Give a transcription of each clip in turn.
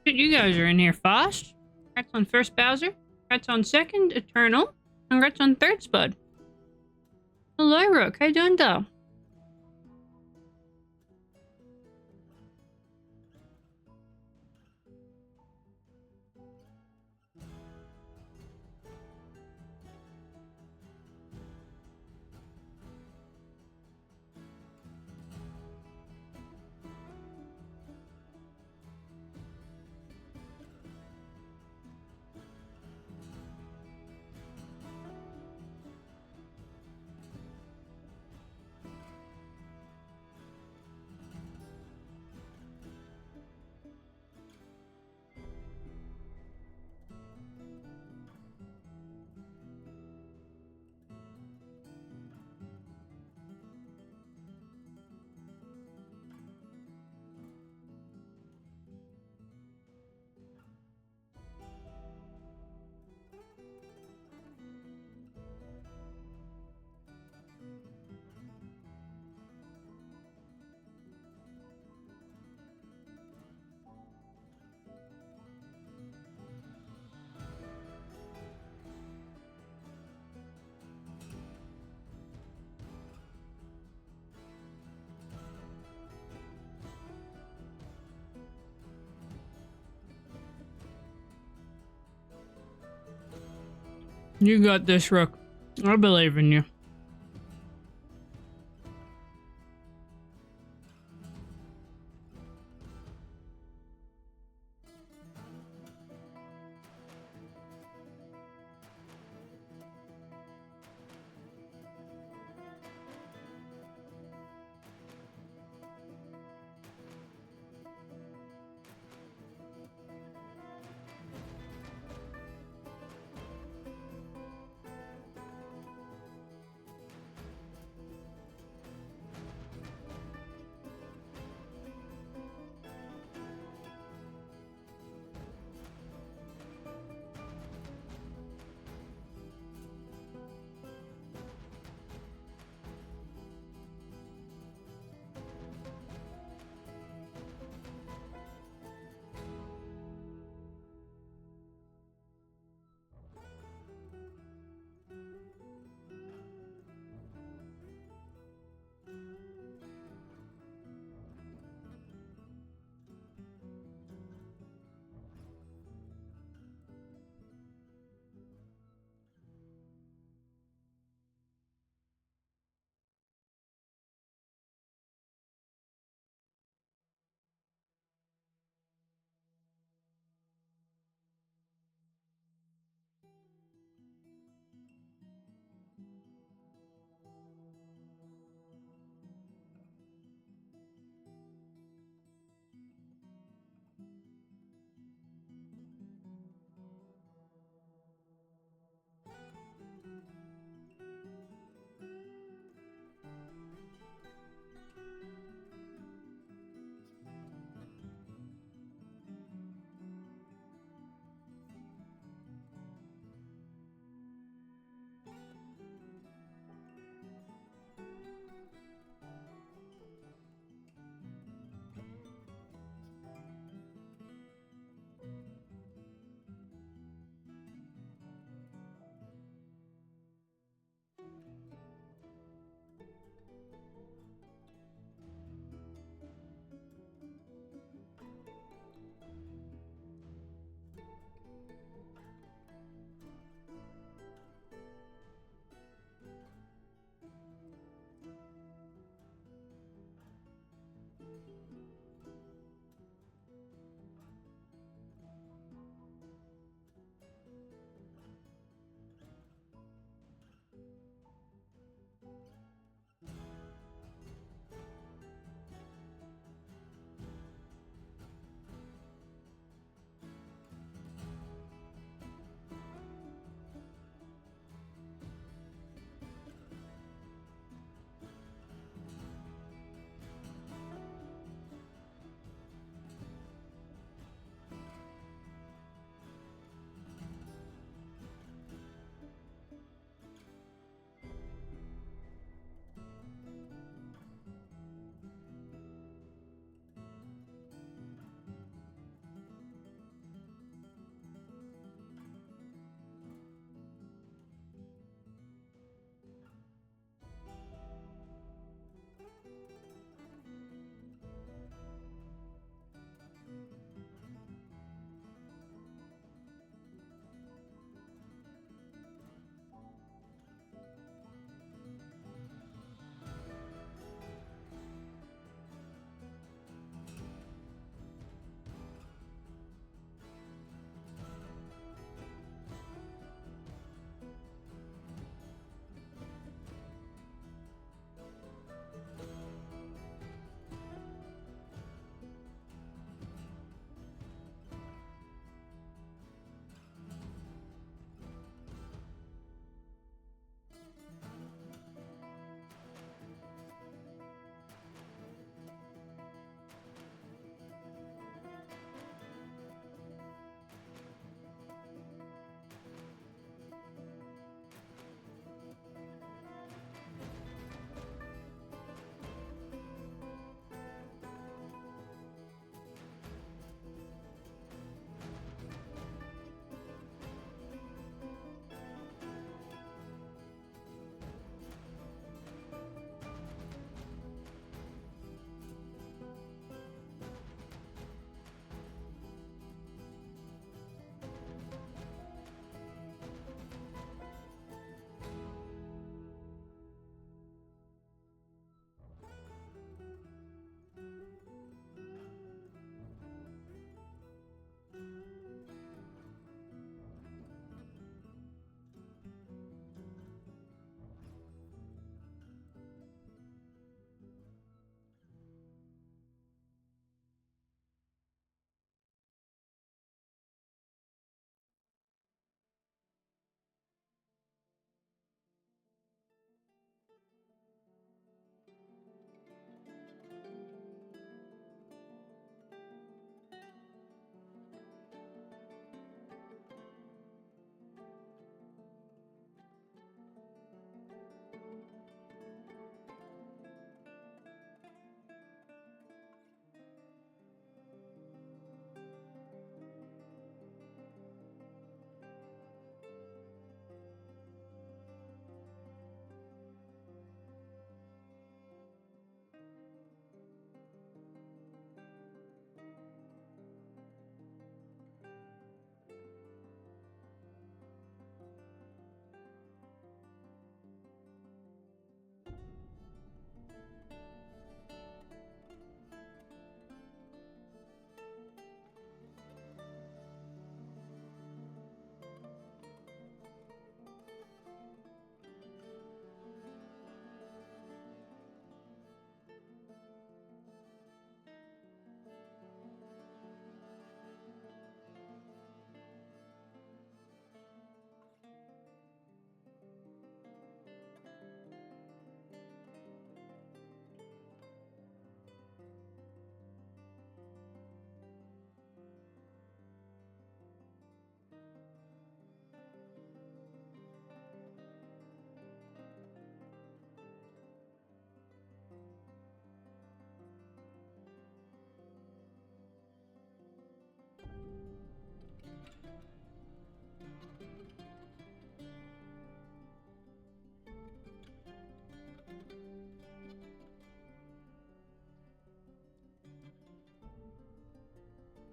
Shit, you guys are in here fast. Congrats on first Bowser. Congrats on second Eternal. Congrats on third Spud. Hello, Rook. How you doing, though? You got this, Rook. I believe in you.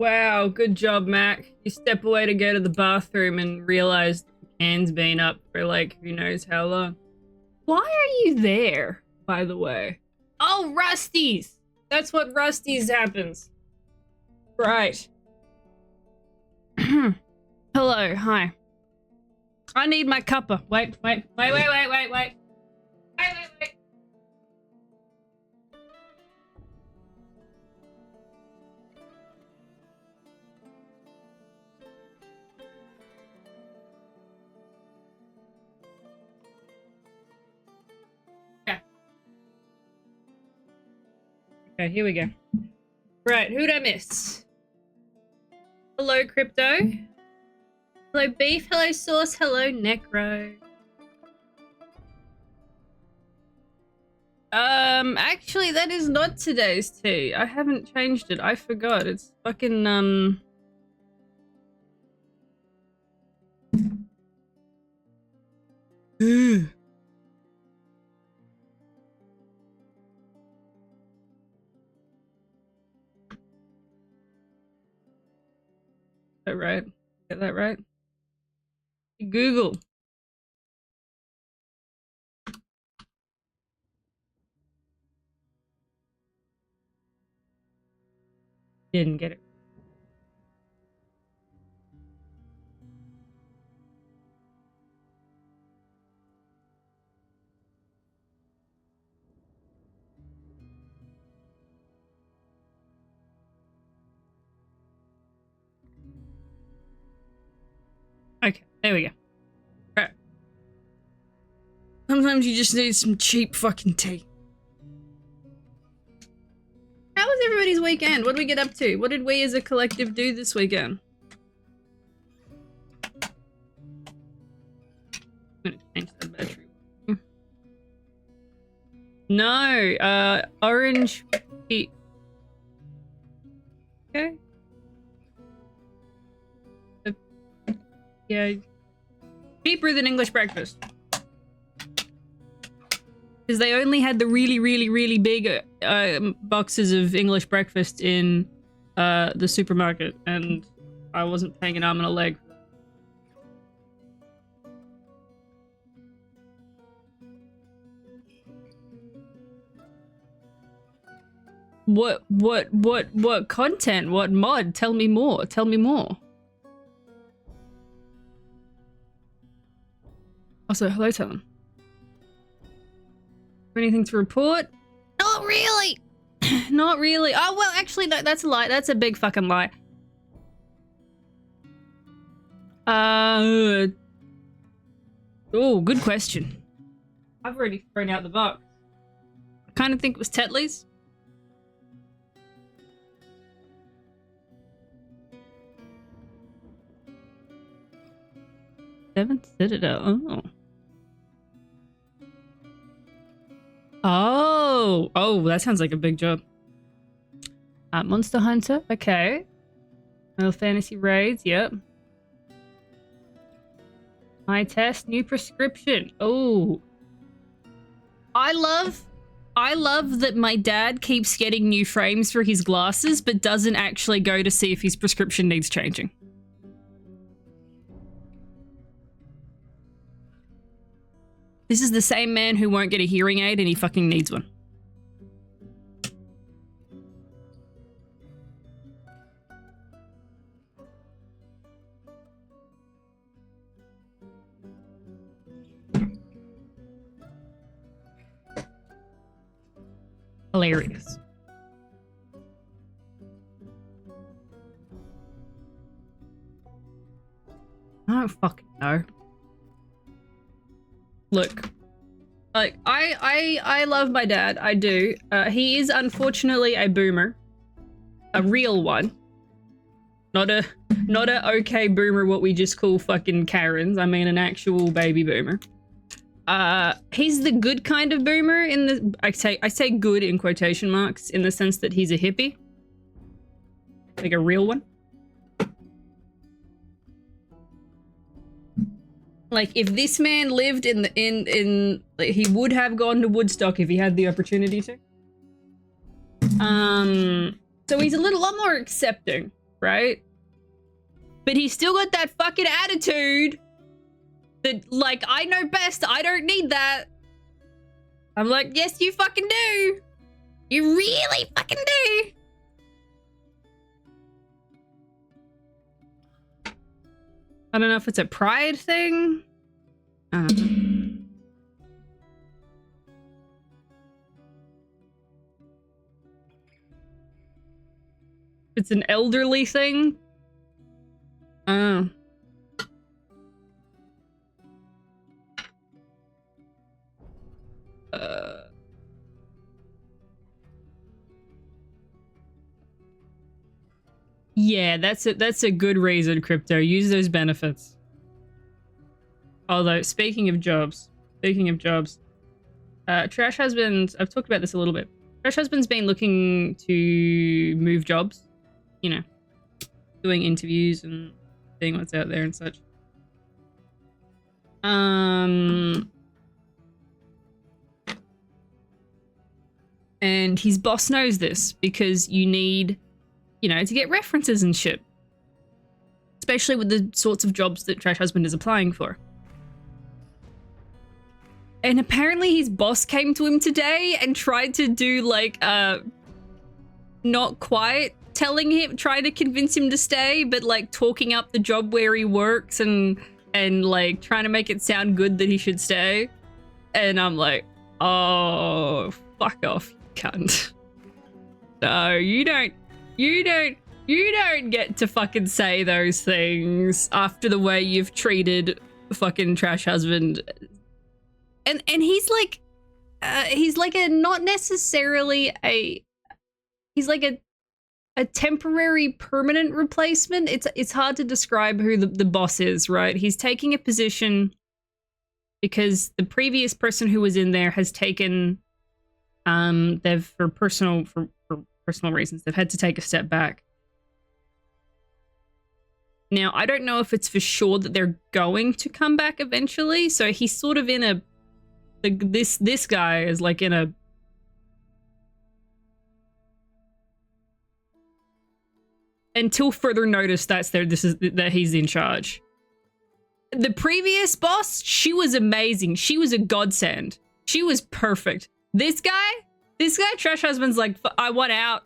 Wow, good job, Mac. You step away to go to the bathroom and realize the can's been up for like who knows how long. Why are you there, by the way? Oh, Rusty's! That's what Rusty's happens. Right. Hello, hi. I need my cuppa. Wait. Wait. Okay, here we go. Right, who'd I miss? Hello, Crypto. Hello, Beef. Hello, Sauce. Hello, Necro. Actually, that is not today's tea. I haven't changed it. I forgot. It's fucking, Is that right? Get that right? Google. Didn't get it. Okay, there we go. Right. Sometimes you just need some cheap fucking tea. How was everybody's weekend? What did we get up to? What did we as a collective do this weekend? I'm gonna change the battery. No, orange tea. Okay. Yeah. Cheaper than English breakfast. Because they only had the really big boxes of English breakfast in the supermarket, and I wasn't paying an arm and a leg. What content? What mod? Tell me more. Tell me more. Also, hello, Talon. Anything to report? Not really. Not really. Oh, well, actually, no, that's a lie. That's a big fucking lie. Oh, good question. I've already thrown out the box. I kind of think it was Tetley's. Seventh Citadel. Oh, that sounds like a big job. Monster Hunter, okay. Final Fantasy Raids, yep. My test, new prescription. Oh. I love that my dad keeps getting new frames for his glasses, but doesn't actually go to see if his prescription needs changing. This is the same man who won't get a hearing aid and he fucking needs one. Hilarious. I don't fucking know. Look, like I love my dad. I do. He is unfortunately a boomer, a real one, not a okay boomer. What we just call fucking Karens. I mean, an actual baby boomer. He's the good kind of boomer in the I say good in quotation marks in the sense that he's a hippie, like a real one. Like, if this man lived in like, he would have gone to Woodstock if he had the opportunity to. So he's a lot more accepting, right? But he's still got that fucking attitude that, like, I know best, I don't need that. I'm like, yes, you fucking do. You really fucking do. I don't know if it's a pride thing. I don't know. It's an elderly thing. Oh. Yeah, that's a good reason, Crypto. Use those benefits. Although, speaking of jobs, Trash Husband, I've talked about this a little bit. Trash Husband's been looking to move jobs, you know, doing interviews and seeing what's out there and such. And his boss knows this because you need, you know, to get references and shit. Especially with the sorts of jobs that Trash Husband is applying for. And apparently his boss came to him today and tried to do like, not quite telling him, trying to convince him to stay, but like talking up the job where he works and like trying to make it sound good that he should stay. And I'm like, oh, fuck off, you cunt. No, you don't get to fucking say those things after the way you've treated fucking Trash Husband. And he's like a not necessarily he's like a temporary permanent replacement. It's hard to describe who the boss is, right? He's taking a position because the previous person who was in there has taken for personal reasons, they've had to take a step back. Now, I don't know if it's for sure that they're going to come back eventually, so he's sort of in a this guy is like in a until further notice that he's in charge. The previous boss, she was amazing. She was a godsend. She was perfect. This guy, Trash Husband's like, I want out.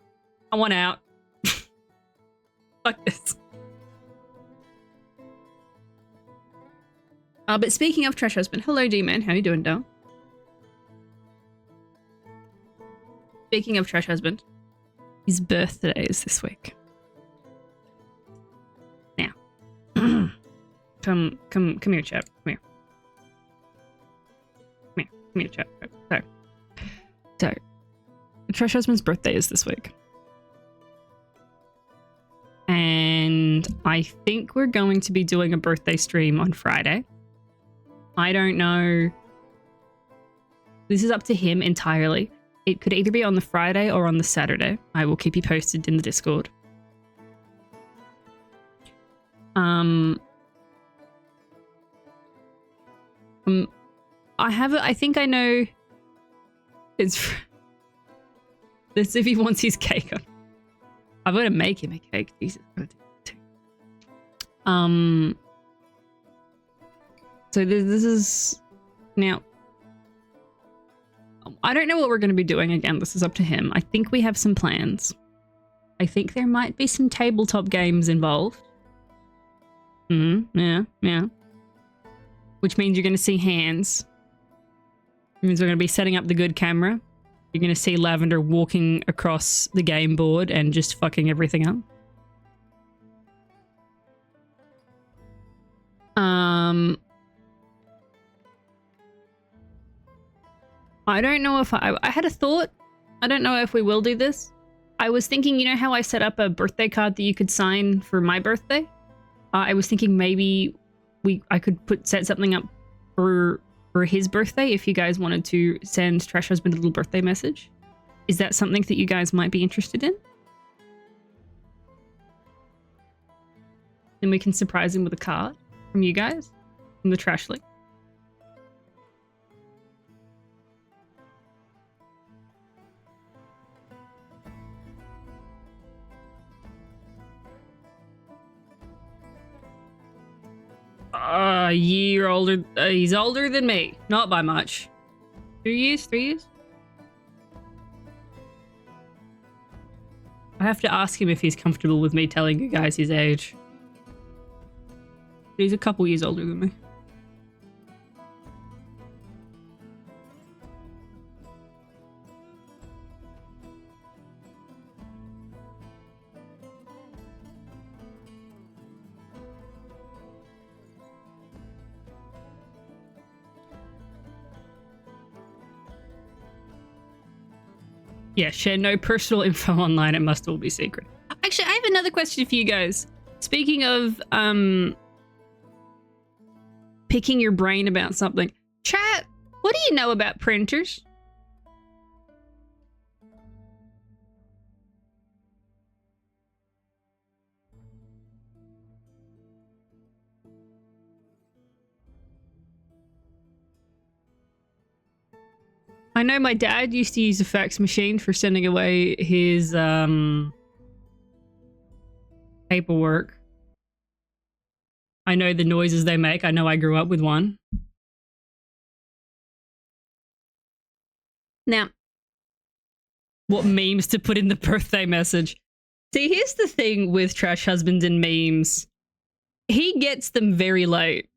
Fuck this. But speaking of Trash Husband, hello D-Man, how you doing, Dal? Speaking of Trash Husband, his birthday is this week. Now, come here, chap. Come here, chap. So, Trash Husband's birthday is this week. And I think we're going to be doing a birthday stream on Friday. I don't know. This is up to him entirely. It could either be on the Friday or on the Saturday. I will keep you posted in the Discord. I think I know. It's this if he wants his cake on. I've got to make him a cake. Jesus. So this is now. I don't know what we're going to be doing again. This is up to him. I think we have some plans. I think there might be some tabletop games involved. Yeah. Which means you're going to see hands. It means we're going to be setting up the good camera. You're going to see Lavender walking across the game board and just fucking everything up. I don't know if I had a thought. I don't know if we will do this. I was thinking, you know how I set up a birthday card that you could sign for my birthday? I was thinking maybe I could set something up for his birthday if you guys wanted to send Trash Husband a little birthday message. Is that something that you guys might be interested in? Then we can surprise him with a card from you guys, from the Trash League. A year older. He's older than me. Not by much. 2 years? 3 years? I have to ask him if he's comfortable with me telling you guys his age. He's a couple years older than me. Yeah, share no personal info online. It must all be secret. Actually, I have another question for you guys. Speaking of picking your brain about something. Chat, what do you know about printers? I know my dad used to use a fax machine for sending away his paperwork. I know the noises they make. I know I grew up with one. Now, what memes to put in the birthday message? See, here's the thing with Trash Husbands and memes. He gets them very late.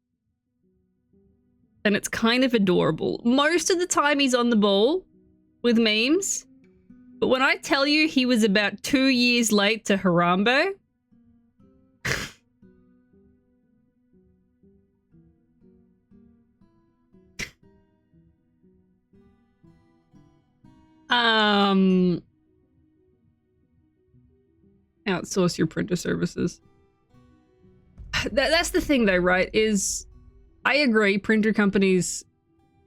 And it's kind of adorable. Most of the time he's on the ball with memes. But when I tell you he was about 2 years late to Harambe... outsource your printer services. That's the thing though, right? Is I agree printer companies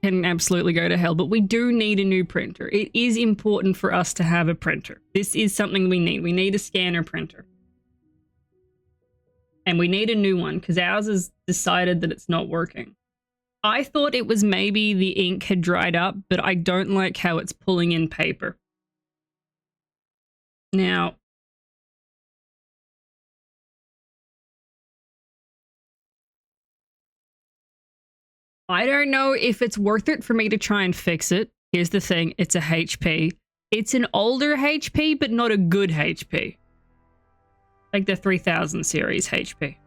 can absolutely go to hell, but we do need a new printer. It is important for us to have a printer. This is something we need. We need a scanner printer. And we need a new one because ours has decided that it's not working. I thought it was maybe the ink had dried up, but I don't like how it's pulling in paper. Now, I don't know if it's worth it for me to try and fix it. Here's the thing, it's a HP. It's an older HP, but not a good HP. Like the 3000 series HP.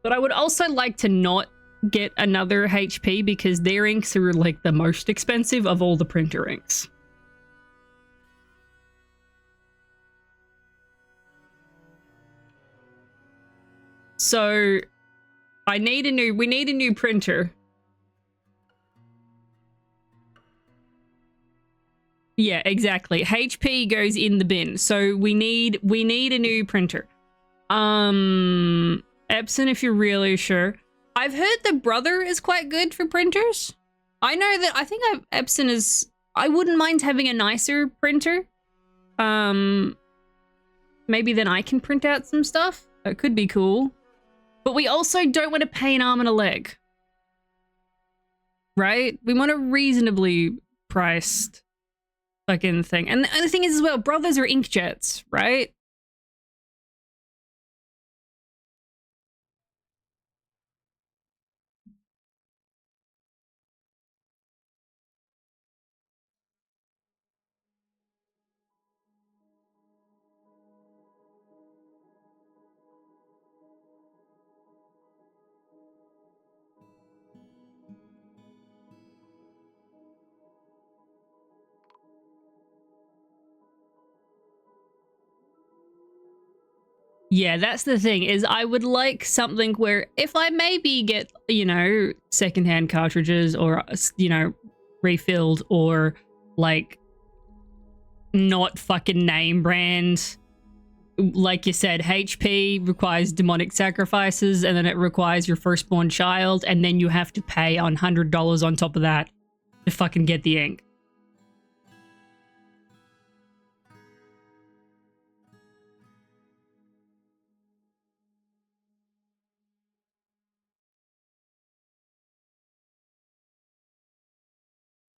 But I would also like to not get another HP because their inks are like the most expensive of all the printer inks. So we need a new printer. Yeah, exactly. HP goes in the bin. So we need a new printer. Epson, if you're really sure. I've heard the Brother is quite good for printers. I know that I think Epson is... I wouldn't mind having a nicer printer. Maybe then I can print out some stuff. That could be cool. But we also don't want to pay an arm and a leg. Right? We want a reasonably priced fucking thing. And the thing is as well, Brothers are inkjets, right? Yeah, that's the thing, is I would like something where if I maybe get, you know, secondhand cartridges or, you know, refilled or like not fucking name brand, like you said, HP requires demonic sacrifices and then it requires your firstborn child and then you have to pay $100 on top of that to fucking get the ink.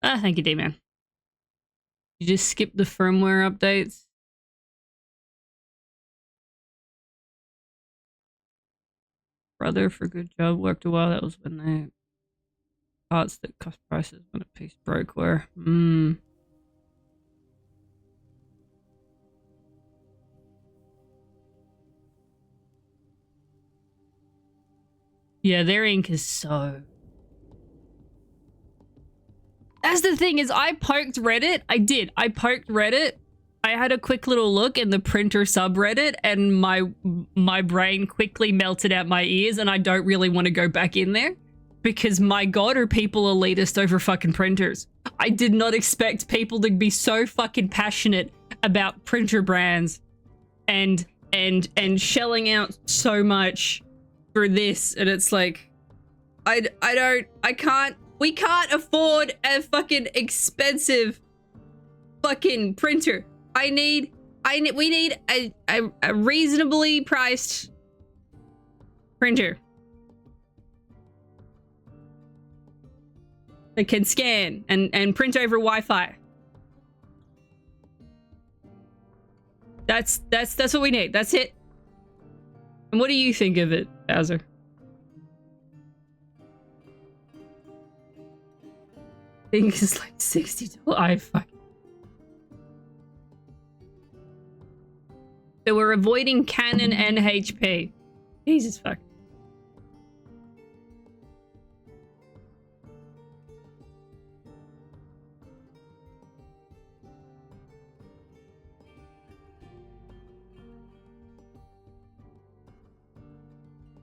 Ah, thank you, D-Man. You just skip the firmware updates. Brother for good job. Worked a while. That was when the parts that cost prices when a piece broke were. Yeah, their ink is so... That's the thing is I poked Reddit. I did. I poked Reddit. I had a quick little look in the printer subreddit and my brain quickly melted out my ears and I don't really want to go back in there because my god are people elitist over fucking printers. I did not expect people to be so fucking passionate about printer brands and shelling out so much for this, and it's like we can't afford a fucking expensive fucking printer. We need a reasonably priced printer that can scan and print over Wi-Fi. That's what we need. That's it. And what do you think of it, Bowser? I think it's like $60. I fucking... So we're avoiding Canon and HP. Jesus fuck.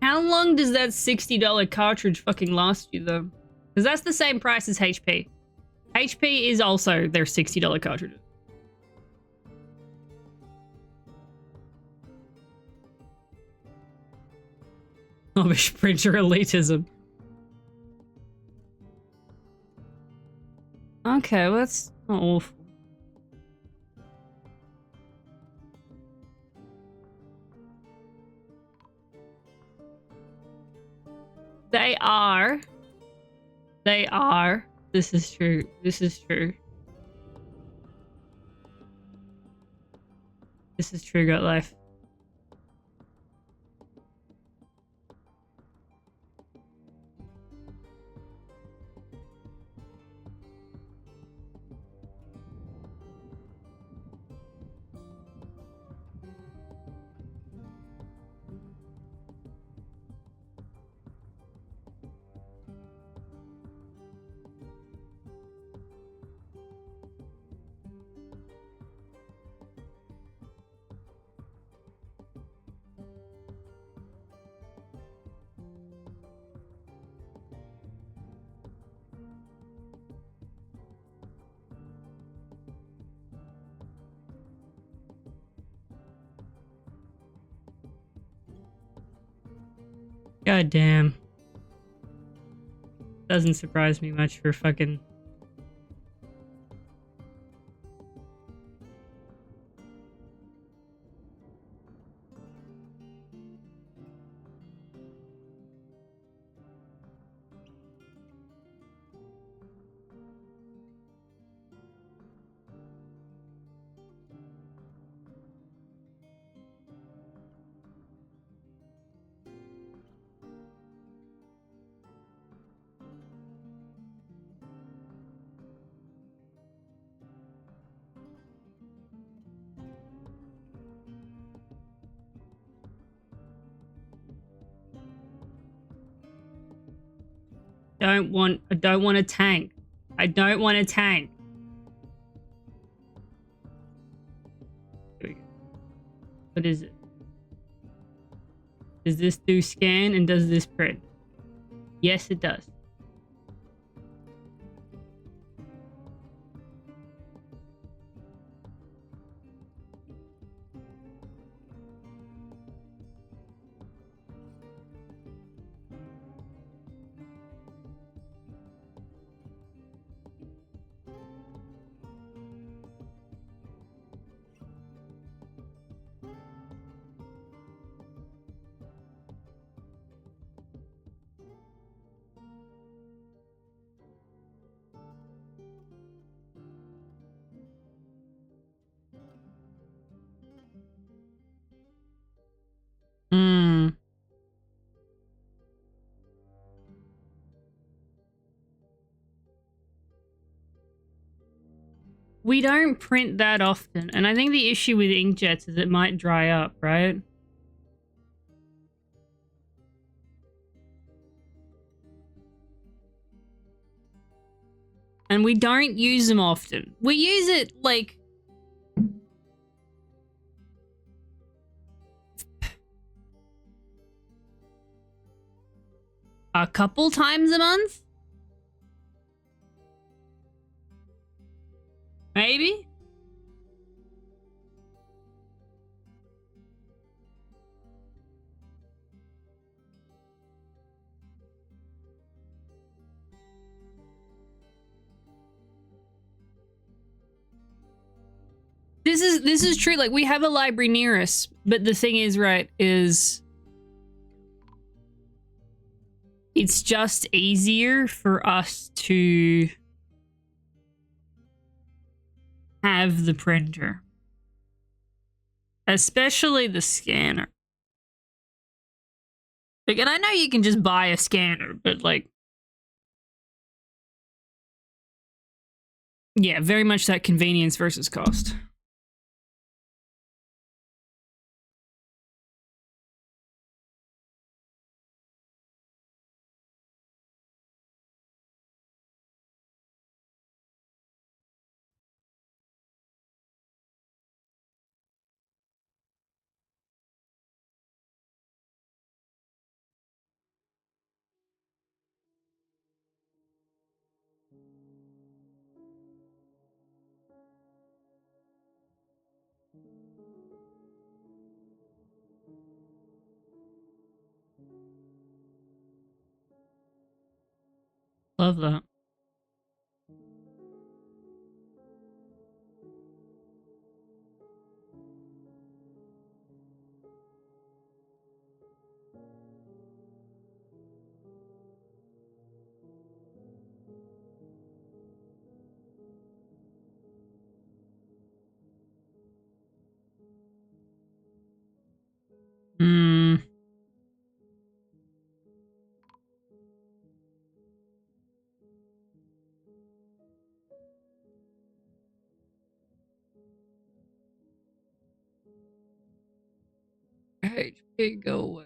How long does that $60 cartridge fucking last you though? Because that's the same price as HP. HP is also their $60 cartridges. Amish printer elitism. Okay, well that's not awful. They are. They are. This is true. This is true. This is true, Got Life. God damn. Doesn't surprise me much for fucking... I don't want a tank. I don't want a tank. Here we go. What is it? Does this do scan and does this print? Yes, it does. We don't print that often, and I think the issue with inkjets is it might dry up, right? And we don't use them often. We use it, like... a couple times a month? Maybe? This is true. Like, we have a library near us, but the thing is, right, is it's just easier for us to have the printer, especially the scanner. Like, and I know you can just buy a scanner, but like, yeah, very much that convenience versus cost. Love that. Hmm. HP, go away.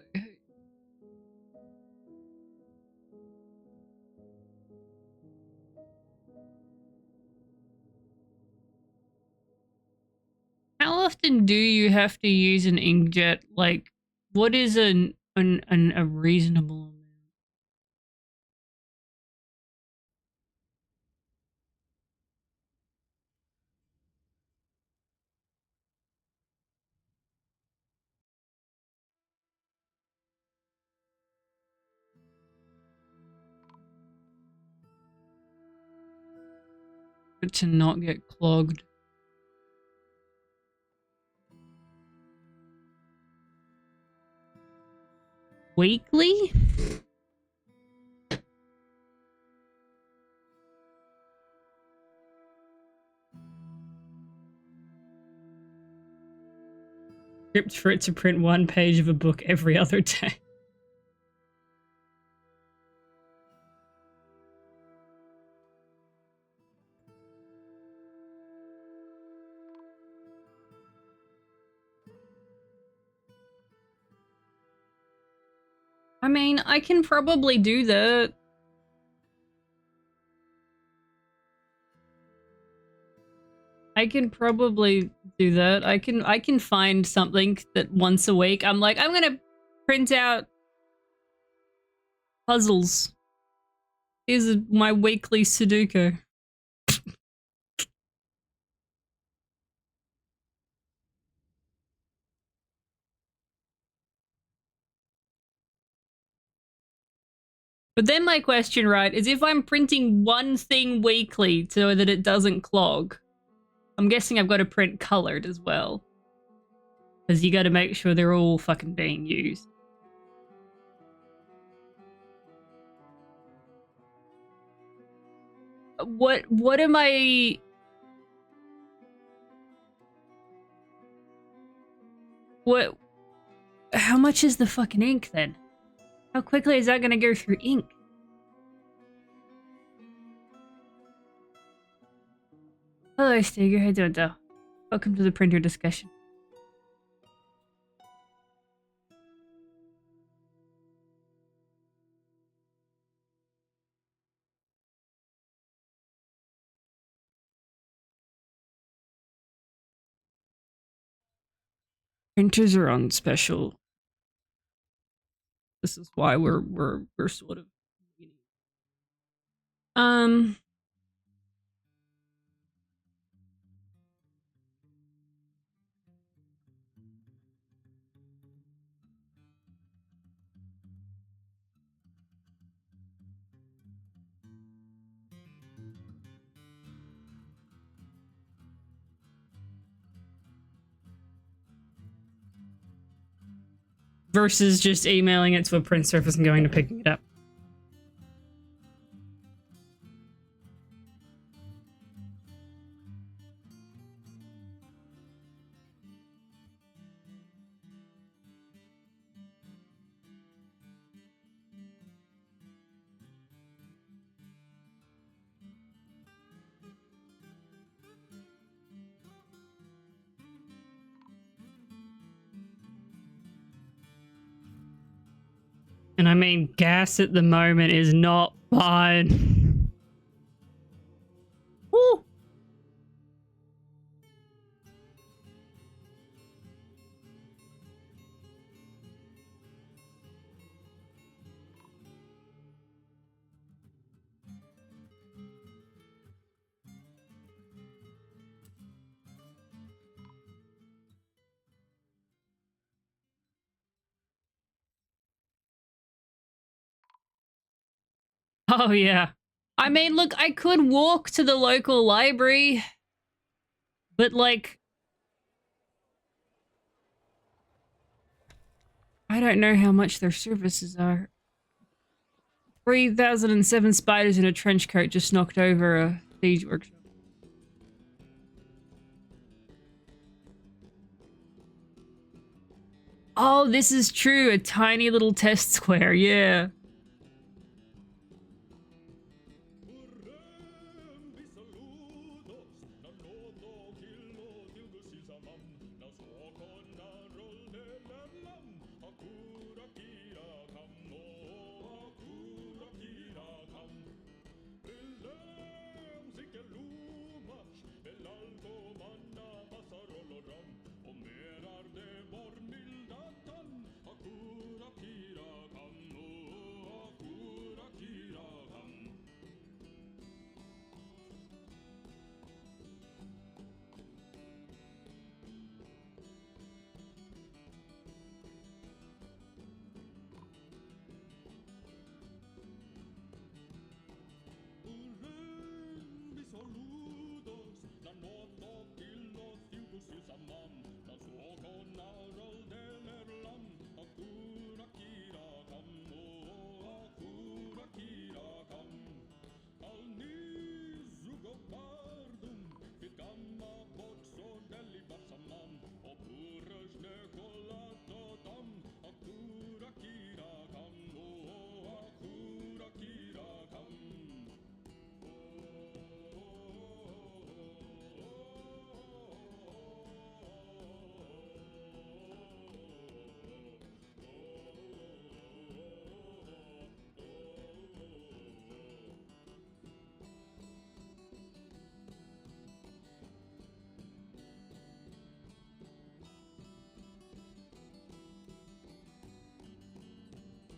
How often do you have to use an inkjet? Like, what is a reasonable amount? To not get clogged. Weekly? Script for it to print one page of a book every other day. I mean, I can probably do that. I can probably do that. I can find something that once a week I'm like, I'm gonna print out puzzles. Here's my weekly Sudoku. But then my question, right, is if I'm printing one thing weekly so that it doesn't clog, I'm guessing I've got to print colored as well. Because you got to make sure they're all fucking being used. What am I... What... How much is the fucking ink then? How quickly is that going to go through ink? Hello, Stiger. How you doing, though? Welcome to the printer discussion. Printers are on special. This is why we're sort of versus just emailing it to a print surface and going to picking it up. And I mean, gas at the moment is not fun. Woo! Oh, yeah. I mean, look, I could walk to the local library, but, like, I don't know how much their services are. 3,007 spiders in a trench coat just knocked over a siege workshop. Oh, this is true. A tiny little test square, yeah.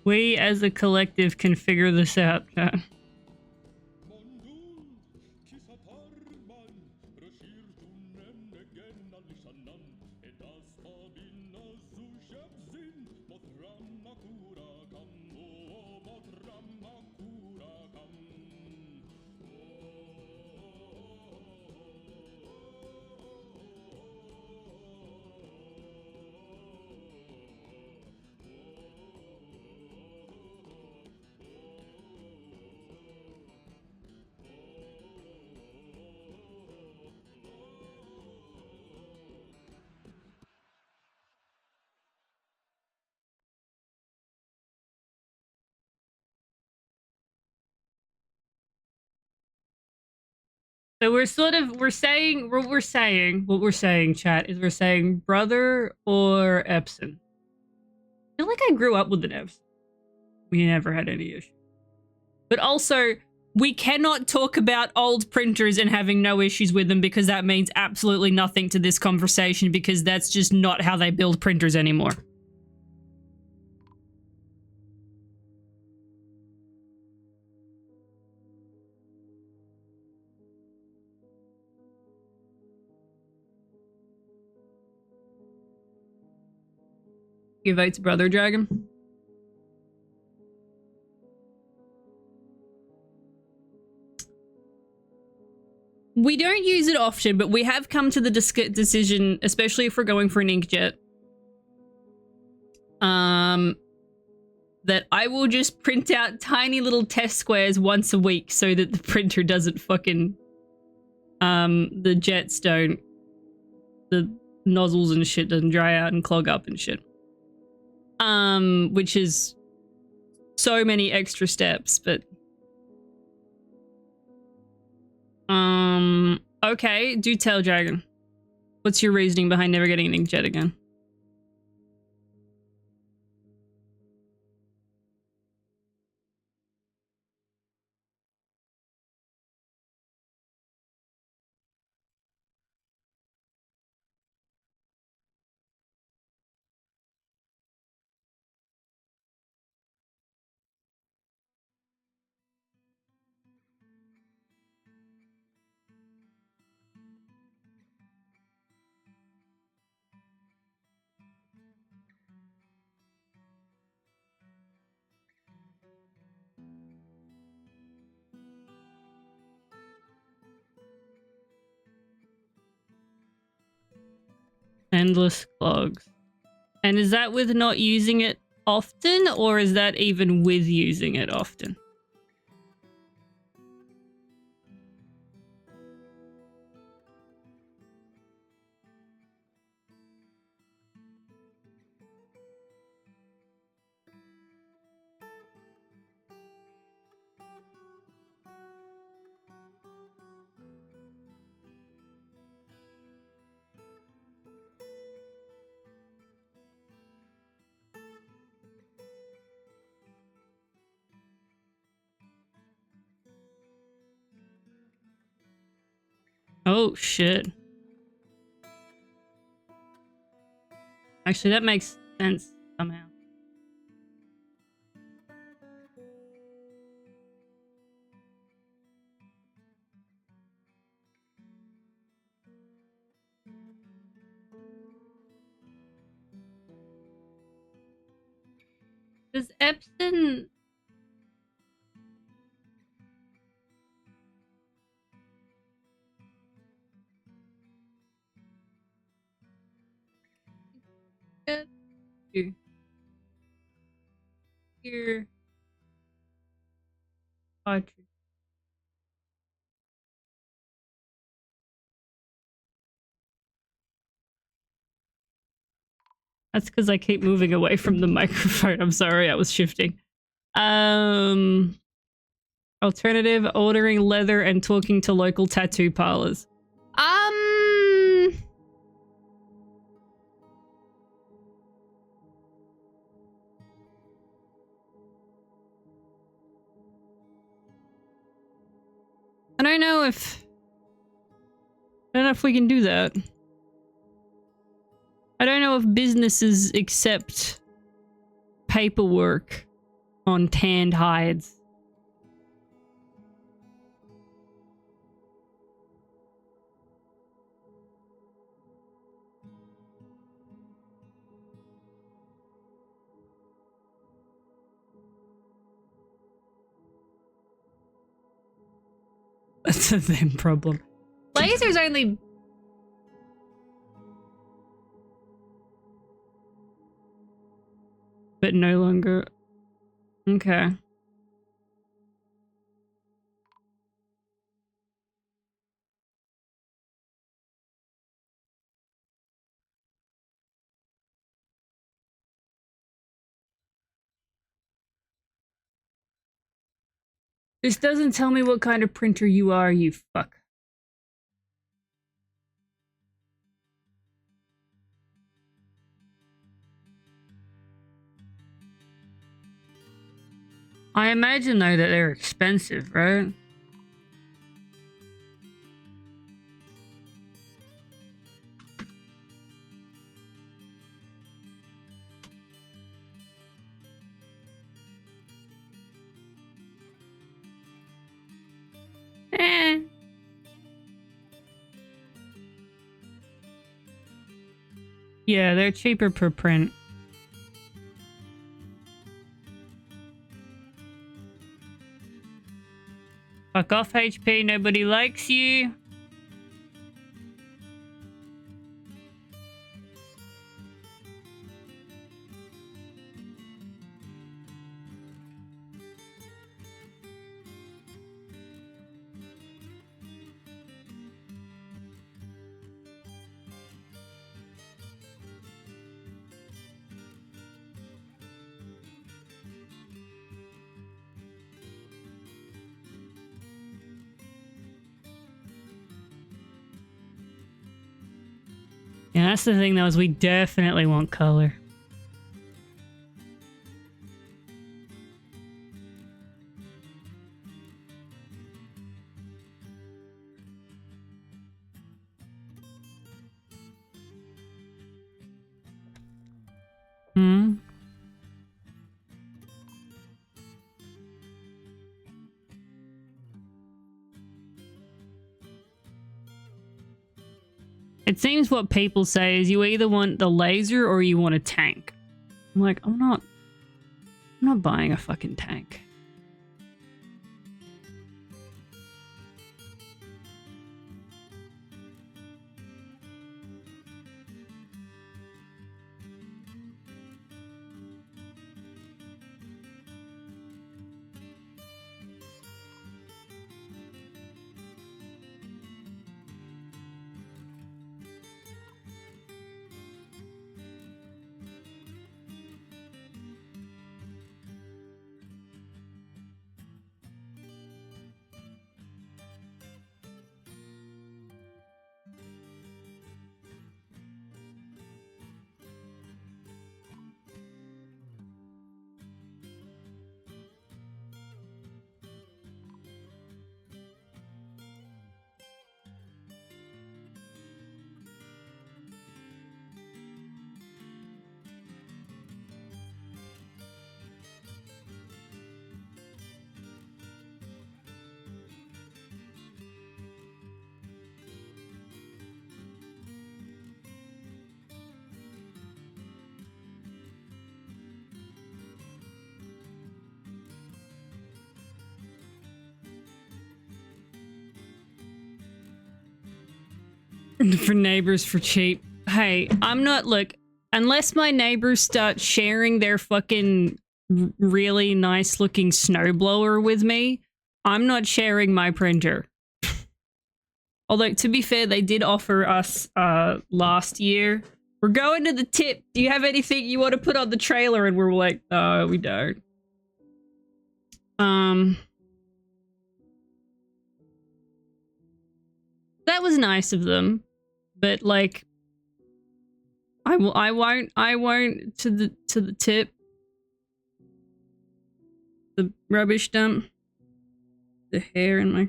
We as a collective can figure this out, chat. So we're saying what we're saying, chat, is we're saying brother or Epson. I feel like I grew up with an Epson. We never had any issue. But also, we cannot talk about old printers and having no issues with them because that means absolutely nothing to this conversation because that's just not how they build printers anymore. Your vote's brother, Dragon? We don't use it often, but we have come to the decision, especially if we're going for an inkjet, that I will just print out tiny little test squares once a week so that the printer doesn't fucking, the jets don't, the nozzles and shit doesn't dry out and clog up and shit. Which is so many extra steps, but okay, do tell, Dragon. What's your reasoning behind never getting an inkjet again? Endless clogs. And is that with not using it often, or is that even with using it often? Oh, shit. Actually, that makes sense somehow. Does Epson... Here... cartridge. That's because I keep moving away from the microphone. I'm sorry, I was shifting. Alternative, ordering leather and talking to local tattoo parlors. I don't know if we can do that. I don't know if businesses accept paperwork on tanned hides. That's a them problem. Lasers only... But no longer... Okay. This doesn't tell me what kind of printer you are, you fuck. I imagine though that they're expensive, right? Eh. Yeah, they're cheaper per print. Fuck off, HP. Nobody likes you. Yeah, that's the thing though, is we definitely want color. Hmm? It seems what people say is you either want the laser or you want a tank. I'm like, I'm not buying a fucking tank. For neighbors for cheap. Hey, I'm not, look, unless my neighbors start sharing their fucking really nice looking snowblower with me, I'm not sharing my printer. Although, to be fair, they did offer us last year, we're going to the tip. Do you have anything you want to put on the trailer? And we're like, oh, we don't. That was nice of them. But like, I won't to the tip. The rubbish dump. The hair in my...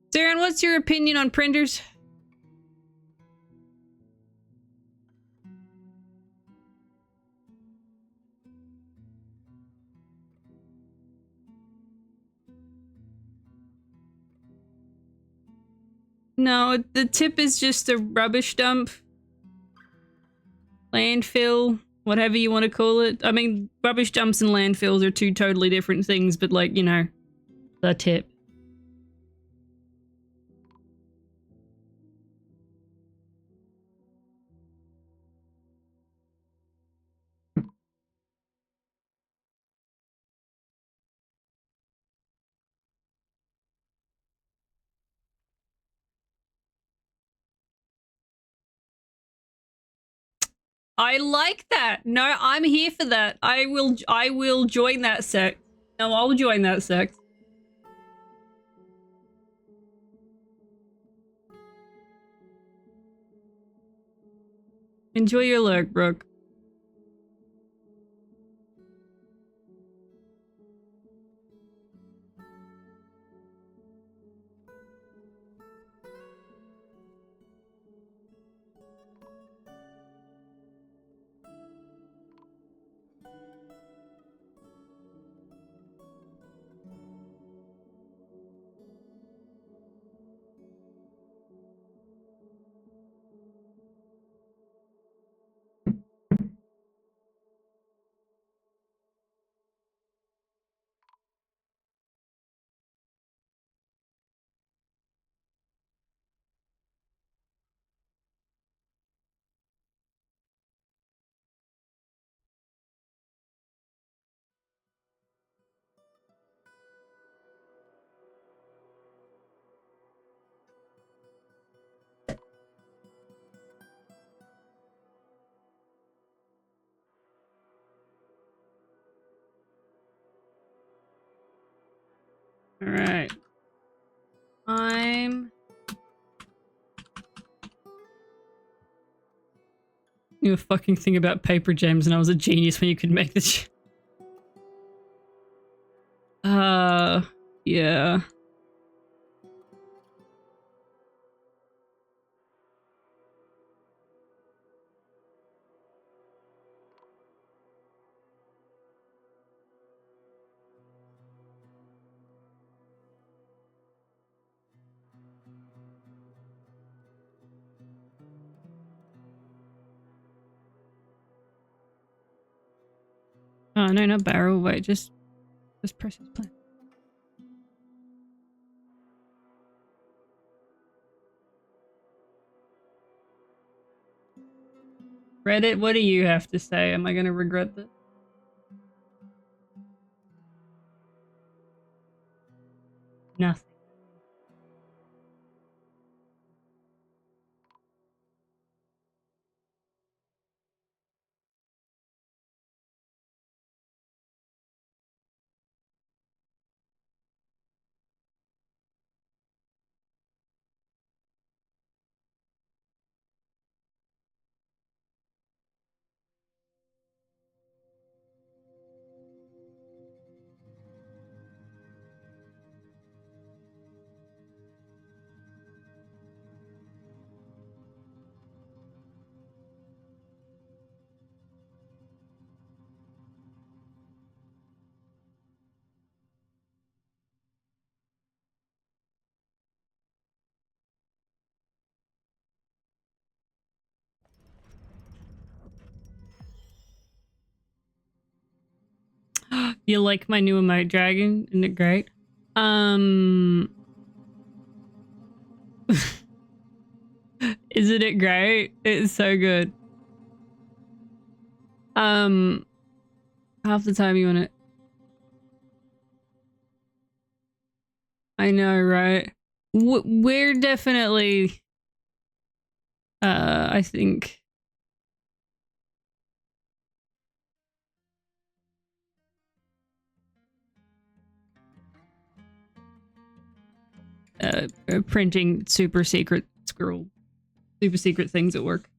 Darren, what's your opinion on printers? No, the tip is just a rubbish dump. Landfill, whatever you want to call it. I mean, rubbish dumps and landfills are two totally different things, but like, you know, the tip. I like that. No, I'm here for that. I will join that sect. No, I'll join that sect. Enjoy your lurk, Brooke. Alright. Knew a fucking thing about paper gems and I was a genius when you could make this. Yeah. Oh, no, not barrel. Wait, just press his plan. Reddit, what do you have to say? Am I gonna regret this? Nothing. You like my new emote dragon? Isn't it great? Isn't it great? It's so good. Half the time you want it. I know, right? We're definitely, I think, printing super secret things at work.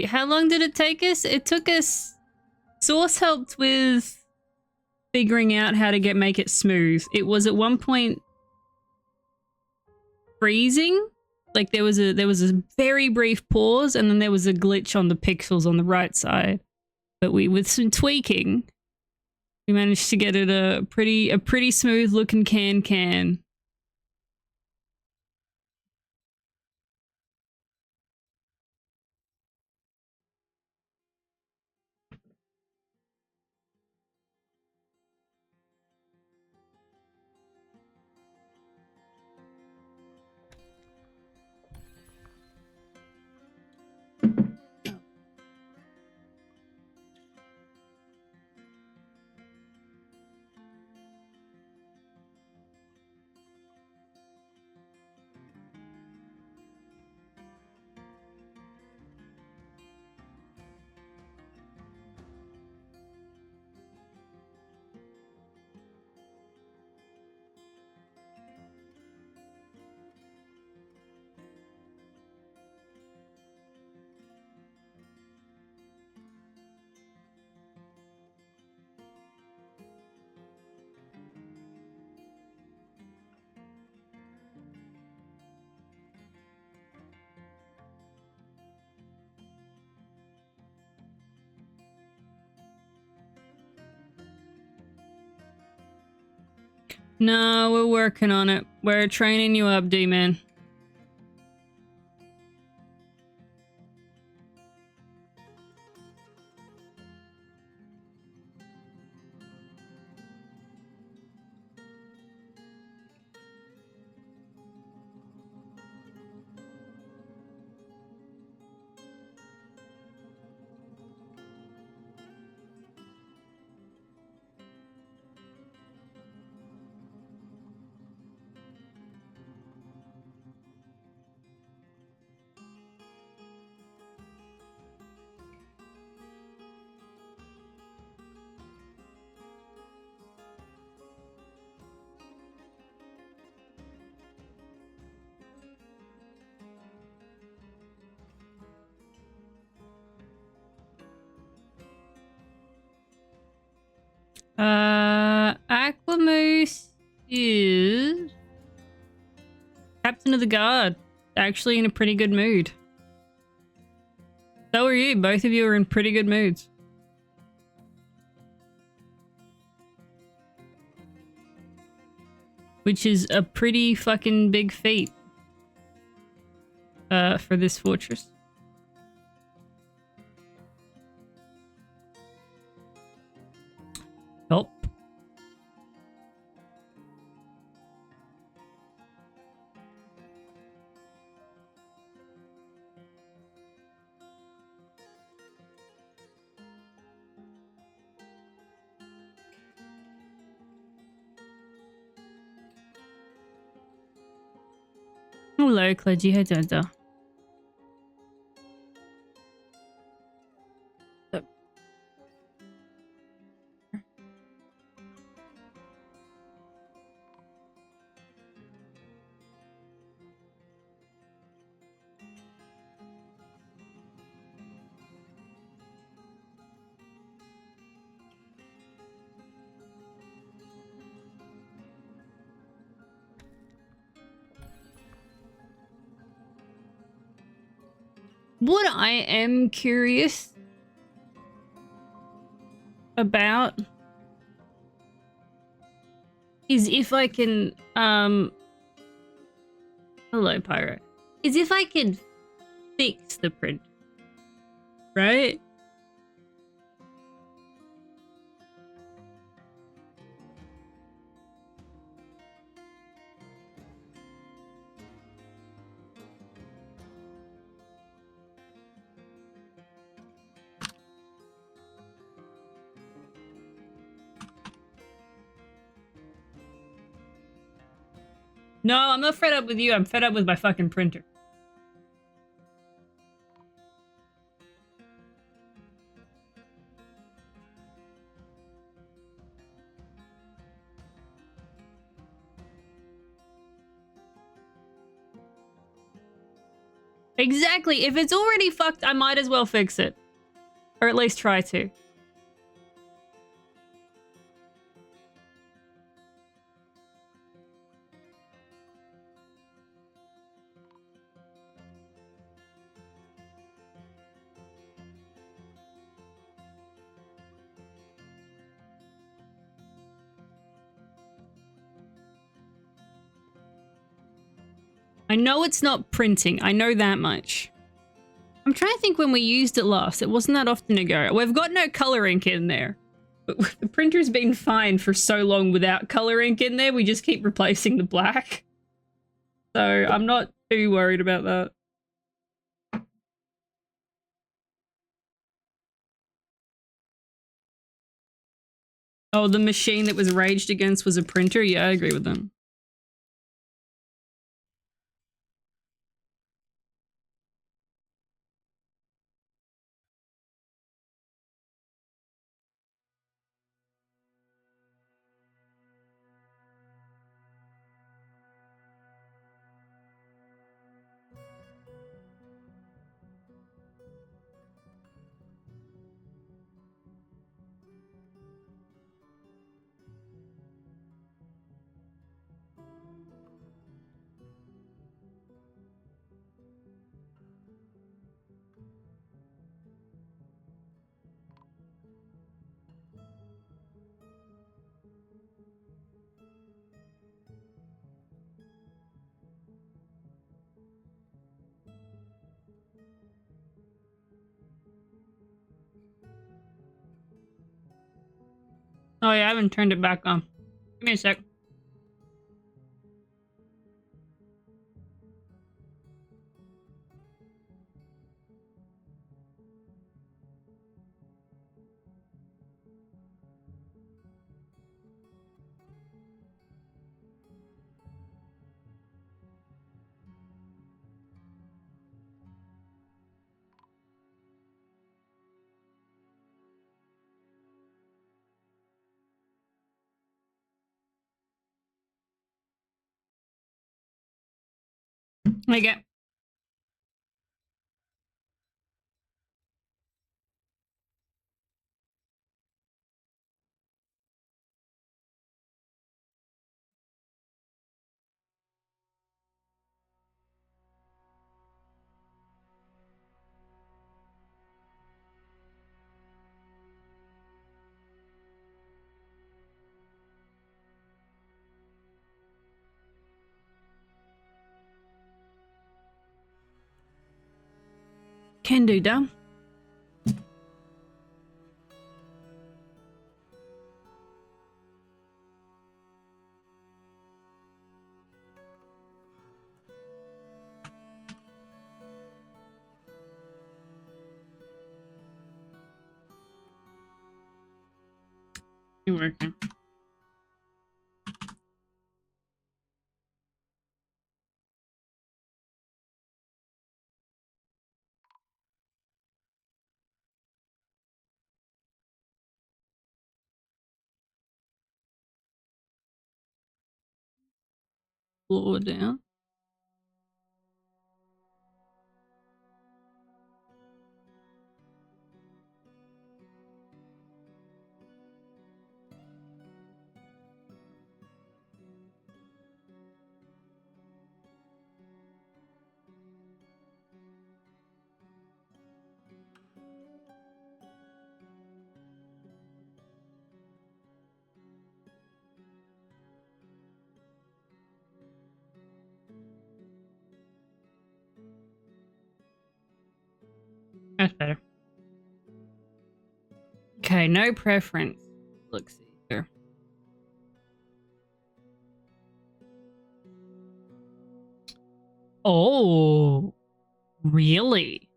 How long did it take us? It took us, Source helped with figuring out how to make it smooth. It was at one point freezing. Like there was a very brief pause and then there was a glitch on the pixels on the right side. But with some tweaking, we managed to get it a pretty smooth looking can. No, we're working on it. We're training you up, D-Man. Aquamoose is captain of the guard. Actually in a pretty good mood. So are you. Both of you are in pretty good moods. Which is a pretty fucking big feat. For this fortress. Oh. Hello, Clergy Hedada. What I am curious about is if I can, hello, Pyro. Is if I can fix the print, right? No, I'm not fed up with you. I'm fed up with my fucking printer. Exactly. If it's already fucked, I might as well fix it. Or at least try to. I know it's not printing. I know that much. I'm trying to think when we used it last. It wasn't that often ago. We've got no color ink in there. But the printer's been fine for so long without color ink in there. We just keep replacing the black. So I'm not too worried about that. Oh, the machine that was raged against was a printer? Yeah, I agree with them. Oh yeah, I haven't turned it back on. Give me a sec. Okay. Can do, dumb. You're working. Floor down. That's better. Okay, no preference. Let's see here. Oh, really?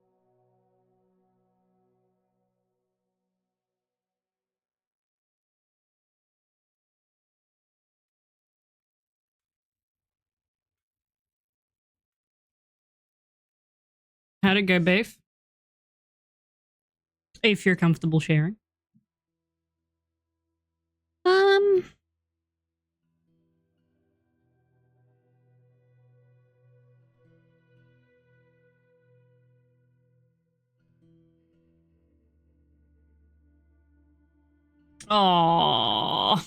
How'd it go, Beef? If you're comfortable sharing. Oh.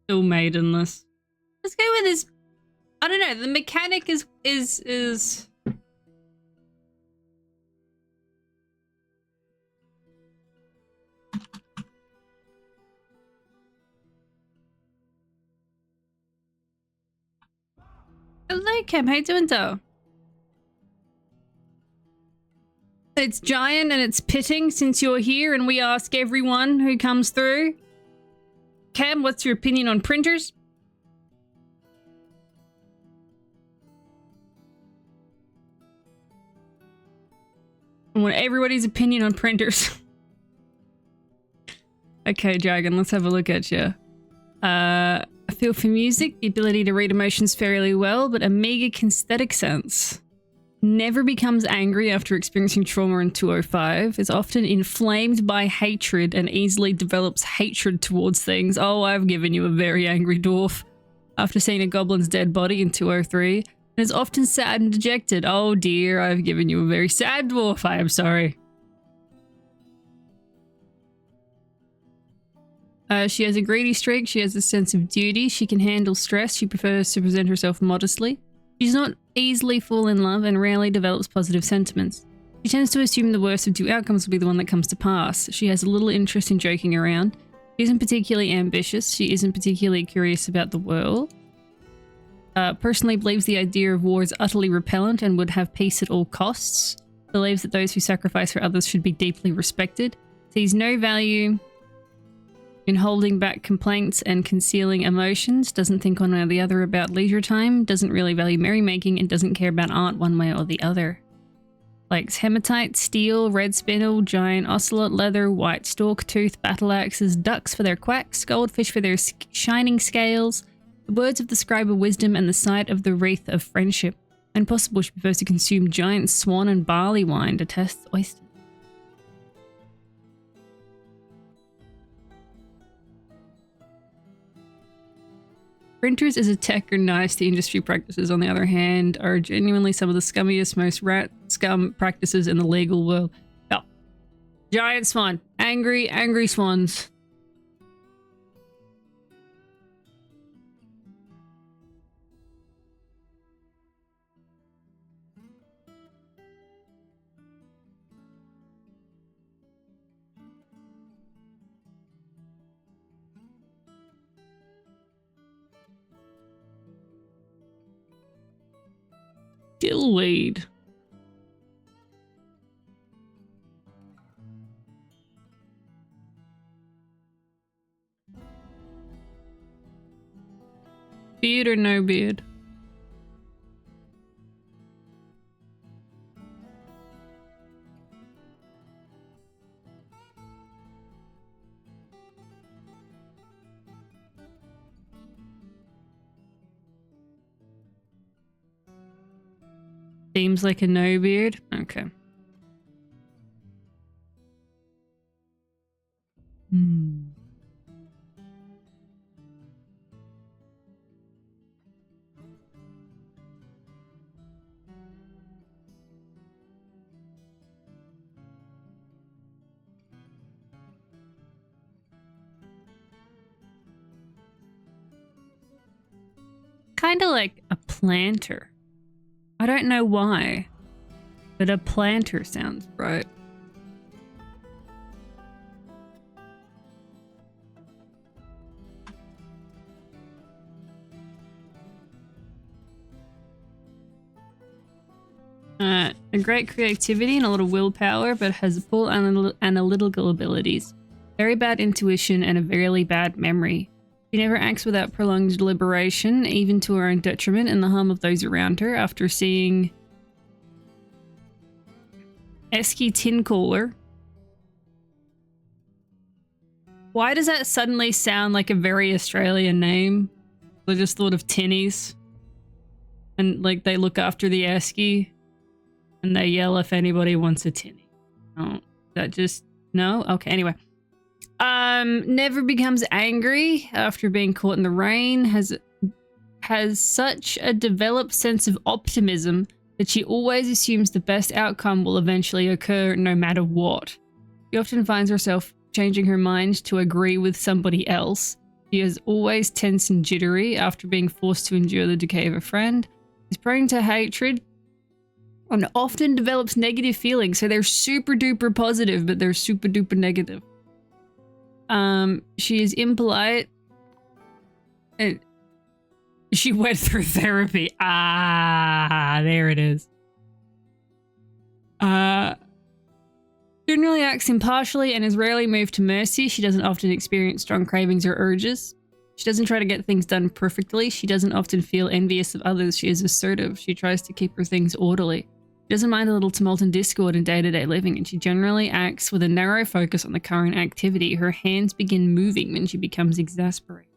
Still maidenless. Let's go with this. I don't know. The mechanic is. Hello, Kim. How you doing, though? It's giant and it's pitting since you're here, and we ask everyone who comes through. Cam, what's your opinion on printers? I want everybody's opinion on printers. Okay, Dragon, let's have a look at you. A feel for music, the ability to read emotions fairly well, but a meager kinesthetic sense. Never becomes angry after experiencing trauma in 205, is often inflamed by hatred and easily develops hatred towards things. Oh, I've given you a very angry dwarf. After seeing a goblin's dead body in 203, and is often sad and dejected. Oh dear, I've given you a very sad dwarf. I am sorry. She has a greedy streak. She has a sense of duty. She can handle stress. She prefers to present herself modestly. She's not easily fall in love and rarely develops positive sentiments. She tends to assume the worst of two outcomes will be the one that comes to pass. She has a little interest in joking around. She isn't particularly ambitious. She isn't particularly curious about the world. Personally believes the idea of war is utterly repellent and would have peace at all costs. Believes that those who sacrifice for others should be deeply respected. Sees no value in holding back complaints and concealing emotions. Doesn't think one way or the other about leisure time. Doesn't really value merrymaking and doesn't care about art one way or the other. Likes hematite, steel, red spinel, giant ocelot leather, white stork tooth, battle axes, ducks for their quacks, goldfish for their shining scales, the words of the scribe of wisdom, and the sight of the wreath of friendship. And possible she prefers to consume giant swan and barley wine to test oysters. Printers as a tech are nice. The industry practices, on the other hand, are genuinely some of the scummiest, most rat scum practices in the legal world. Oh. Giant swan. Angry, angry swans. Dillweed. Beard or no beard? Seems like a no beard. Okay. Kind of like a planter. I don't know why, but a planter sounds right. A great creativity and a lot of willpower, but has poor analytical abilities. Very bad intuition and a very bad memory. She never acts without prolonged deliberation, even to her own detriment and the harm of those around her. After seeing Esky Tin Cooler. Why does that suddenly sound like a very Australian name? I just thought of tinnies. And like they look after the Esky. And they yell if anybody wants a tinny. Oh, that just... No? Okay, anyway. Never becomes angry after being caught in the rain. Has such a developed sense of optimism that she always assumes the best outcome will eventually occur no matter what. She often finds herself changing her mind to agree with somebody else. She is always tense and jittery after being forced to endure the decay of a friend. Is prone to hatred and often develops negative feelings. So they're super duper positive, but they're super duper negative. She is impolite. And she went through therapy. Ah, there it is. Generally acts impartially and is rarely moved to mercy. She doesn't often experience strong cravings or urges. She doesn't try to get things done perfectly. She doesn't often feel envious of others. She is assertive. She tries to keep her things orderly. She doesn't mind a little tumult and discord in day-to-day living, and she generally acts with a narrow focus on the current activity. Her hands begin moving when she becomes exasperated.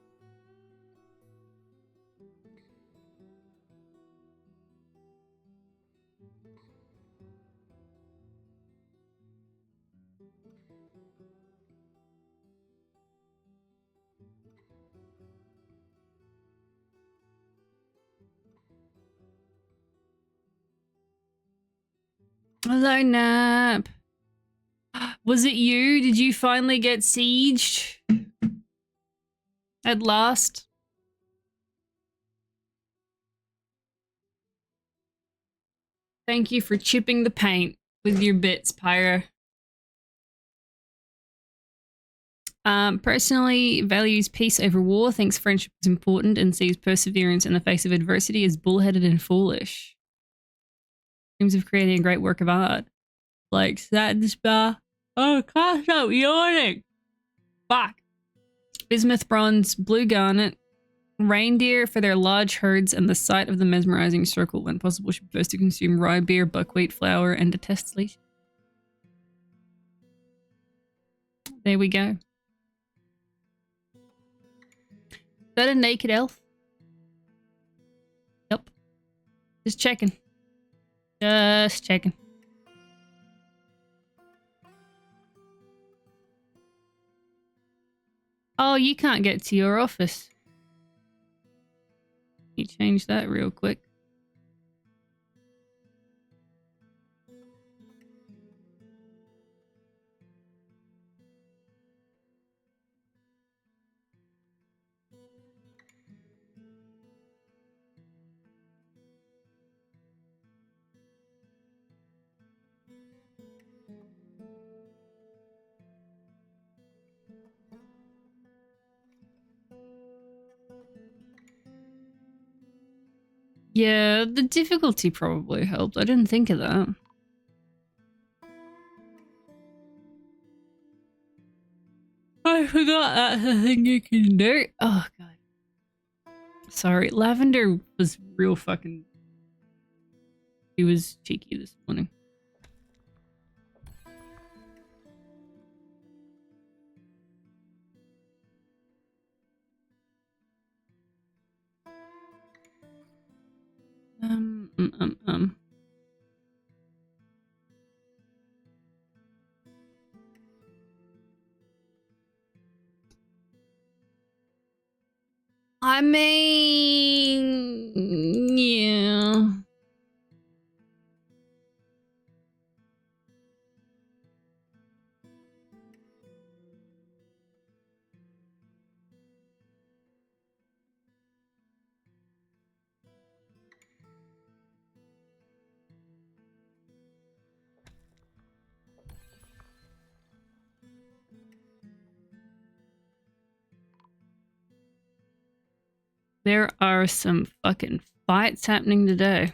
Hello, Nap. Was it you? Did you finally get sieged? At last? Thank you for chipping the paint with your bits, Pyro. Personally values peace over war, thinks friendship is important, and sees perseverance in the face of adversity as bullheaded and foolish. Dreams of creating a great work of art. Like sadness bar. Oh, can't stop yawning. Fuck. Bismuth bronze, blue garnet, reindeer for their large herds, and the sight of the mesmerizing circle. When possible, should be first to consume rye beer, buckwheat flour, and detest leash. There we go. Is that a naked elf? Yep. Just checking. Just checking. Oh, you can't get to your office. You change that real quick. Yeah, the difficulty probably helped. I didn't think of that. I forgot that's a thing you can do. Oh, God. Sorry, Lavender was real fucking... He was cheeky this morning. I mean, yeah. There are some fucking fights happening today.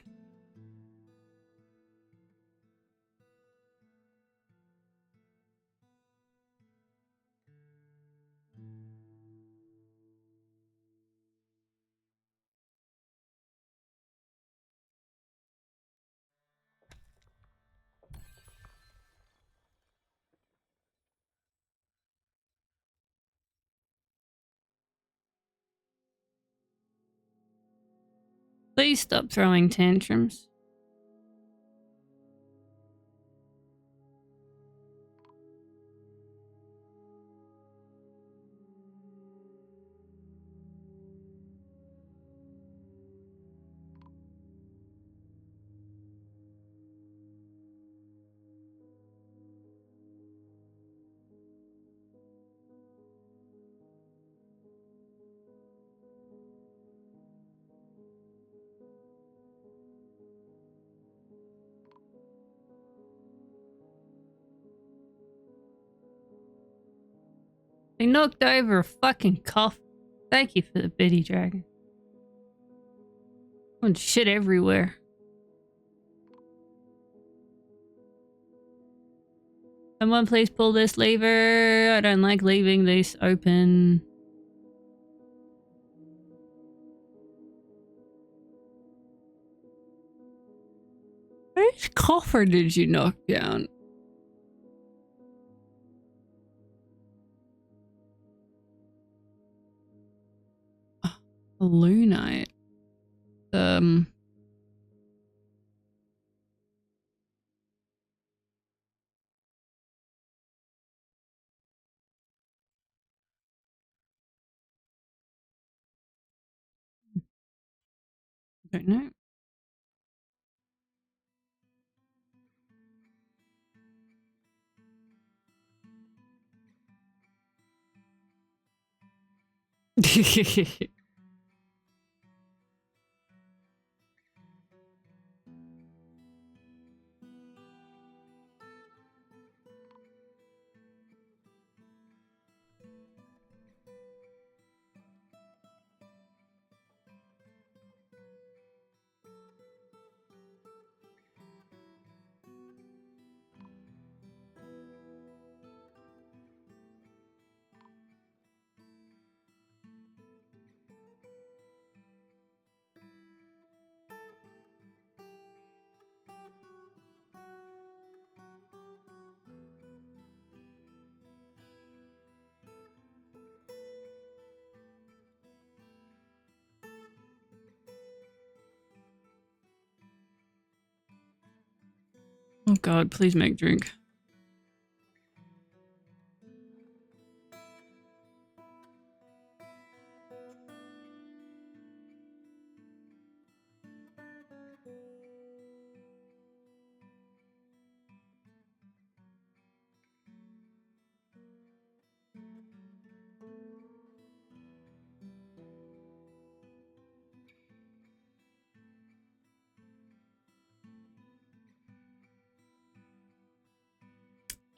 Please stop throwing tantrums. They knocked over a fucking coffin. Thank you for the bitty dragon. Oh, shit everywhere. Someone please pull this lever. I don't like leaving this open. Which coffer did you knock down? Oh, a lunite. Don't know. Oh god, please make drink.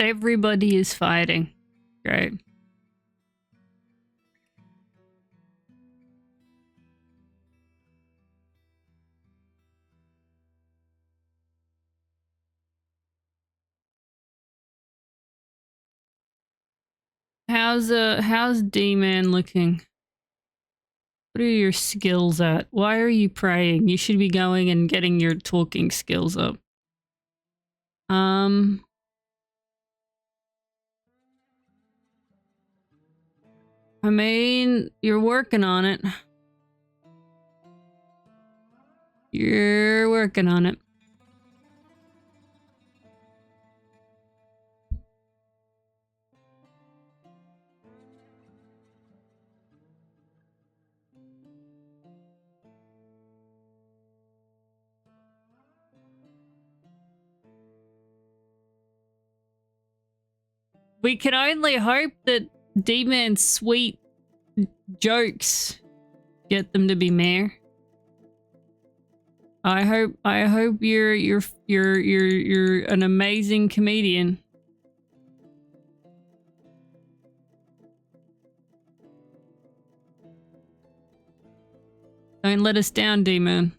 Everybody is fighting. Great. How's D-Man looking? What are your skills at? Why are you praying? You should be going and getting your talking skills up. I mean, you're working on it. You're working on it. We can only hope that D-Man's sweet jokes get them to be mayor. I hope you're an amazing comedian. Don't let us down, D-Man.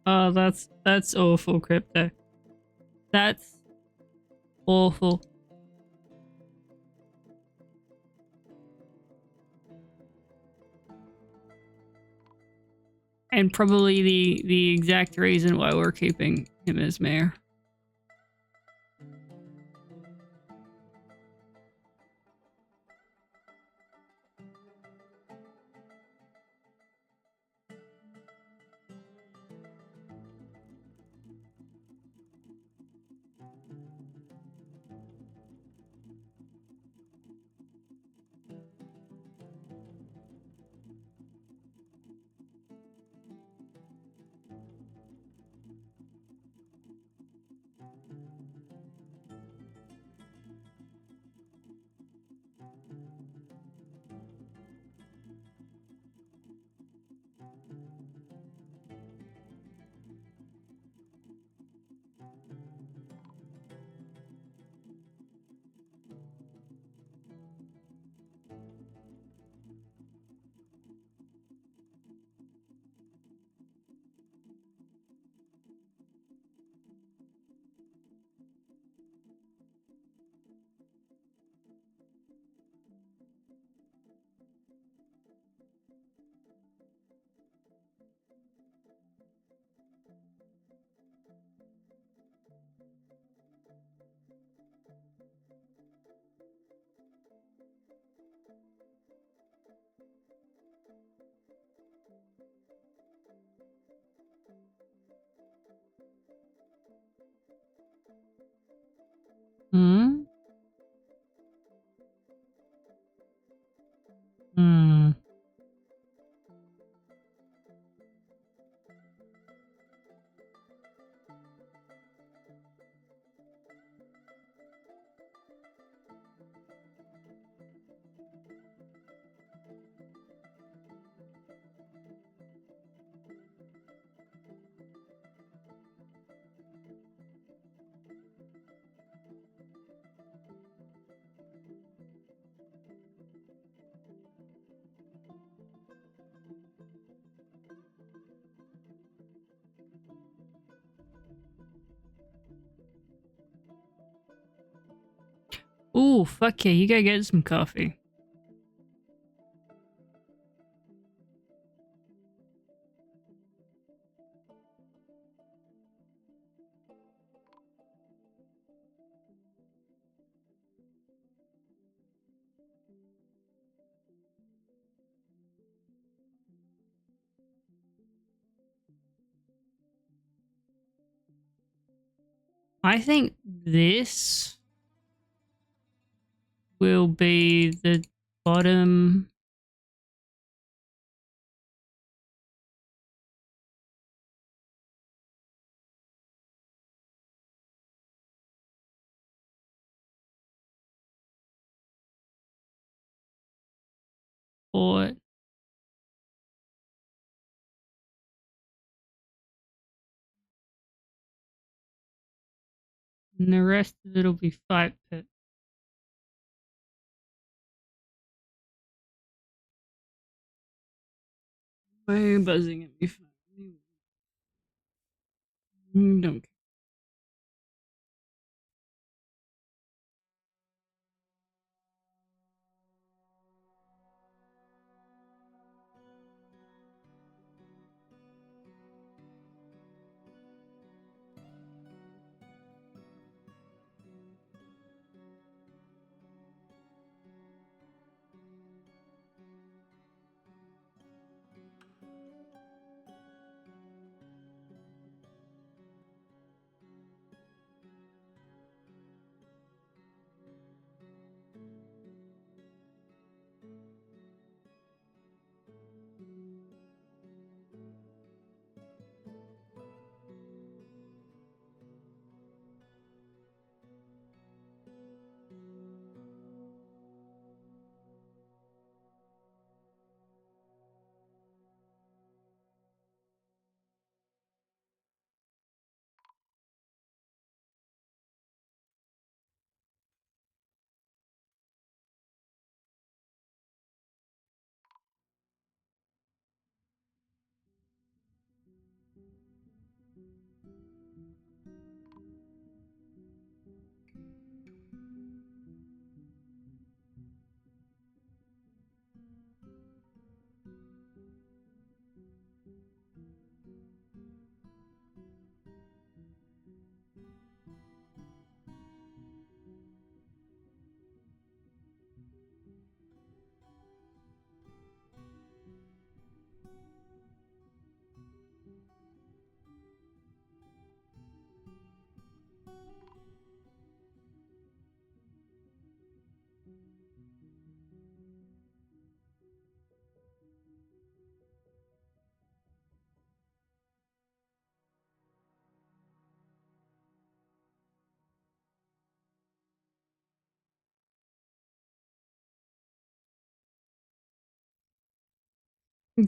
Oh, that's awful, Crypto. That's awful. And probably the exact reason why we're keeping him as mayor. Hmm? Hmm. Ooh, fuck yeah, you gotta get some coffee. I think this will be the bottom. Or and the rest of it'll be fight pit. Why are you buzzing at me? Don't.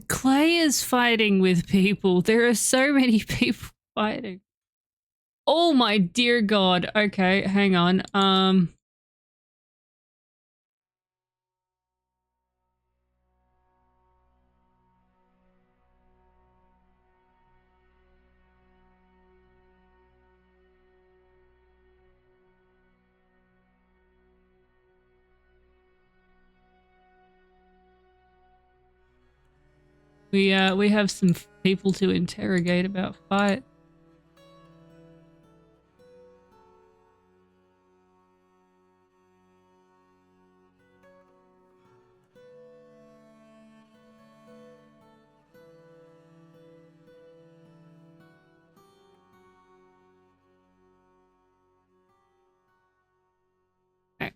Clay is fighting with people. There are so many people fighting. Oh my dear God. Okay, hang on. We have some people to interrogate about fight. Okay.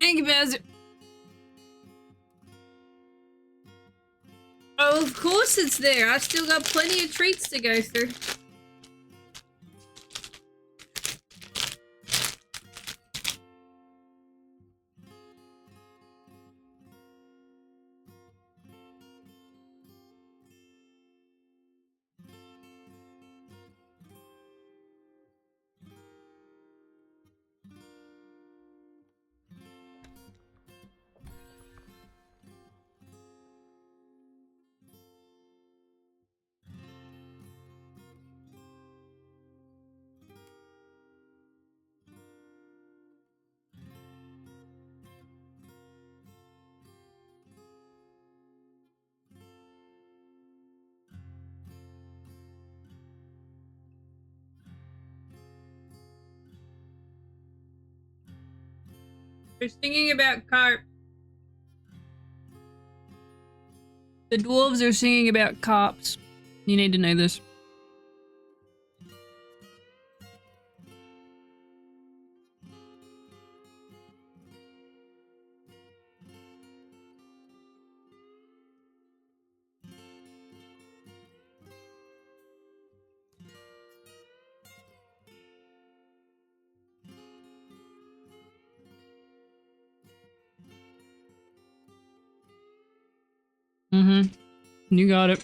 Thank you, Bowser. Oh, of course it's there. I still got plenty of treats to go through. They're singing about carp. The dwarves are singing about carps. You need to know this. Mm-hmm. You got it.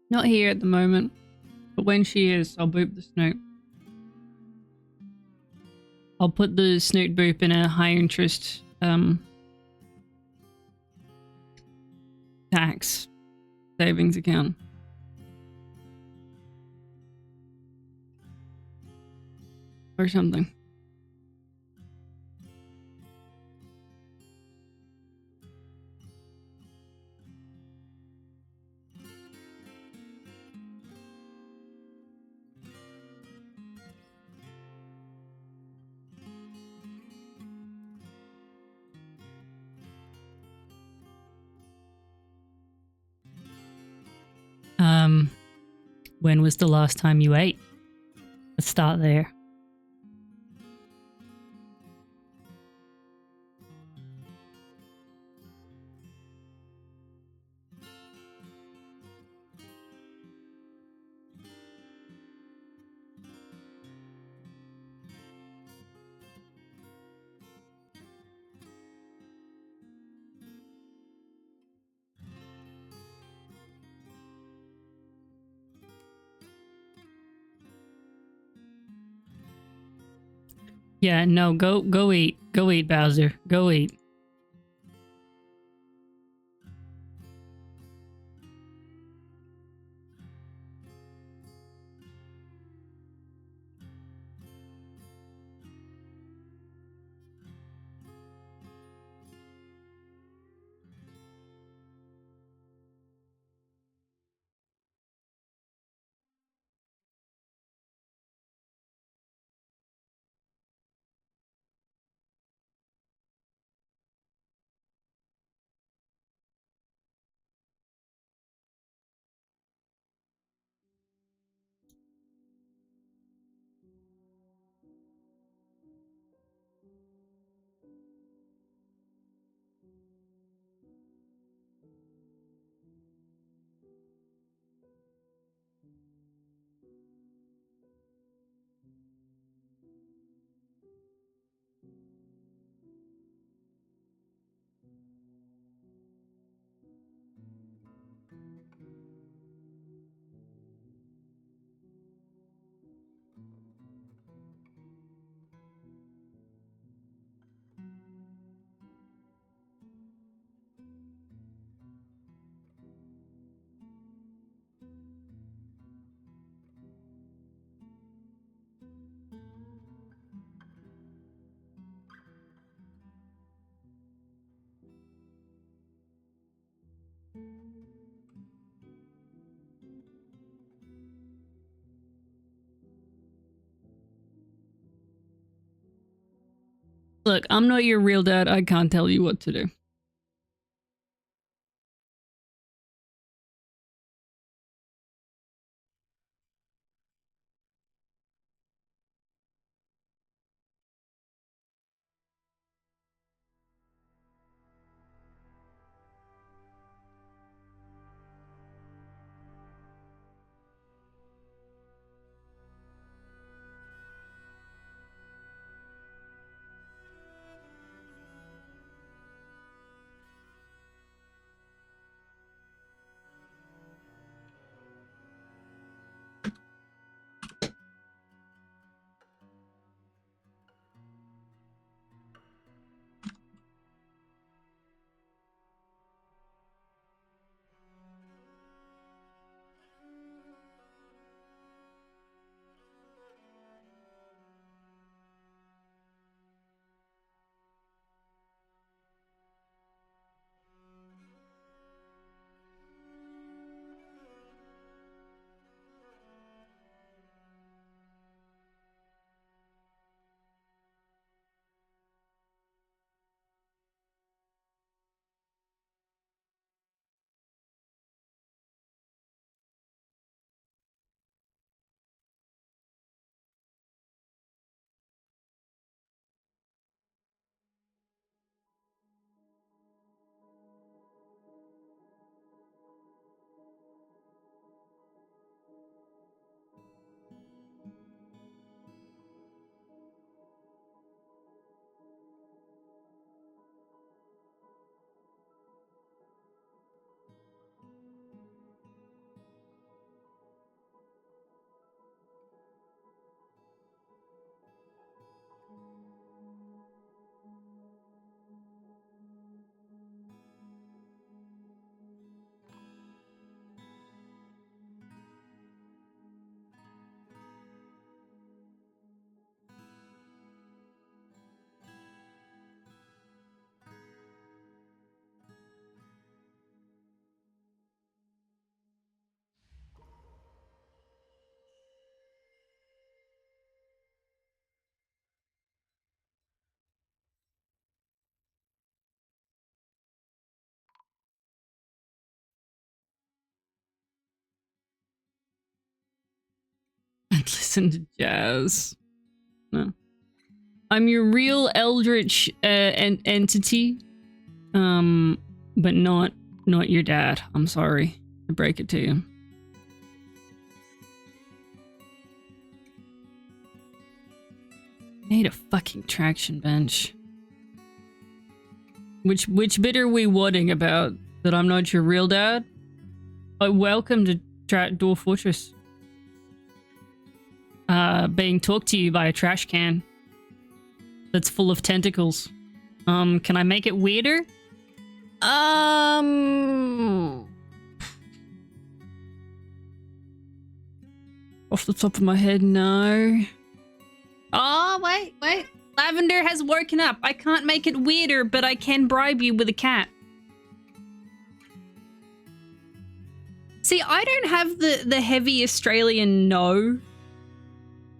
Not here at the moment, but when she is, I'll boop the snoot. I'll put the snoot boop in a high interest tax savings account. Or something. When was the last time you ate? Let's start there. Yeah, no, go eat. Go eat, Bowser. Go eat. Look, I'm not your real dad. I can't tell you what to do. and listen to jazz. No. I'm your real eldritch entity. But not your dad. I'm sorry to break it to you. Need a fucking traction bench. Which bit are we wadding about? That I'm not your real dad? Welcome to Dwarf Fortress. Being talked to you by a trash can. That's full of tentacles. Can I make it weirder? Off the top of my head, no. Oh, wait. Lavender has woken up. I can't make it weirder, but I can bribe you with a cat. See, I don't have the heavy Australian no.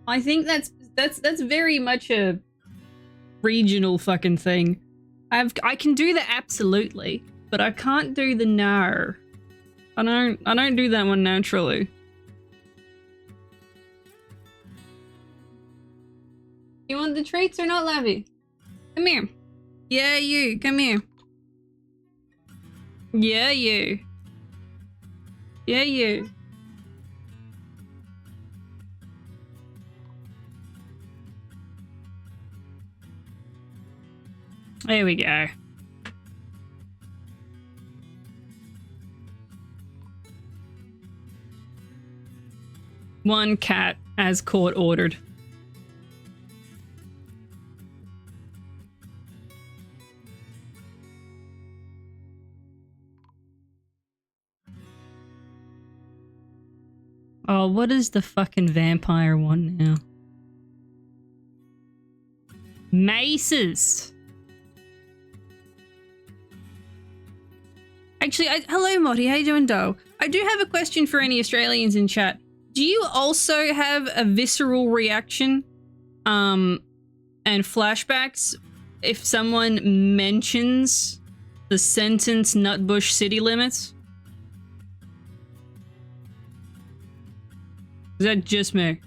I think that's very much a regional fucking thing. I can do the absolutely, but I can't do the no. I don't do that one naturally. You want the treats or not, Lavi? Come here. Yeah, you. Come here. Yeah, you. Yeah, you. There we go. One cat as court ordered. Oh, what does the fucking vampire want now? Maces. Actually, hello, Motti. How you doing, Doe? I do have a question for any Australians in chat. Do you also have a visceral reaction, and flashbacks if someone mentions the sentence Nutbush city limits? Is that just me?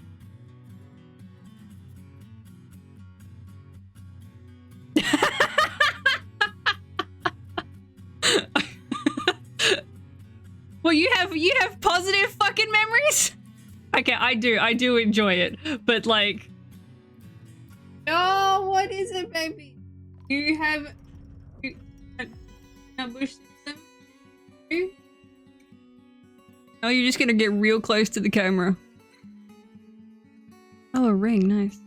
Well, you have positive fucking memories? Okay, I do enjoy it, but like, oh, what is it, baby? You have Nutbush city? Oh, you're just gonna get real close to the camera. Oh, a ring, nice.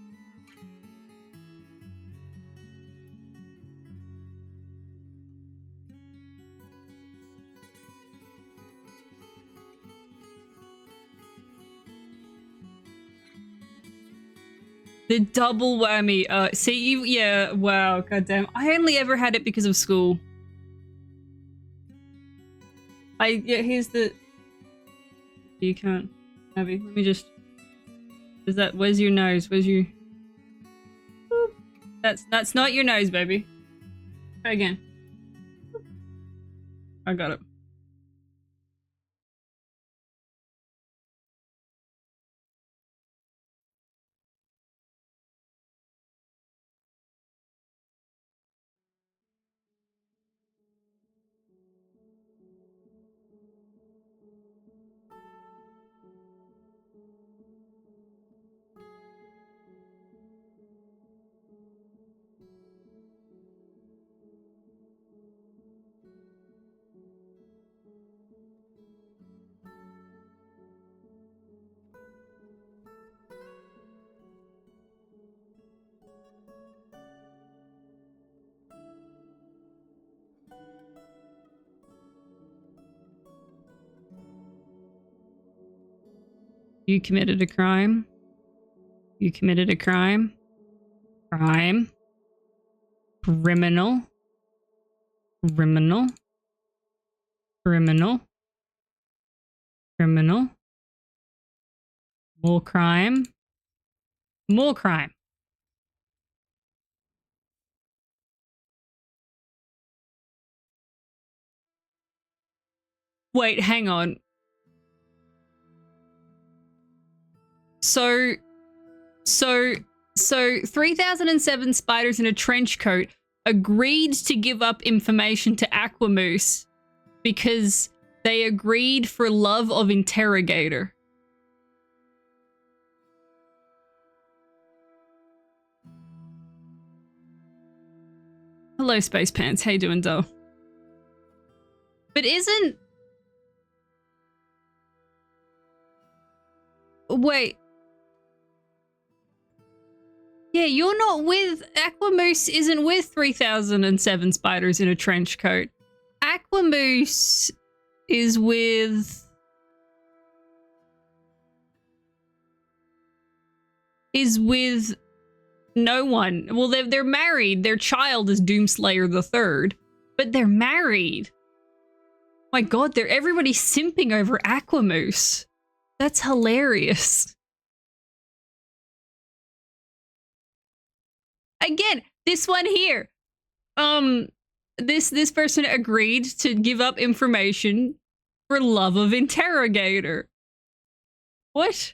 The double whammy. See, you, yeah, wow, goddamn. I only ever had it because of school. Yeah, here's the... You can't. Abby, let me just... where's your nose? Where's your... Boop. That's not your nose, baby. Try again. I got it. You committed a crime. You committed a crime. Crime. Criminal. Criminal. Criminal. Criminal. More crime. More crime. Wait, hang on. So 3007 spiders in a trench coat agreed to give up information to Aquamoose because they agreed for love of interrogator. Hello, Space Pants. How you doing, doll? But isn't... Wait. Yeah, you're not with... Aquamoose isn't with 3007 spiders in a trench coat. Aquamoose is with... no one. Well, they're married. Their child is Doomslayer the Third, but they're married. My God, everybody's simping over Aquamoose. That's hilarious. Again, this one here. This person agreed to give up information for love of interrogator. What?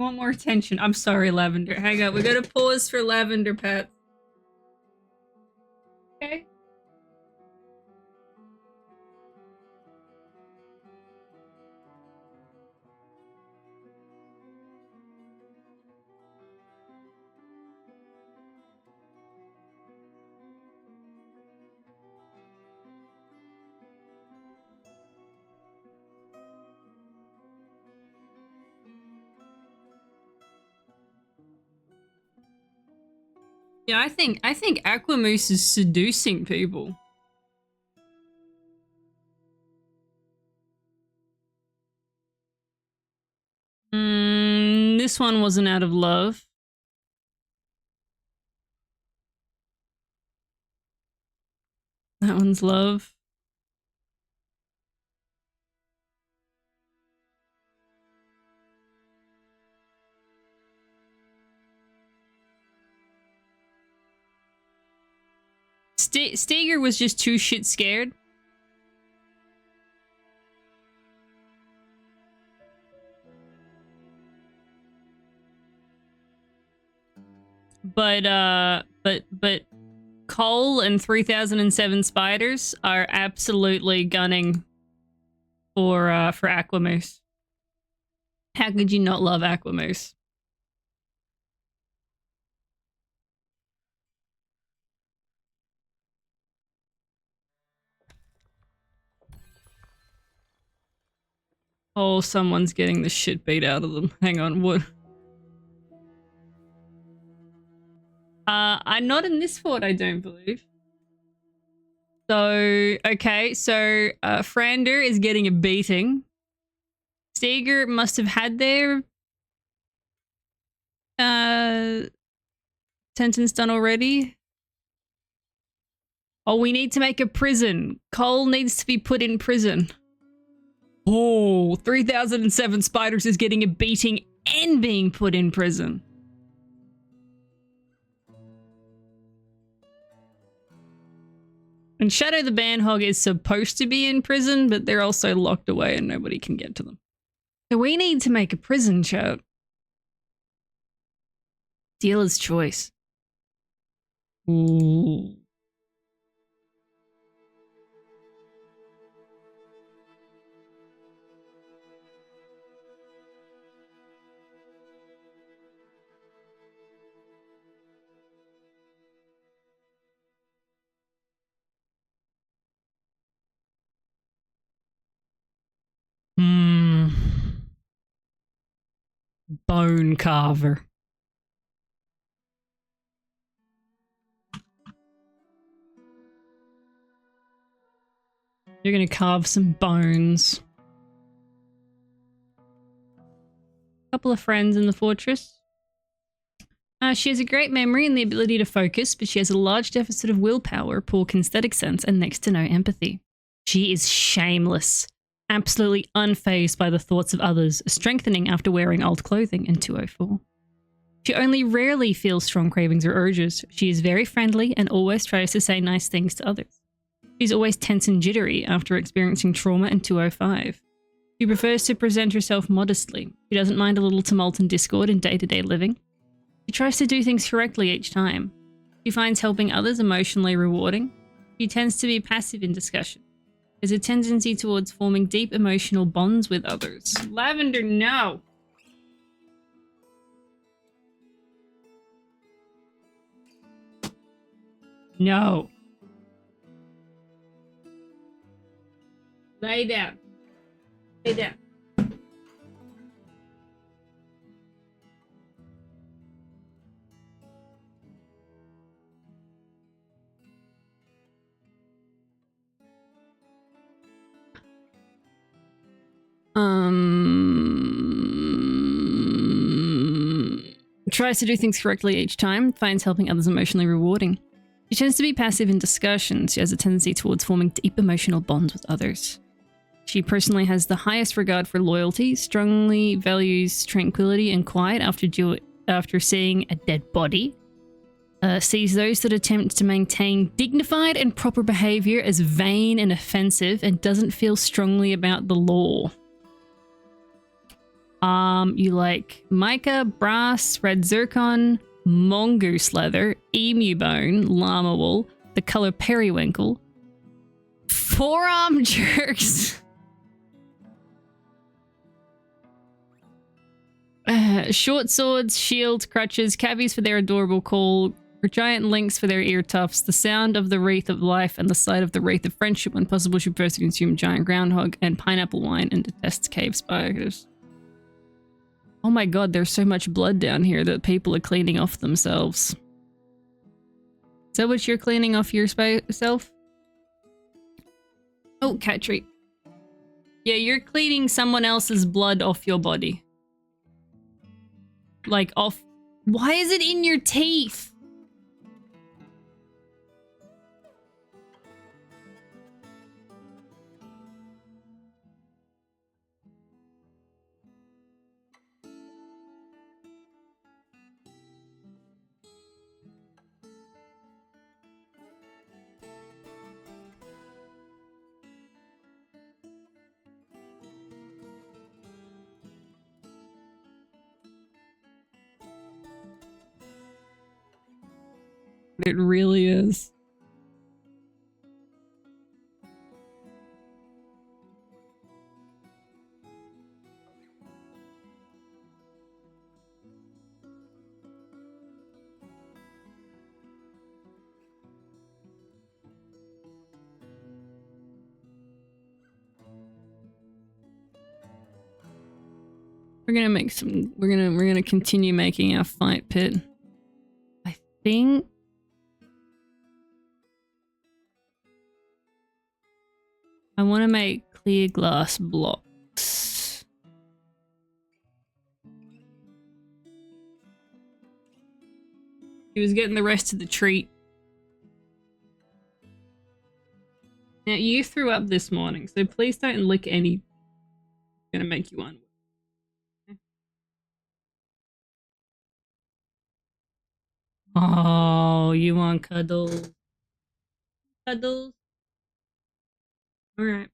Want more attention? I'm sorry, Lavender. Hang on, we gotta pause for Lavender Pets. Okay. Yeah, I think Aquamoose is seducing people. This one wasn't out of love. That one's love. Steger was just too shit scared. But Cole and 3007 spiders are absolutely gunning for Aquamoose. How could you not love Aquamoose? Oh, someone's getting the shit beat out of them. Hang on, what? I'm not in this fort, I don't believe. So, okay, so Frander is getting a beating. Steger must have had their sentence done already. Oh, we need to make a prison. Cole needs to be put in prison. Oh, 3007 spiders is getting a beating and being put in prison. And Shadow the Bandhog is supposed to be in prison, but they're also locked away and nobody can get to them. So we need to make a prison, chat. Dealer's choice. Ooh. Bone carver. You're gonna carve some bones. Couple of friends in the fortress. She has a great memory and the ability to focus, but she has a large deficit of willpower, poor kinesthetic sense, and next to no empathy. She is shameless, absolutely unfazed by the thoughts of others, strengthening after wearing old clothing in 204. She only rarely feels strong cravings or urges. She is very friendly and always tries to say nice things to others. She's always tense and jittery after experiencing trauma in 205. She prefers to present herself modestly. She doesn't mind a little tumult and discord in day-to-day living. She tries to do things correctly each time. She finds helping others emotionally rewarding. She tends to be passive in discussion. There's a tendency towards forming deep emotional bonds with others. Lavender, no! No. Lay down. Lay down. Tries to do things correctly each time, finds helping others emotionally rewarding. She tends to be passive in discussions. She has a tendency towards forming deep emotional bonds with others. She personally has the highest regard for loyalty, strongly values tranquility and quiet after seeing a dead body. Sees those that attempt to maintain dignified and proper behavior as vain and offensive, and doesn't feel strongly about the law. You like mica, brass, red zircon, mongoose leather, emu bone, llama wool, the color periwinkle, forearm jerks, short swords, shields, crutches, cavies for their adorable call, giant lynx for their ear tufts, the sound of the wreath of life and the sight of the wreath of friendship when possible. She prefers to consume giant groundhog and pineapple wine and detests cave spiders. Oh my god, there's so much blood down here that people are cleaning off themselves. Is that what you're cleaning off yourself? Oh, cat treat. Yeah, you're cleaning someone else's blood off your body. Like off... Why is it in your teeth? It really is. We're gonna make some... We're gonna continue making our fight pit. I think... I want to make clear glass blocks. He was getting the rest of the treat. Now, you threw up this morning, so please don't lick any... I'm gonna make you unwell. Oh, you want cuddles? Cuddles? Alright.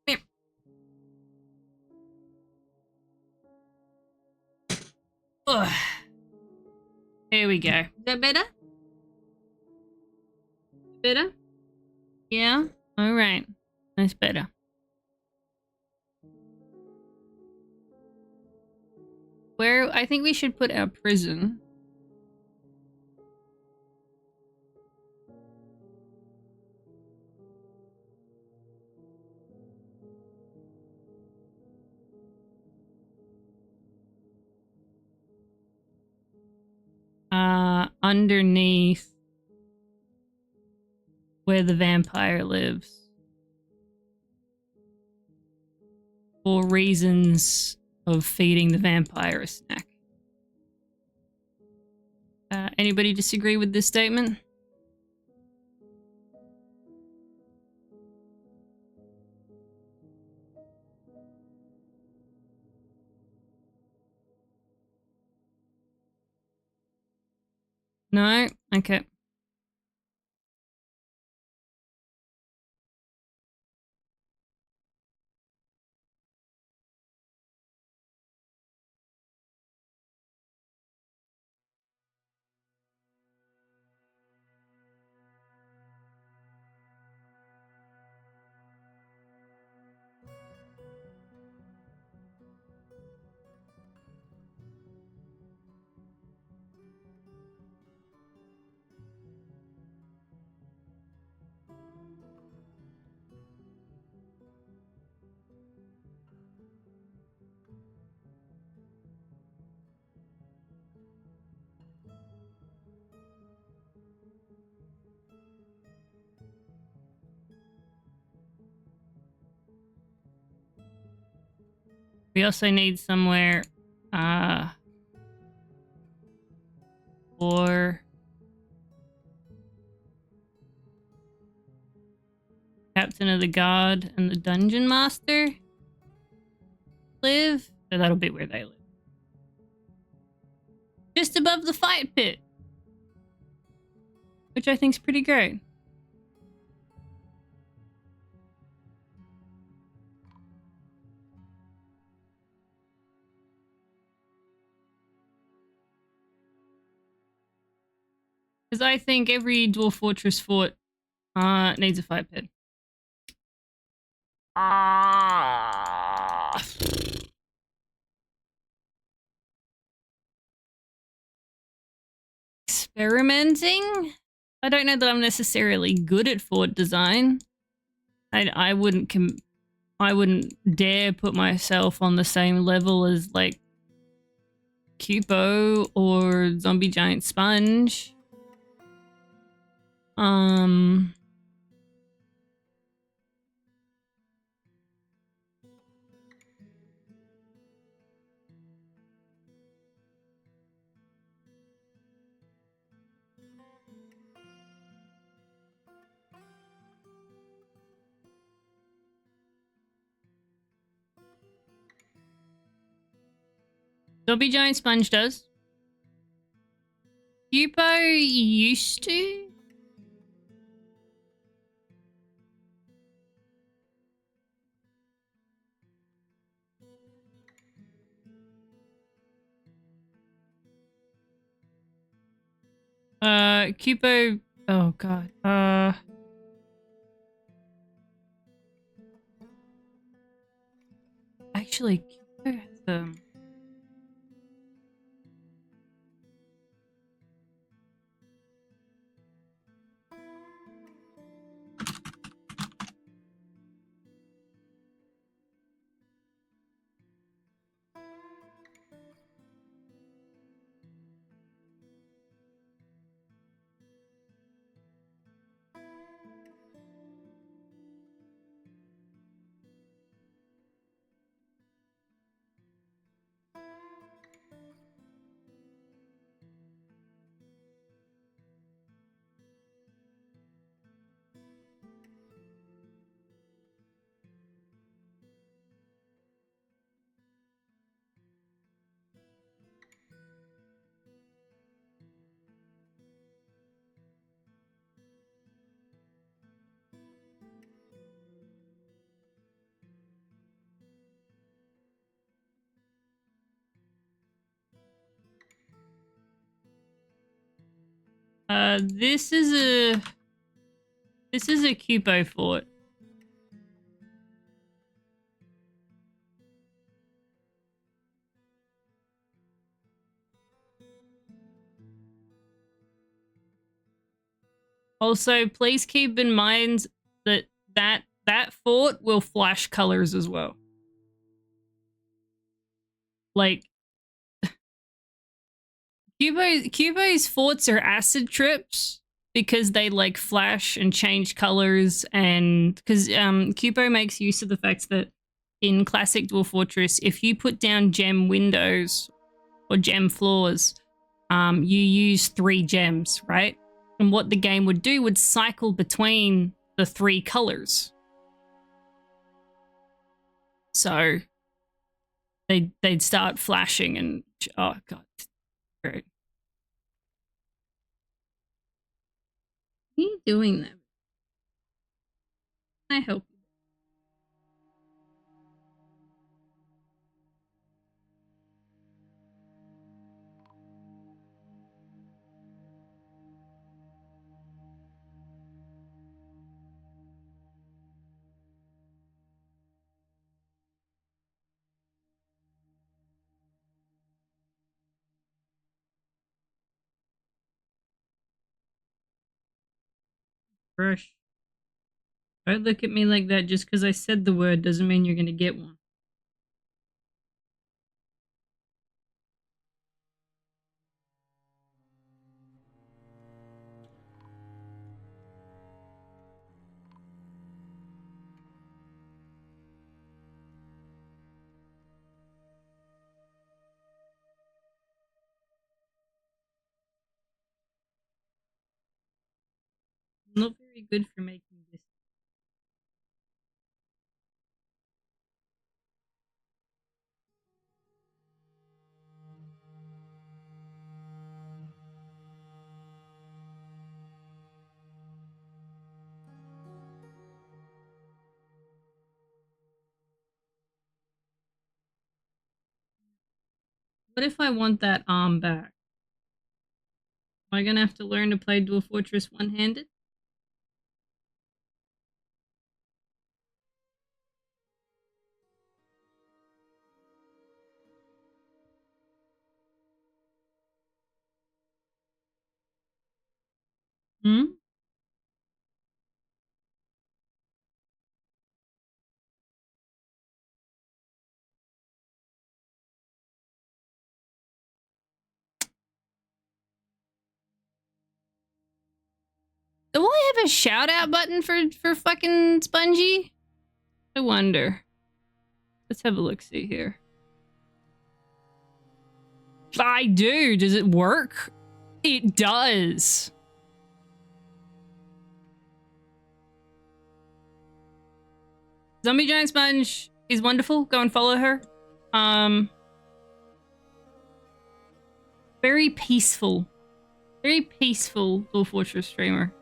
Here. Ugh. Here we go. Is that better? Better? Yeah? Alright. That's better. Where... I think we should put our prison. Underneath where the vampire lives. For reasons of feeding the vampire a snack. Anybody disagree with this statement? No? Okay. We also need somewhere for Captain of the Guard and the Dungeon Master live. So that'll be where they live. Just above the fight pit. Which I think's pretty great. Because I think every Dwarf Fortress fort needs a fight pit. Experimenting? I don't know that I'm necessarily good at fort design. I wouldn't dare put myself on the same level as like Cupo or Zombie Giant Sponge. Zombie Giant Sponge does. Cupo used to. Cupo. Oh god. Actually, Cupo has this is a Cupo fort. Also, please keep in mind that that fort will flash colors as well. Like Cubo's forts are acid trips because they like flash and change colors, and because Cubo makes use of the fact that in classic Dwarf Fortress, if you put down gem windows or gem floors, you use 3 gems, right? And what the game would do would cycle between the 3 colors. So they'd start flashing and oh god, great. What are you doing that? Can I help you? Brush. Don't look at me like that. Just because I said the word doesn't mean you're going to get one. Not very good for making this. What if I want that arm back? Am I gonna have to learn to play Dwarf Fortress one-handed? Hmm? Do I have a shout out button for fucking Spongy? I wonder. Let's have a look see here. I do. Does it work? It does. Zombie Giant Sponge is wonderful. Go and follow her. Very peaceful. Very peaceful Dwarf Fortress streamer.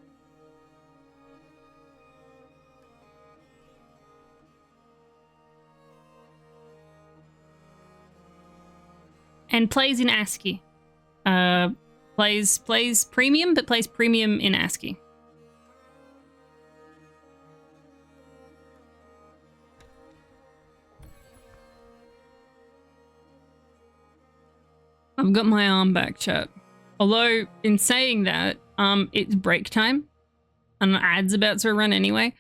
And plays in ASCII. Plays premium, but plays premium in ASCII. I've got my arm back, chat. Although, in saying that, it's break time. And the ad's about to run anyway.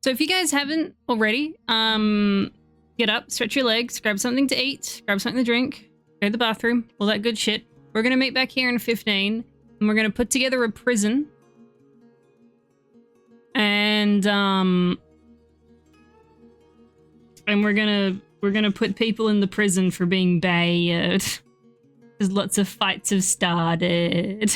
So if you guys haven't already, get up, stretch your legs, grab something to eat, grab something to drink, go to the bathroom, all that good shit. We're gonna meet back here in 15, and we're gonna put together a prison. And we're gonna put people in the prison for being bad. Because lots of fights have started.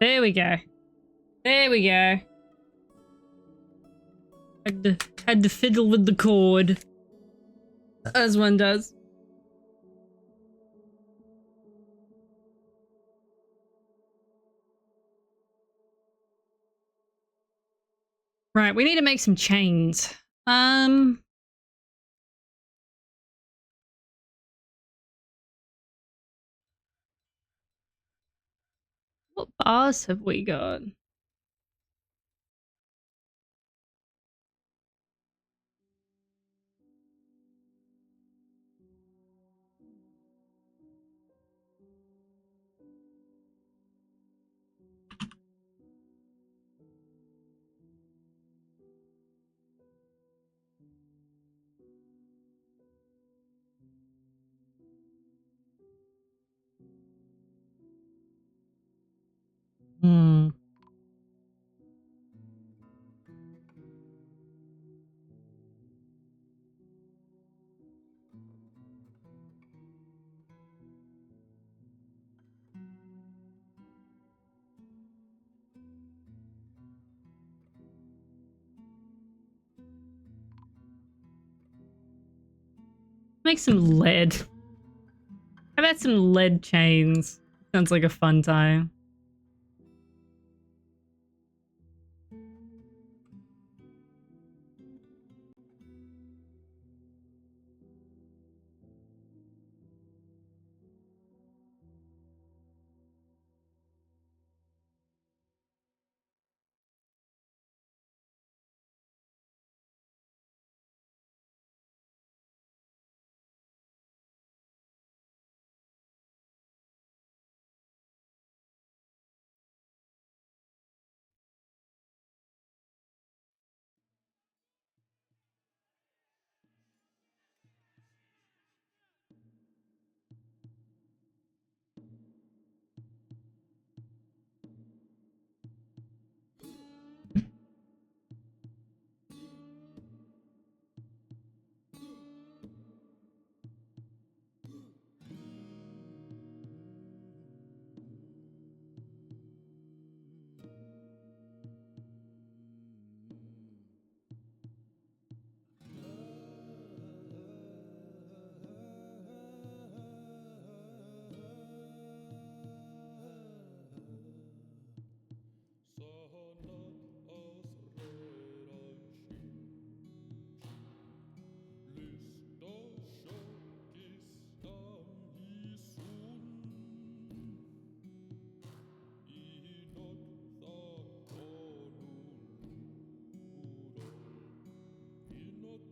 There we go. There we go. Had to fiddle with the cord. As one does. Right, we need to make some chains. What bars have we got? Hmm. Make some lead. How about some lead chains? Sounds like a fun time.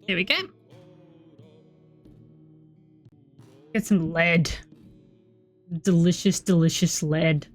There we go. Get some lead. Delicious, delicious lead.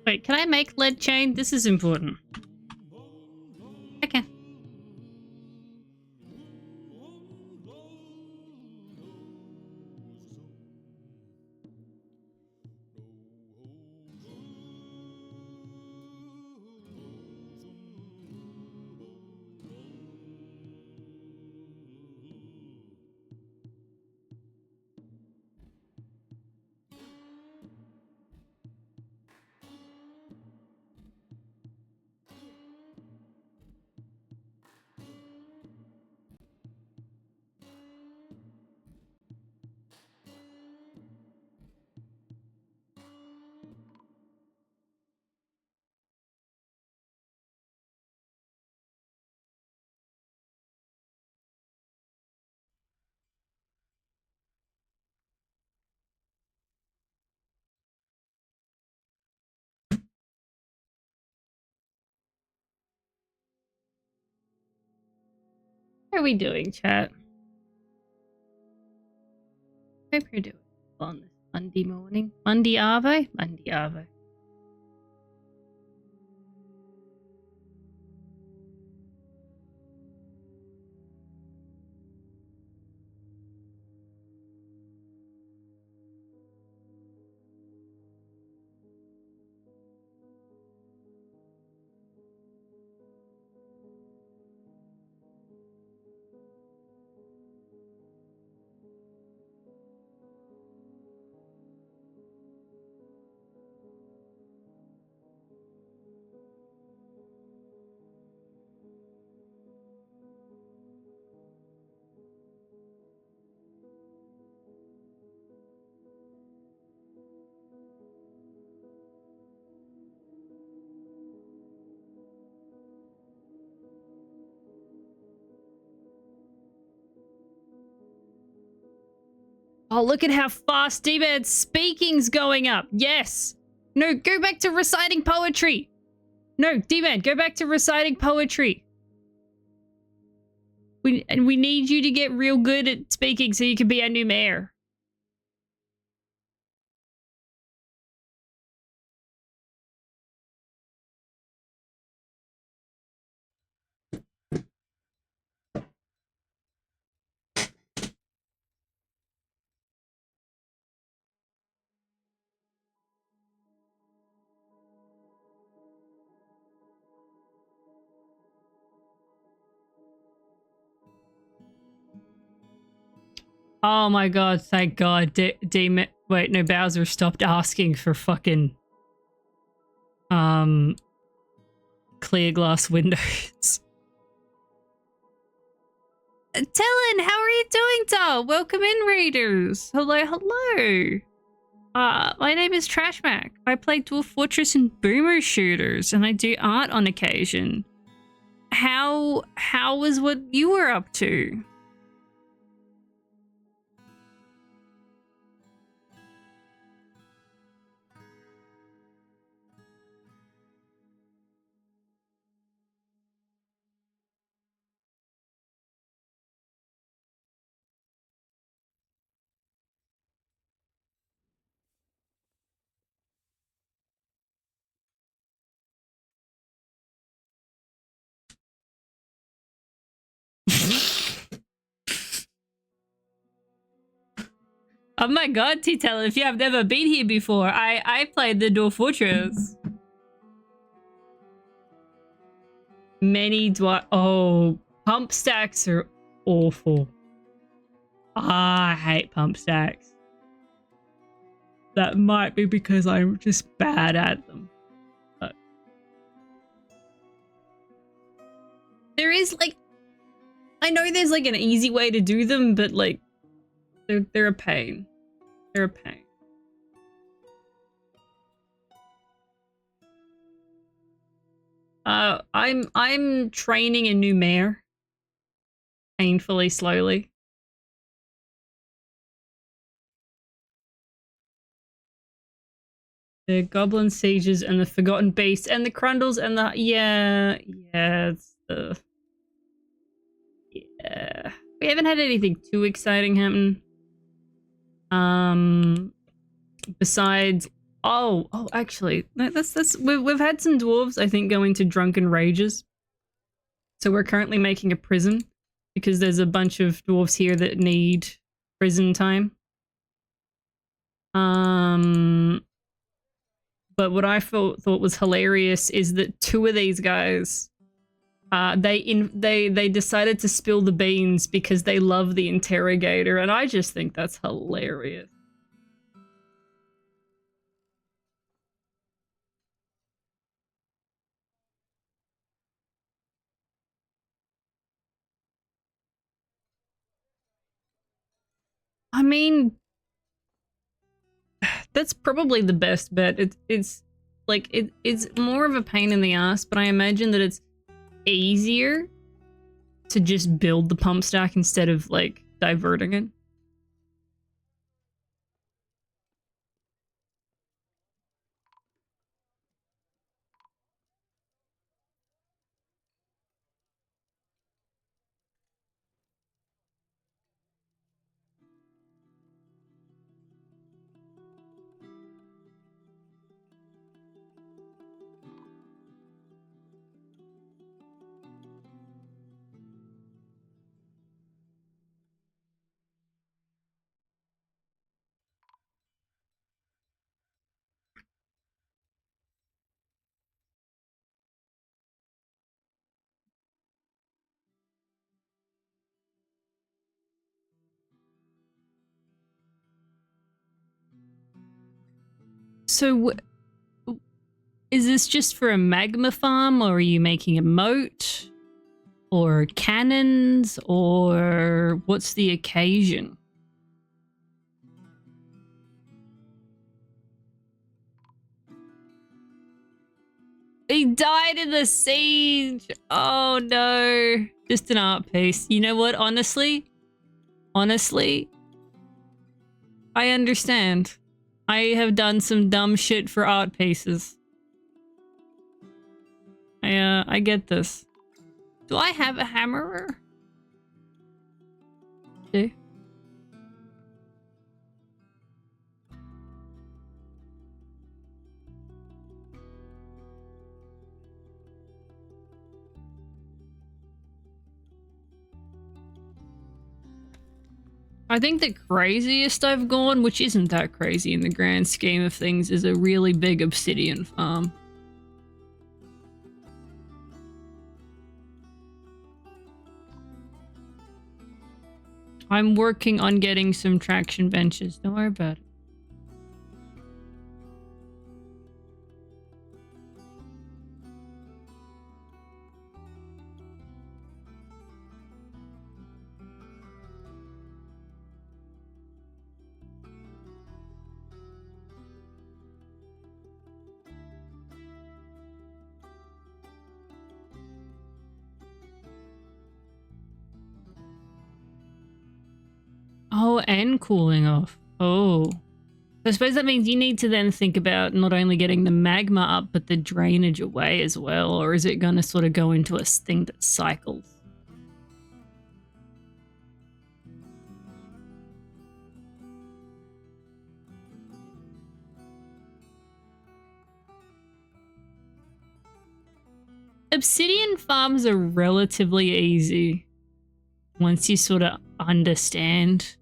Wait, can I make lead chain? This is important. Okay. How are we doing, chat? Hope you're doing well on this Monday morning. Monday Arvo? Monday Arvo. Oh, look at how fast D-Man's speaking's going up. Yes. No, go back to reciting poetry. No, D-Man, go back to reciting poetry. We need you to get real good at speaking so you can be our new mayor. Oh my god, thank god. Wait, no, Bowser stopped asking for fucking clear glass windows. Talon, how are you doing, doll? Welcome in, readers. Hello, hello. My name is TrashMack. I play Dwarf Fortress and Boomer Shooters, and I do art on occasion. How was what you were up to? Oh my god, T-Tel, if you have never been here before, I played the Dwarf Fortress. Many oh, pump stacks are awful. I hate pump stacks. That might be because I'm just bad at them. But there is like, I know there's like an easy way to do them, but like they're a pain. They're a pain. I'm training a new mare. Painfully slowly. The Goblin Sieges and the Forgotten Beast and the Crundles and the it's the we haven't had anything too exciting happen. Besides actually that's we've had some dwarves I think go into drunken rages. So we're currently making a prison because there's a bunch of dwarves here that need prison time. But what I thought was hilarious is that two of these guys, they decided to spill the beans because they love the interrogator, and I just think that's hilarious. I mean, that's probably the best bet. It's like it's more of a pain in the ass, but I imagine that it's easier to just build the pump stack instead of like diverting it. So, is this just for a magma farm, or are you making a moat? Or cannons? Or what's the occasion? He died in the siege! Oh no. Just an art piece. You know what? Honestly, I understand. I have done some dumb shit for art pieces. I get this. Do I have a hammerer? Do. I think the craziest I've gone, which isn't that crazy in the grand scheme of things, is a really big obsidian farm. I'm working on getting some traction benches. Don't worry about it. Oh, and cooling off. Oh. I suppose that means you need to then think about not only getting the magma up, but the drainage away as well. Or is it going to sort of go into a thing that cycles? Obsidian farms are relatively easy once you sort of understand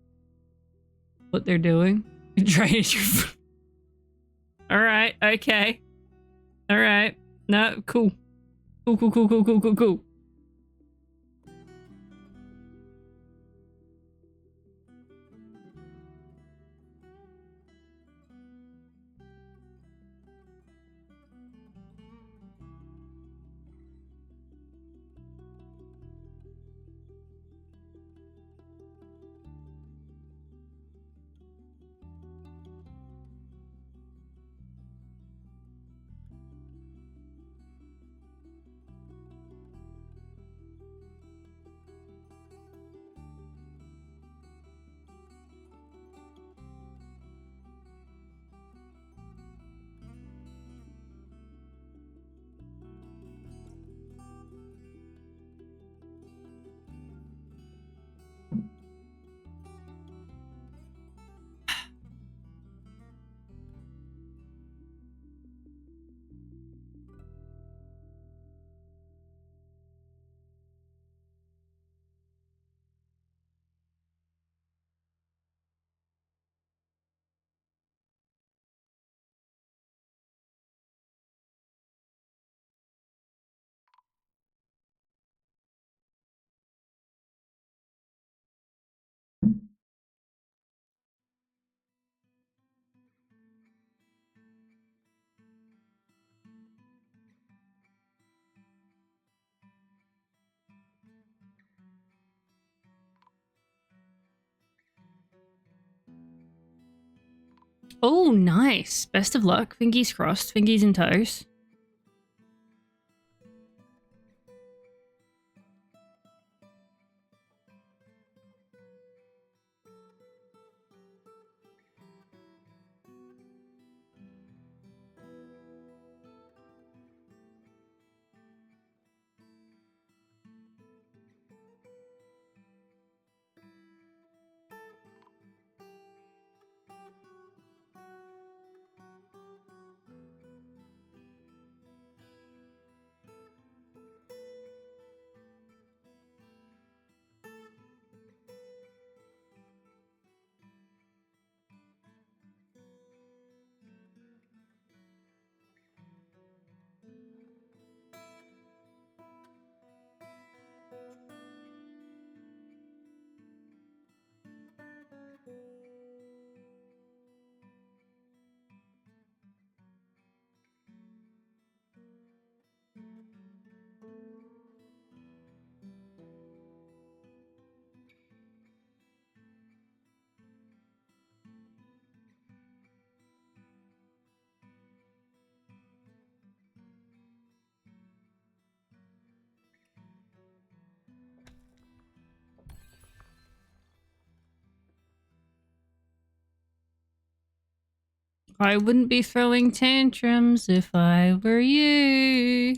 what they're doing. Drainage your Alright, okay. Alright. No, cool. Cool. Oh, nice. Best of luck. Fingies crossed. Fingies and toes. I wouldn't be throwing tantrums if I were you.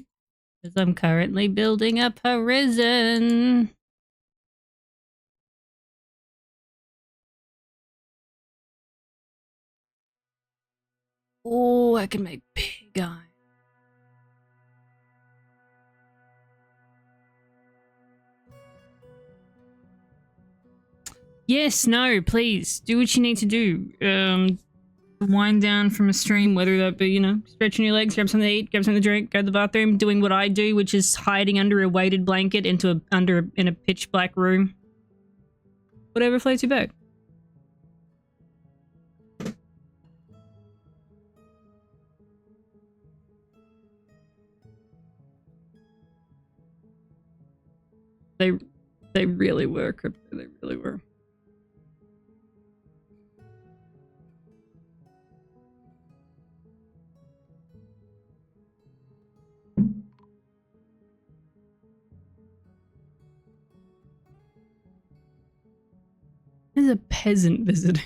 Because I'm currently building a prison. Oh, I can make big eyes. Yes, no, please. Do what you need to do. Wind down from a stream, whether that be, you know, stretching your legs, grab something to eat, grab something to drink, go to the bathroom, doing what I do, which is hiding under a weighted blanket in a pitch black room. Whatever floats your boat. They really were, Crypto. They really were. There's a peasant visiting.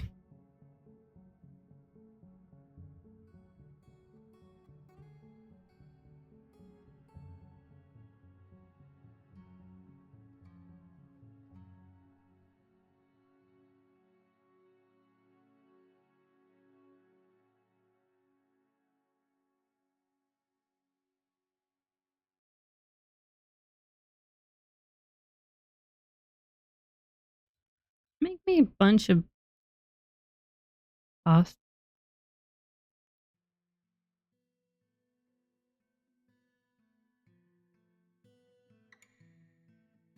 Make me a bunch of past.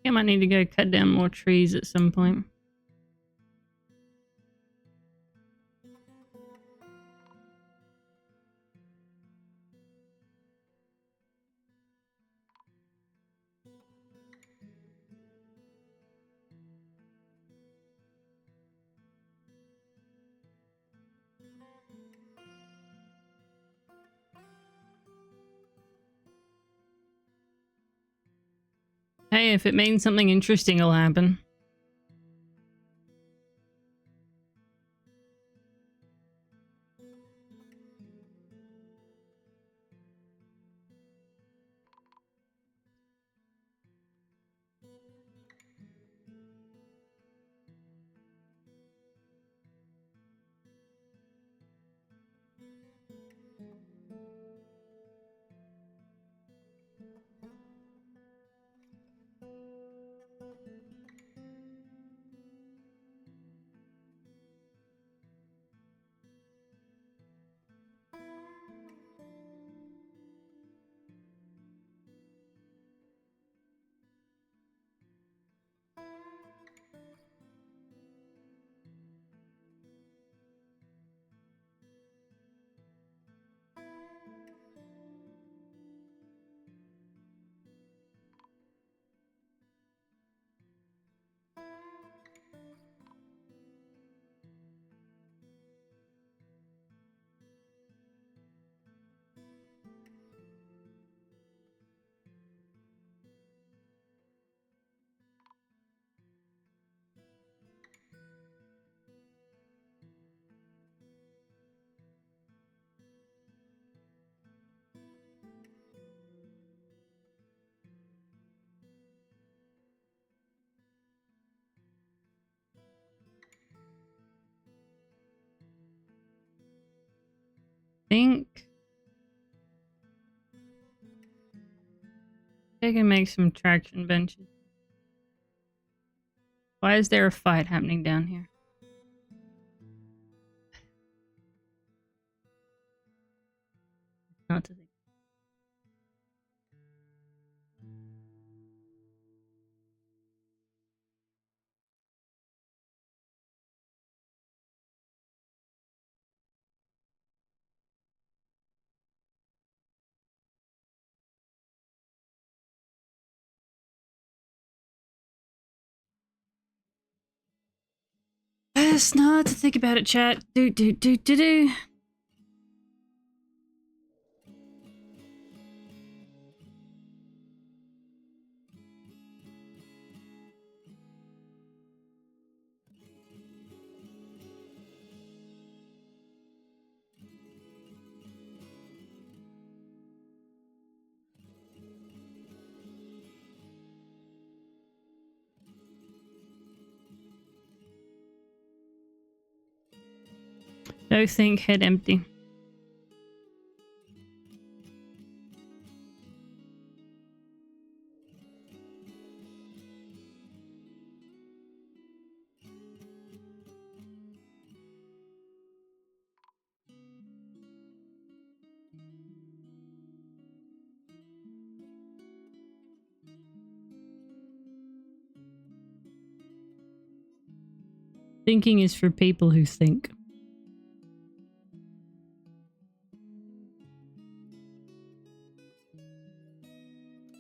I might need to go cut down more trees at some point. Hey, if it means something interesting will happen. Think I can make some traction benches. Why is there a fight happening down here? Not to think. Best not to think about it, chat. Do. No think, head empty. Thinking is for people who think.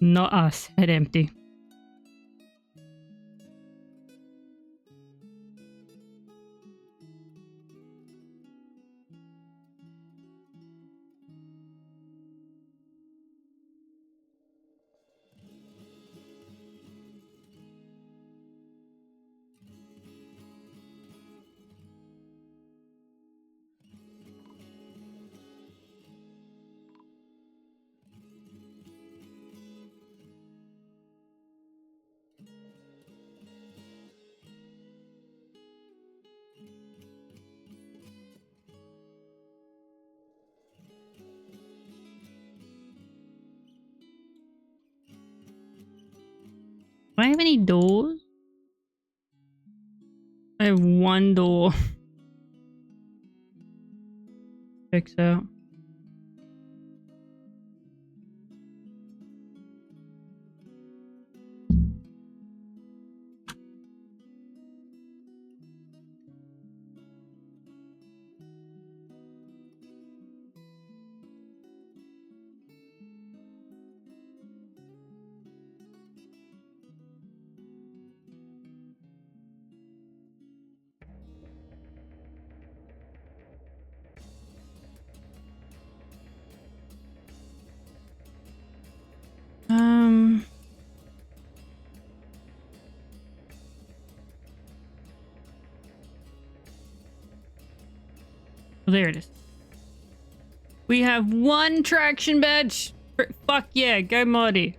Not us, head empty. Do I have any doors? I have one door. Checks out. Well, there it is. We have one traction badge. Fuck yeah, go Marty.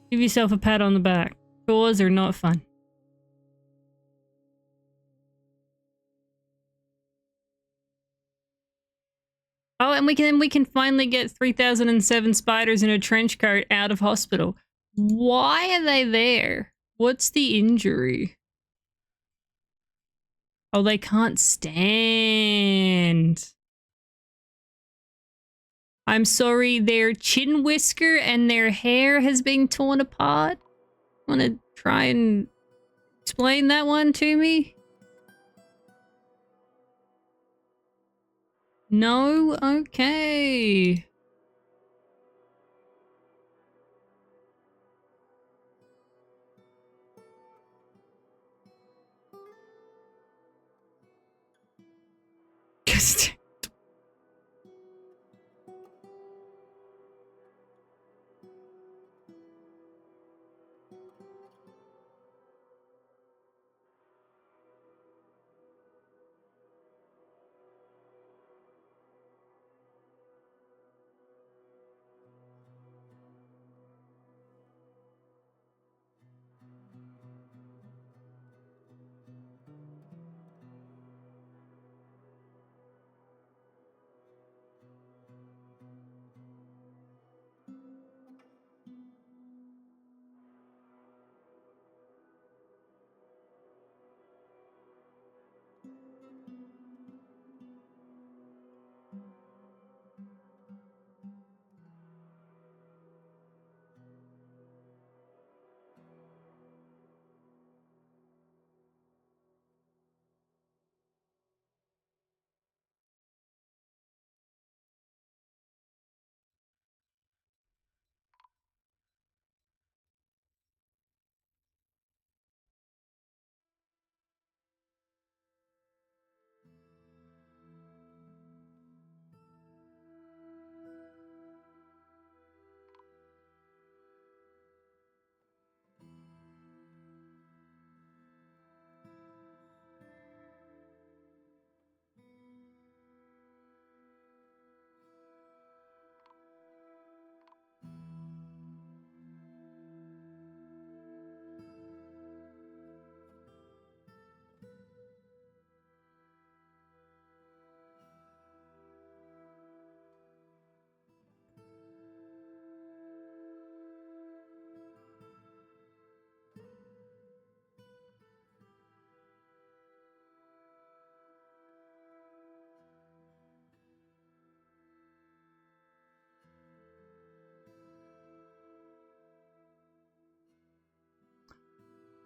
Give yourself a pat on the back. Chores are not fun. Oh, and we can finally get 3007 spiders in a trench coat out of hospital. Why are they there? What's the injury? Oh, they can't stand. I'm sorry, their chin whisker and their hair has been torn apart. Want to try and explain that one to me? No? Okay.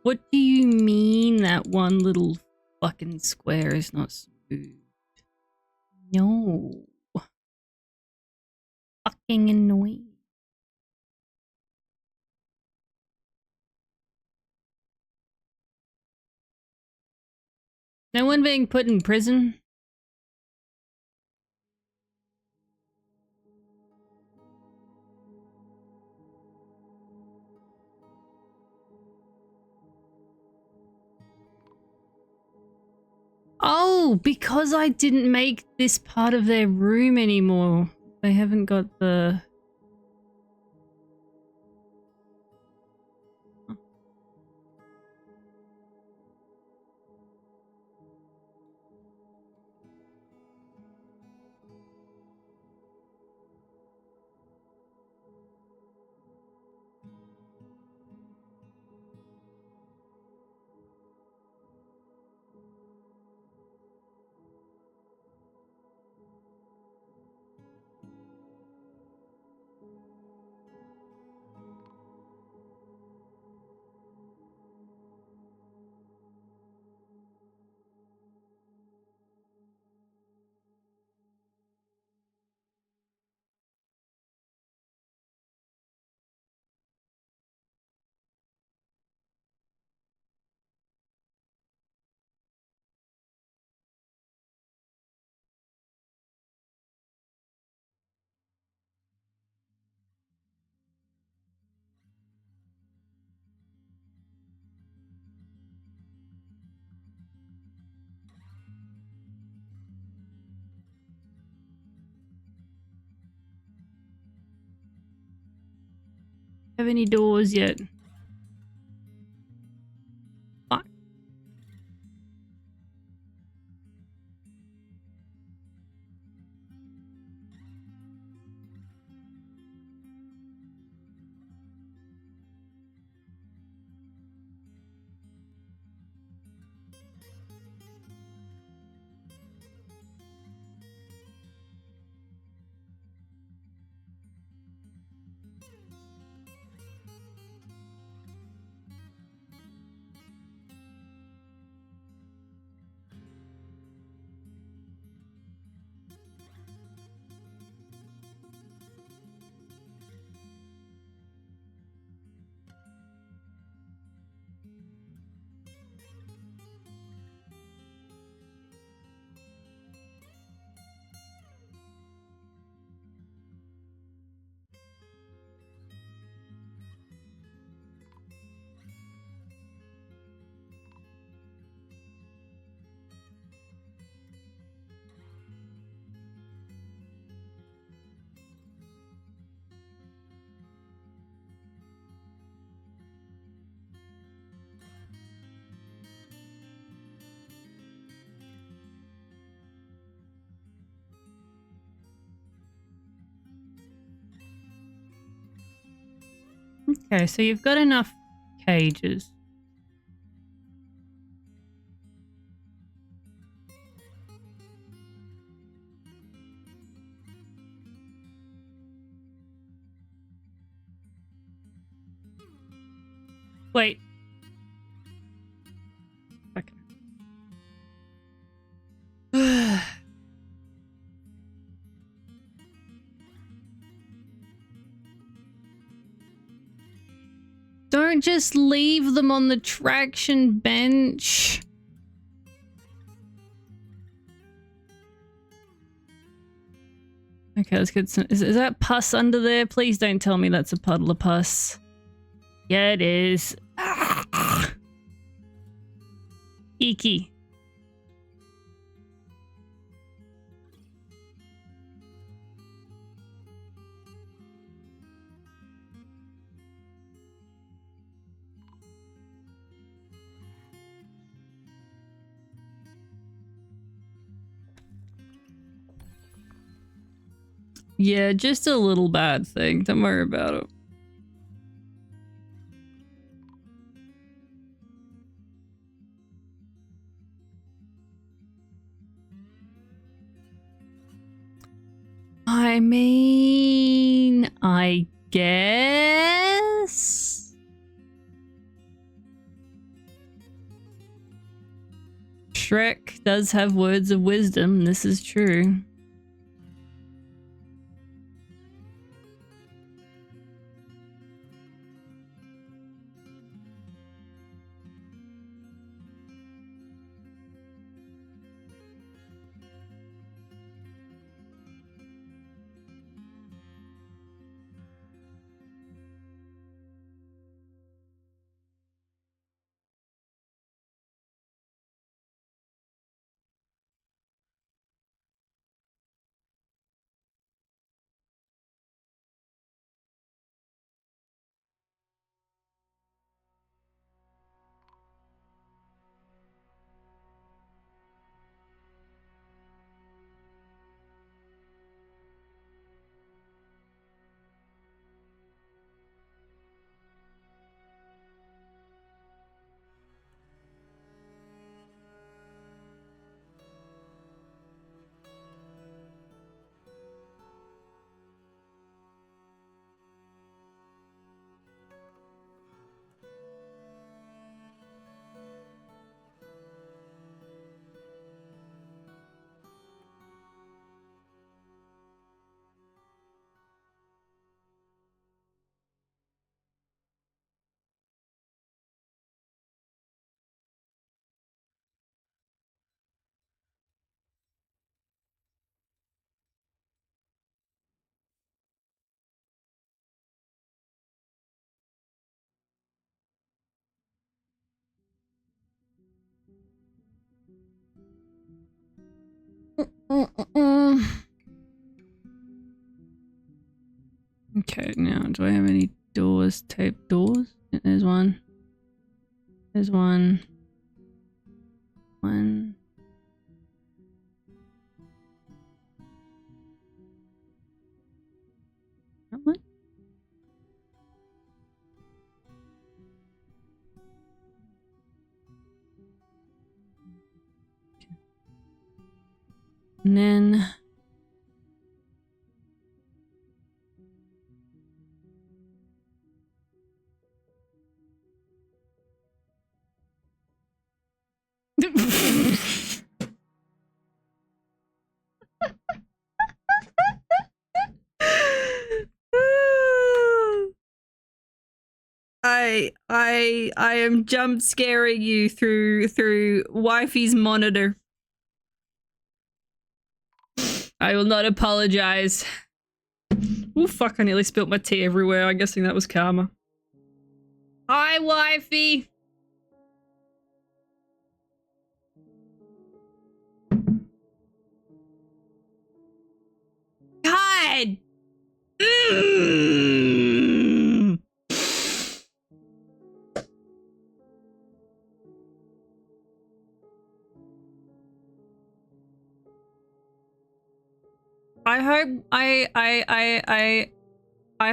What do you mean that one little fucking square is not smooth? No. Fucking annoying. No one being put in prison? Oh, because I didn't make this part of their room anymore. They haven't got the... have any doors yet. Fuck. Okay, so you've got enough cages. Wait. Okay. Don't just leave them on the traction bench. Okay, let's get some. Is that pus under there? Please don't tell me that's a puddle of pus. Yeah, it is. Icky. Yeah, just a little bad thing. Don't worry about it. I mean, I guess. Shrek does have words of wisdom. This is true. Okay, now do I have any doors, tape doors. There's one. There's one. One. That one? And then I am jump scaring you through wifey's monitor. I will not apologize. Oh fuck, I nearly spilt my tea everywhere. I'm guessing that was karma. Hi, wifey. God. I hope I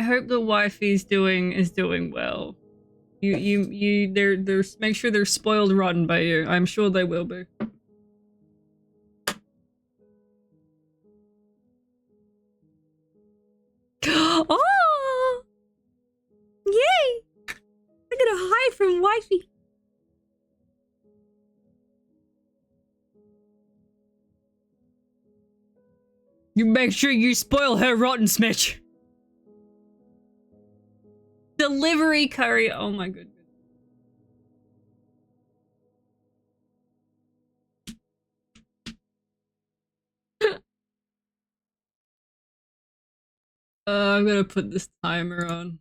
hope the wifey's doing well. They're make sure they're spoiled rotten by you. I'm sure they will be. Oh! Yay! I'm gonna hide from wifey. You make sure you spoil her rotten, Smitch. Delivery curry. Oh my goodness. I'm gonna put this timer on.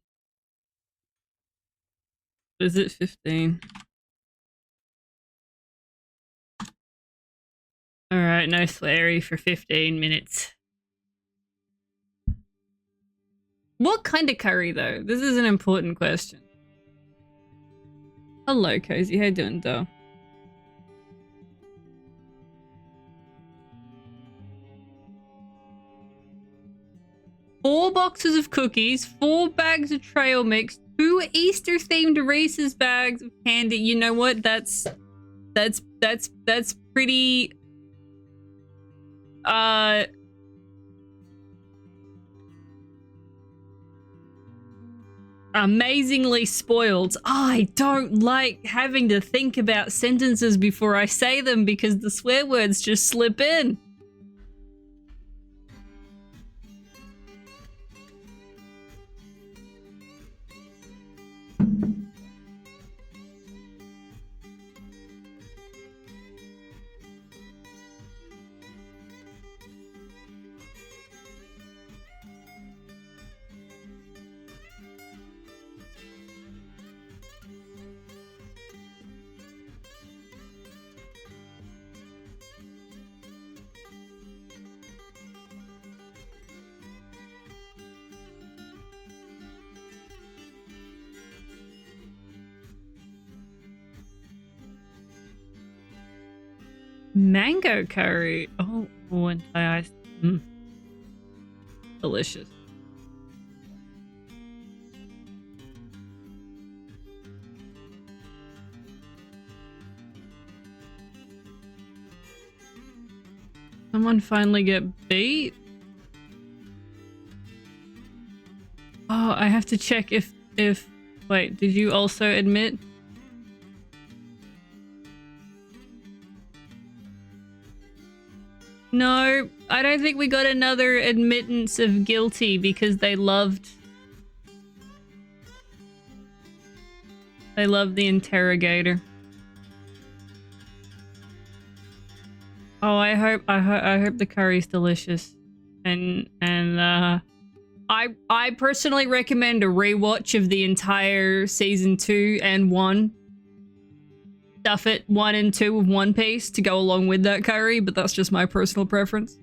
Is it 15? Alright, no Slary for 15 minutes. What kind of curry, though? This is an important question. Hello, Cozy. How you doing, though? Four boxes of cookies, 4 bags of trail mix, 2 Easter-themed Reese's bags of candy. You know what? That's pretty... amazingly spoiled. I don't like having to think about sentences before I say them because the swear words just slip in. Mango curry. Oh, and Thai ice. Delicious. Someone finally get beat? Oh, I have to check if wait, did you also admit? No, I don't think we got another admittance of guilty because they loved the interrogator. Oh, I hope the curry's delicious. And I personally recommend a rewatch of the entire season 2 and 1. Stuff it 1 and 2 with One Piece to go along with that curry, but that's just my personal preference.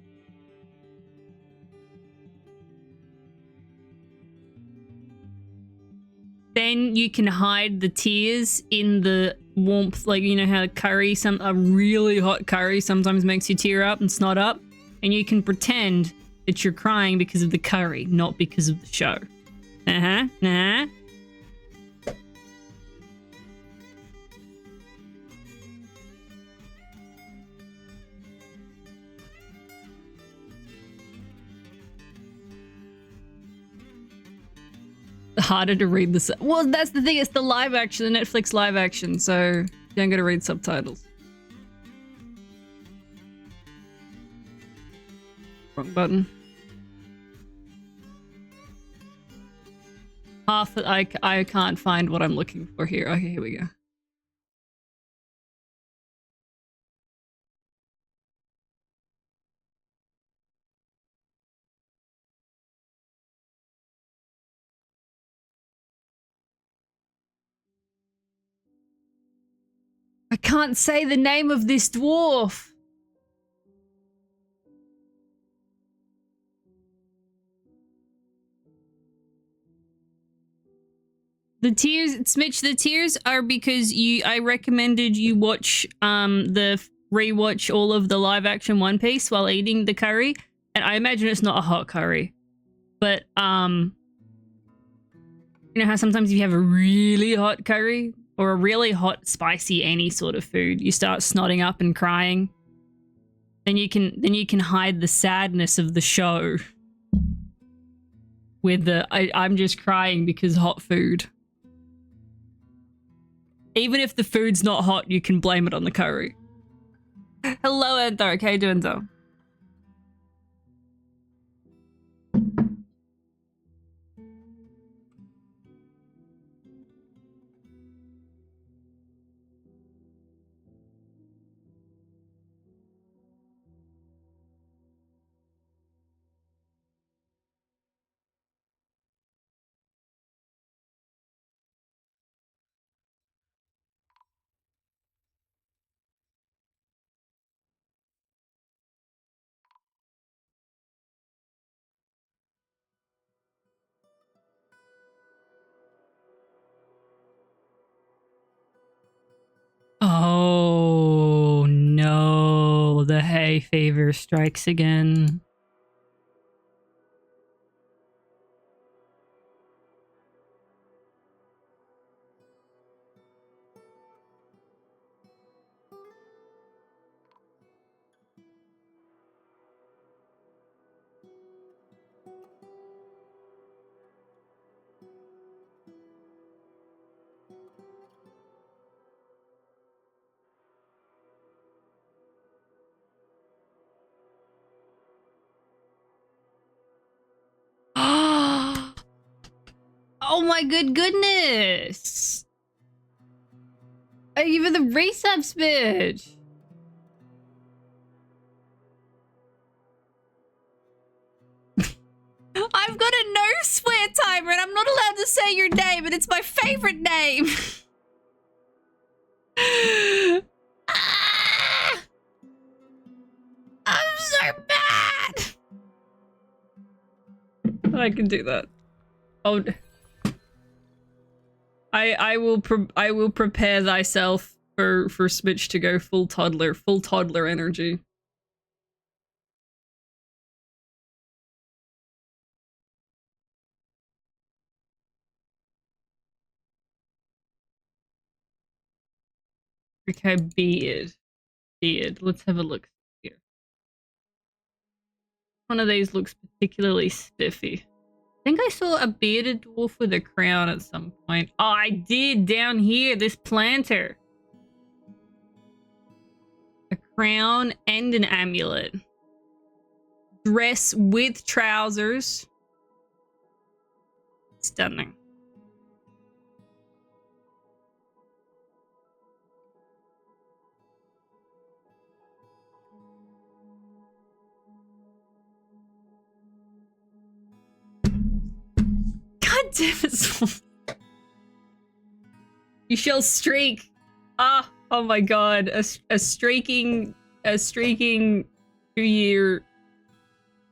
then you can hide the tears in the warmth. Like, you know how curry, a really hot curry sometimes makes you tear up and snot up, and you can pretend that you're crying because of the curry, not because of the show. Harder to read the well, that's the thing, it's the live action, the Netflix live action, so you don't gotta read subtitles. Wrong button. Half that I can't find what I'm looking for here. Okay, here we go. I can't say the name of this dwarf. The tears, Smitch, the tears are because I recommended you watch rewatch all of the live action One Piece while eating the curry. And I imagine it's not a hot curry. But you know how sometimes if you have a really hot curry or a really hot, spicy, any sort of food, you start snotting up and crying. Then you can hide the sadness of the show with the I'm just crying because hot food. Even if the food's not hot, you can blame it on the curry. Hello, Eddark. How you doing, though? Oh no, the hay fever strikes again. Oh my good goodness! Even the resubs, bitch! I've got a no swear timer and I'm not allowed to say your name, and it's my favorite name! Ah! I'm so bad! I can do that. Oh, I will prepare thyself for Smitch to go full toddler energy. Okay, beard. Let's have a look here. One of these looks particularly spiffy. I think I saw a bearded dwarf with a crown at some point. Oh, I did down here, this planter. A crown and an amulet. Dress with trousers. Stunning. God damn it. You shall streak. Ah, oh my god. A streaking 2-year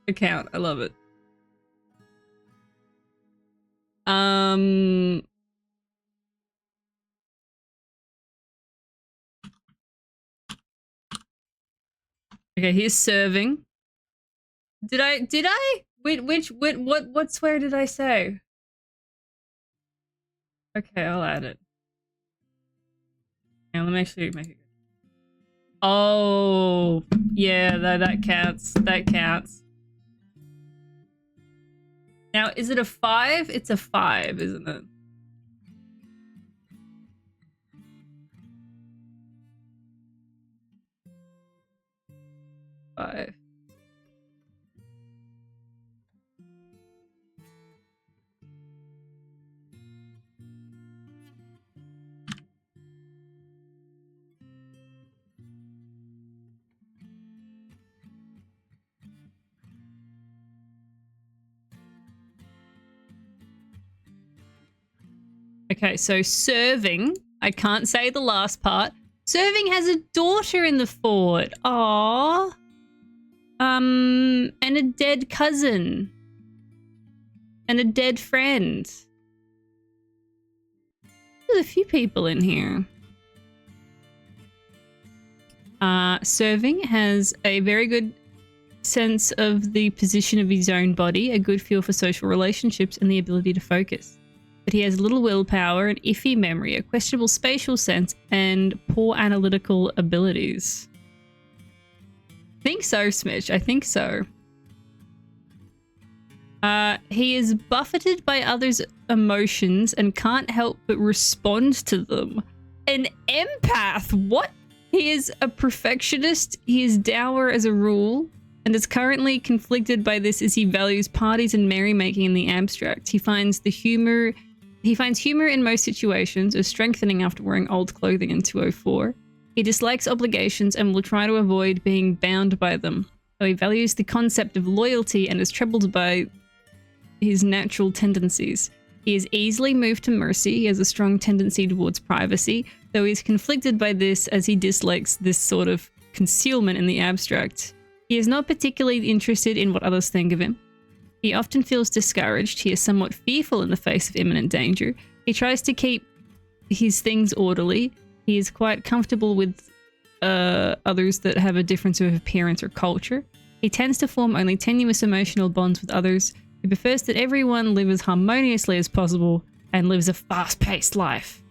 account. I love it. Okay, here's serving. Did I? What swear did I say? Okay, I'll add it. And let me actually make it. Oh, yeah, that counts. That counts. Now, is it a 5? It's a 5, isn't it? Five. Okay, so serving. I can't say the last part. Serving has a daughter in the fort. Aww. And a dead cousin. And a dead friend. There's a few people in here. Serving has a very good sense of the position of his own body, a good feel for social relationships, and the ability to focus. But he has little willpower, an iffy memory, a questionable spatial sense, and poor analytical abilities. I think so, Smitch. I think so. He is buffeted by others' emotions and can't help but respond to them. An empath? What? He is a perfectionist. He is dour as a rule and is currently conflicted by this as he values parties and merrymaking in the abstract. He finds humor in most situations, is strengthening after wearing old clothing in 204. He dislikes obligations and will try to avoid being bound by them, though he values the concept of loyalty and is troubled by his natural tendencies. He is easily moved to mercy. He has a strong tendency towards privacy, though he is conflicted by this as he dislikes this sort of concealment in the abstract. He is not particularly interested in what others think of him. He often feels discouraged. He is somewhat fearful in the face of imminent danger. He tries to keep his things orderly. He is quite comfortable with others that have a difference of appearance or culture. He tends to form only tenuous emotional bonds with others. He prefers that everyone live as harmoniously as possible and lives a fast-paced life.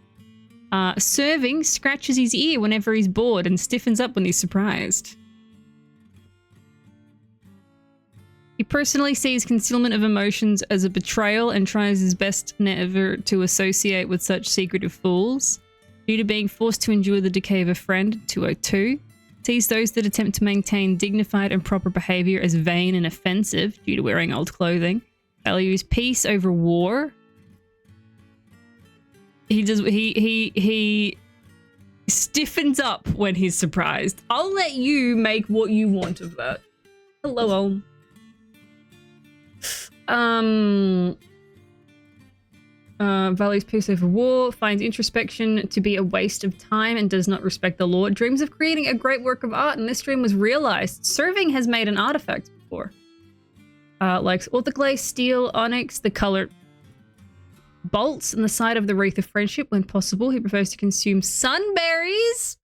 Serving scratches his ear whenever he's bored and stiffens up when he's surprised. He personally sees concealment of emotions as a betrayal and tries his best never to associate with such secretive fools. Due to being forced to endure the decay of a friend, 202. Sees those that attempt to maintain dignified and proper behavior as vain and offensive due to wearing old clothing. Values peace over war. He stiffens up when he's surprised. I'll let you make what you want of that. Hello, all. Values peace over war, finds introspection to be a waste of time and does not respect the law. Dreams of creating a great work of art, and this dream was realized. Serving has made an artifact before. Likes orthoglaze, steel, onyx, the color bolts on the side of the wreath of friendship when possible. He prefers to consume sunberries.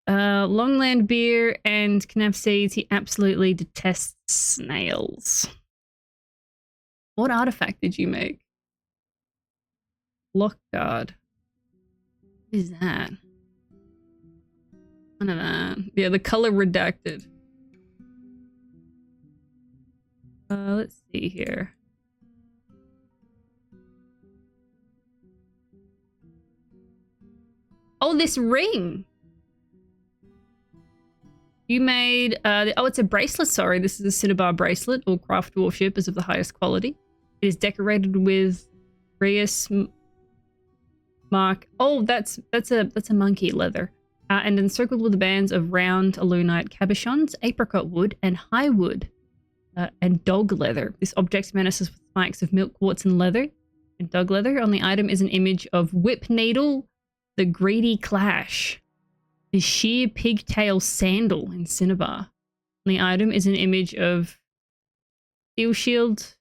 Longland beer and knaf seeds. He absolutely detests snails. What artifact did you make? Lock guard. What is that? None of that. Yeah, the color redacted. Let's see here. Oh, this ring. You made, oh, it's a bracelet, sorry. This is a Cinnabar bracelet. All craft dwarfship is of the highest quality. It is decorated with Reus mark. Oh, that's a monkey leather. And encircled with bands of round alunite cabochons, apricot wood, and high wood, and dog leather. This object menaces with spikes of milk quartz and leather. And dog leather. On the item is an image of Whip Needle, the Greedy Clash. The sheer pigtail sandal in Cinnabar. On the item is an image of Steel Shield.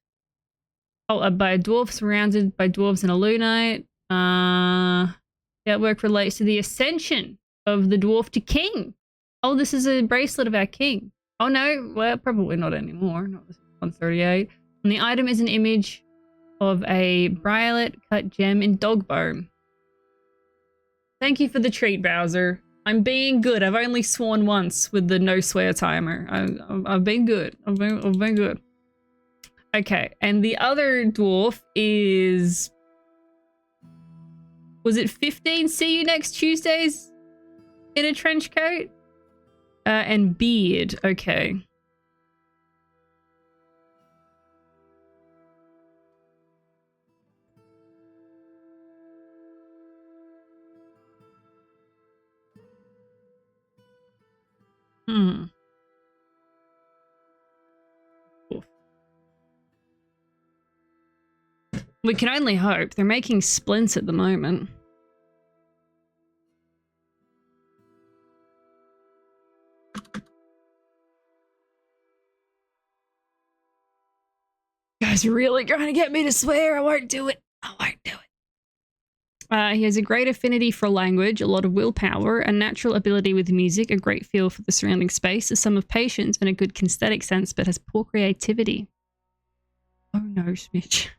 Oh, by a dwarf surrounded by dwarves and a lunite. The artwork relates to the ascension of the dwarf to king. Oh, this is a bracelet of our king. Oh no, well, probably not anymore. Not 138. And the item is an image of a briarlet cut gem in dog bone. Thank you for the treat, Bowser. I'm being good. I've only sworn once with the no swear timer. I've been good. I've been good. Okay, and the other dwarf is... Was it 15? See you next Tuesdays in a trench coat? And beard. Okay. Hmm. Oof. We can only hope. They're making splints at the moment. You guys are really trying to get me to swear. I won't do it. I won't do it. He has a great affinity for language, a lot of willpower, a natural ability with music, a great feel for the surrounding space, a sum of patience, and a good kinesthetic sense, but has poor creativity. Oh no, Smitch.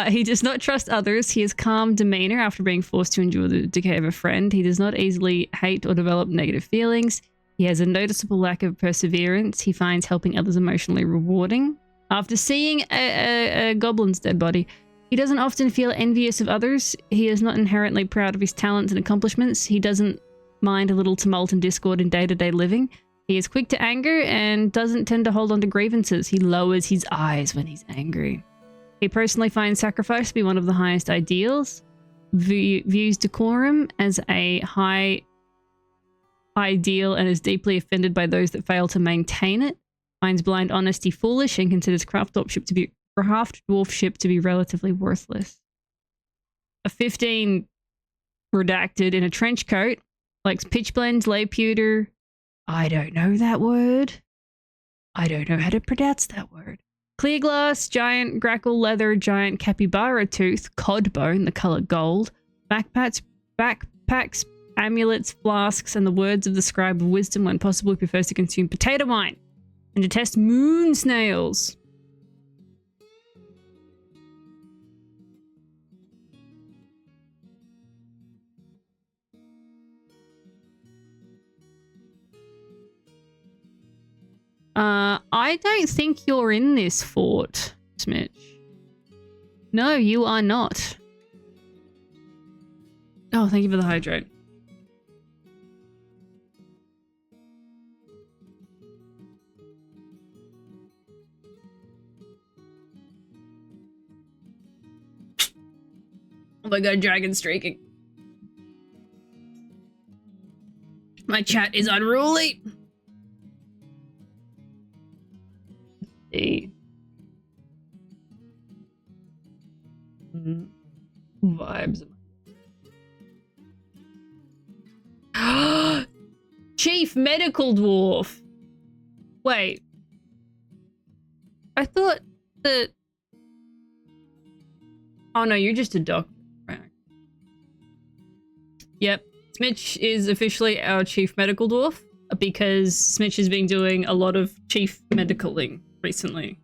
He does not trust others. He has calm demeanor after being forced to endure the decay of a friend. He does not easily hate or develop negative feelings. He has a noticeable lack of perseverance. He finds helping others emotionally rewarding. After seeing a goblin's dead body, he doesn't often feel envious of others. He is not inherently proud of his talents and accomplishments. He doesn't mind a little tumult and discord in day-to-day living. He is quick to anger and doesn't tend to hold on to grievances. He lowers his eyes when he's angry. He personally finds sacrifice to be one of the highest ideals. Views decorum as a high ideal and is deeply offended by those that fail to maintain it. Finds blind honesty foolish and considers craft dwarfship to be relatively worthless. A 15 redacted in a trench coat, likes pitch blends, lay pewter. I don't know that word. I don't know how to pronounce that word. Clear glass, giant grackle leather, giant capybara tooth, cod bone, the color gold, backpacks, amulets, flasks, and the words of the scribe of wisdom when possible. He prefers to consume potato wine and detest moon snails. I don't think you're in this fort, Smitch. No, you are not. Oh, thank you for the hydrate. Oh my god, dragon streaking. My chat is unruly. Vibes. Chief medical dwarf. Wait. I thought that... Oh no, you're just a doctor. Right. Yep. Smitch is officially our chief medical dwarf because Smitch has been doing a lot of chief medicaling recently.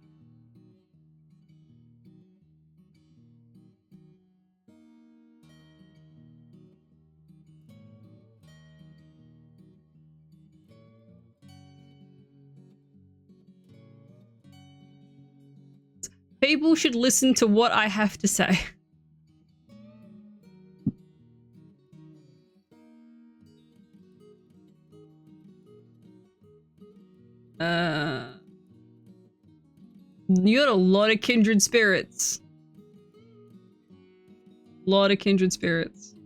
People should listen to what I have to say. You got a lot of kindred spirits. A lot of kindred spirits.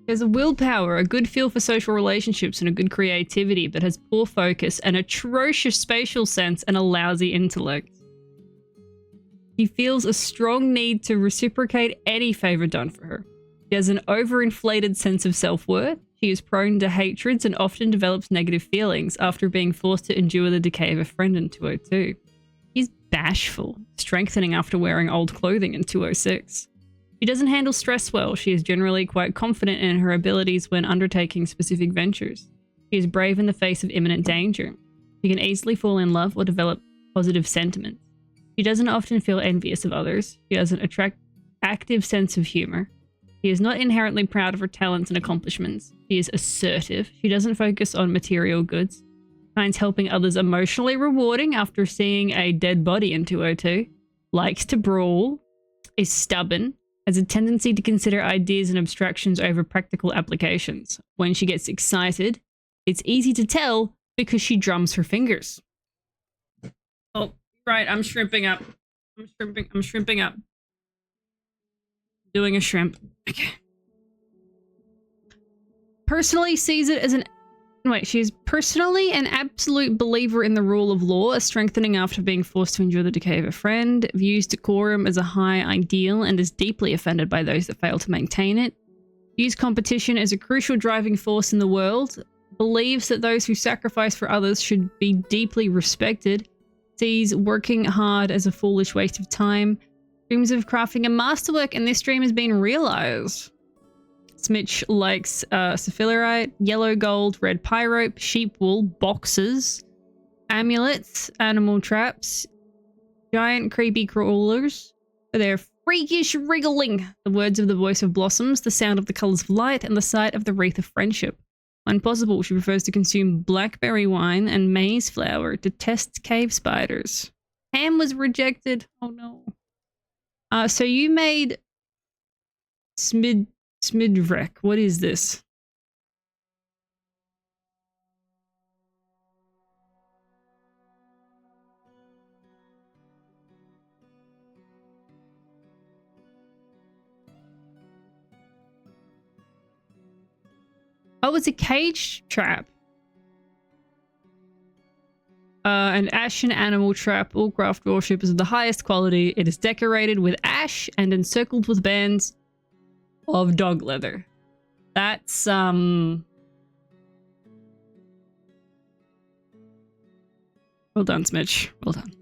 There's a willpower, a good feel for social relationships, and a good creativity, but has poor focus, an atrocious spatial sense, and a lousy intellect. He feels a strong need to reciprocate any favor done for her. She has an overinflated sense of self-worth. She is prone to hatreds and often develops negative feelings after being forced to endure the decay of a friend in 202. He's bashful, strengthening after wearing old clothing in 206. She doesn't handle stress well. She is generally quite confident in her abilities when undertaking specific ventures. She is brave in the face of imminent danger. She can easily fall in love or develop positive sentiments. She doesn't often feel envious of others. She has an active sense of humor. She is not inherently proud of her talents and accomplishments. She is assertive. She doesn't focus on material goods. Finds helping others emotionally rewarding after seeing a dead body in 202. Likes to brawl. Is stubborn. Has a tendency to consider ideas and abstractions over practical applications. When she gets excited, it's easy to tell because she drums her fingers. Oh, right, I'm shrimping up. I'm shrimping up. Doing a shrimp. Okay. Personally sees it as an... Wait, she's personally an absolute believer in the rule of law, a strengthening after being forced to endure the decay of a friend, views decorum as a high ideal and is deeply offended by those that fail to maintain it, views competition as a crucial driving force in the world, believes that those who sacrifice for others should be deeply respected, sees working hard as a foolish waste of time, dreams of crafting a masterwork, and this dream has been realized. Smitch likes sapphirite, yellow gold, red pyrope, sheep wool, boxes, amulets, animal traps, giant creepy crawlers. They're freakish wriggling. The words of the voice of blossoms, the sound of the colors of light, and the sight of the wreath of friendship. When possible, she prefers to consume blackberry wine and maize flour. Detests cave spiders. Ham was rejected. Oh no. So you made Smidrek. What is this? Oh, it's a cage trap. An ashen animal trap. All craft warship is of the highest quality. It is decorated with ash and encircled with bands of dog leather. That's, well done, Smitch. Well done.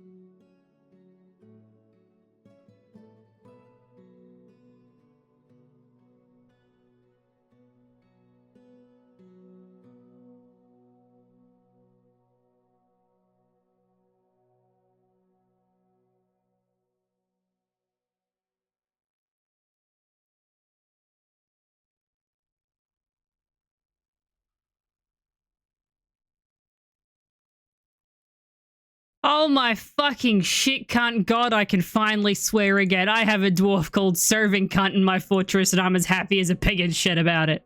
Oh my fucking shit cunt. God, I can finally swear again. I have a dwarf called Serving Cunt in my fortress and I'm as happy as a pig in shit about it.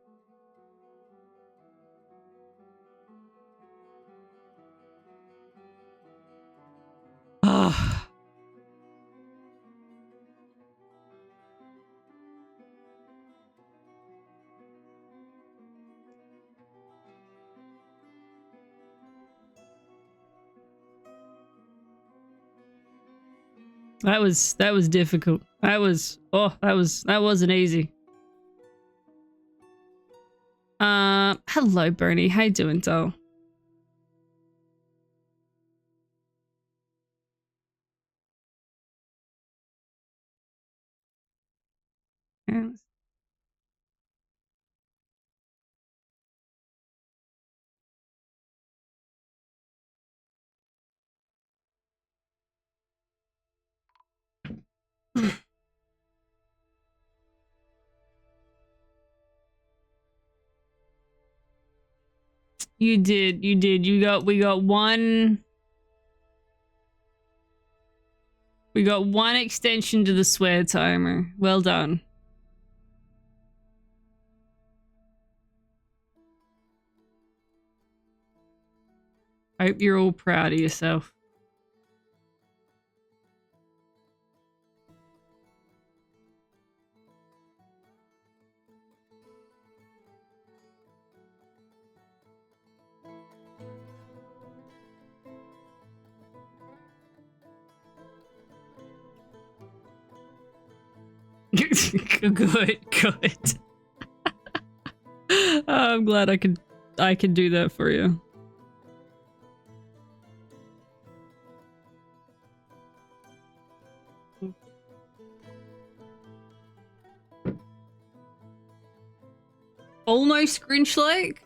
Oh. That was difficult. That wasn't easy. Hello Bernie. How you doing, doll? Yes. You did. We got one extension to the swear timer. Well done. I hope you're all proud of yourself. Good. I'm glad I can do that for you. almost Grinch-like.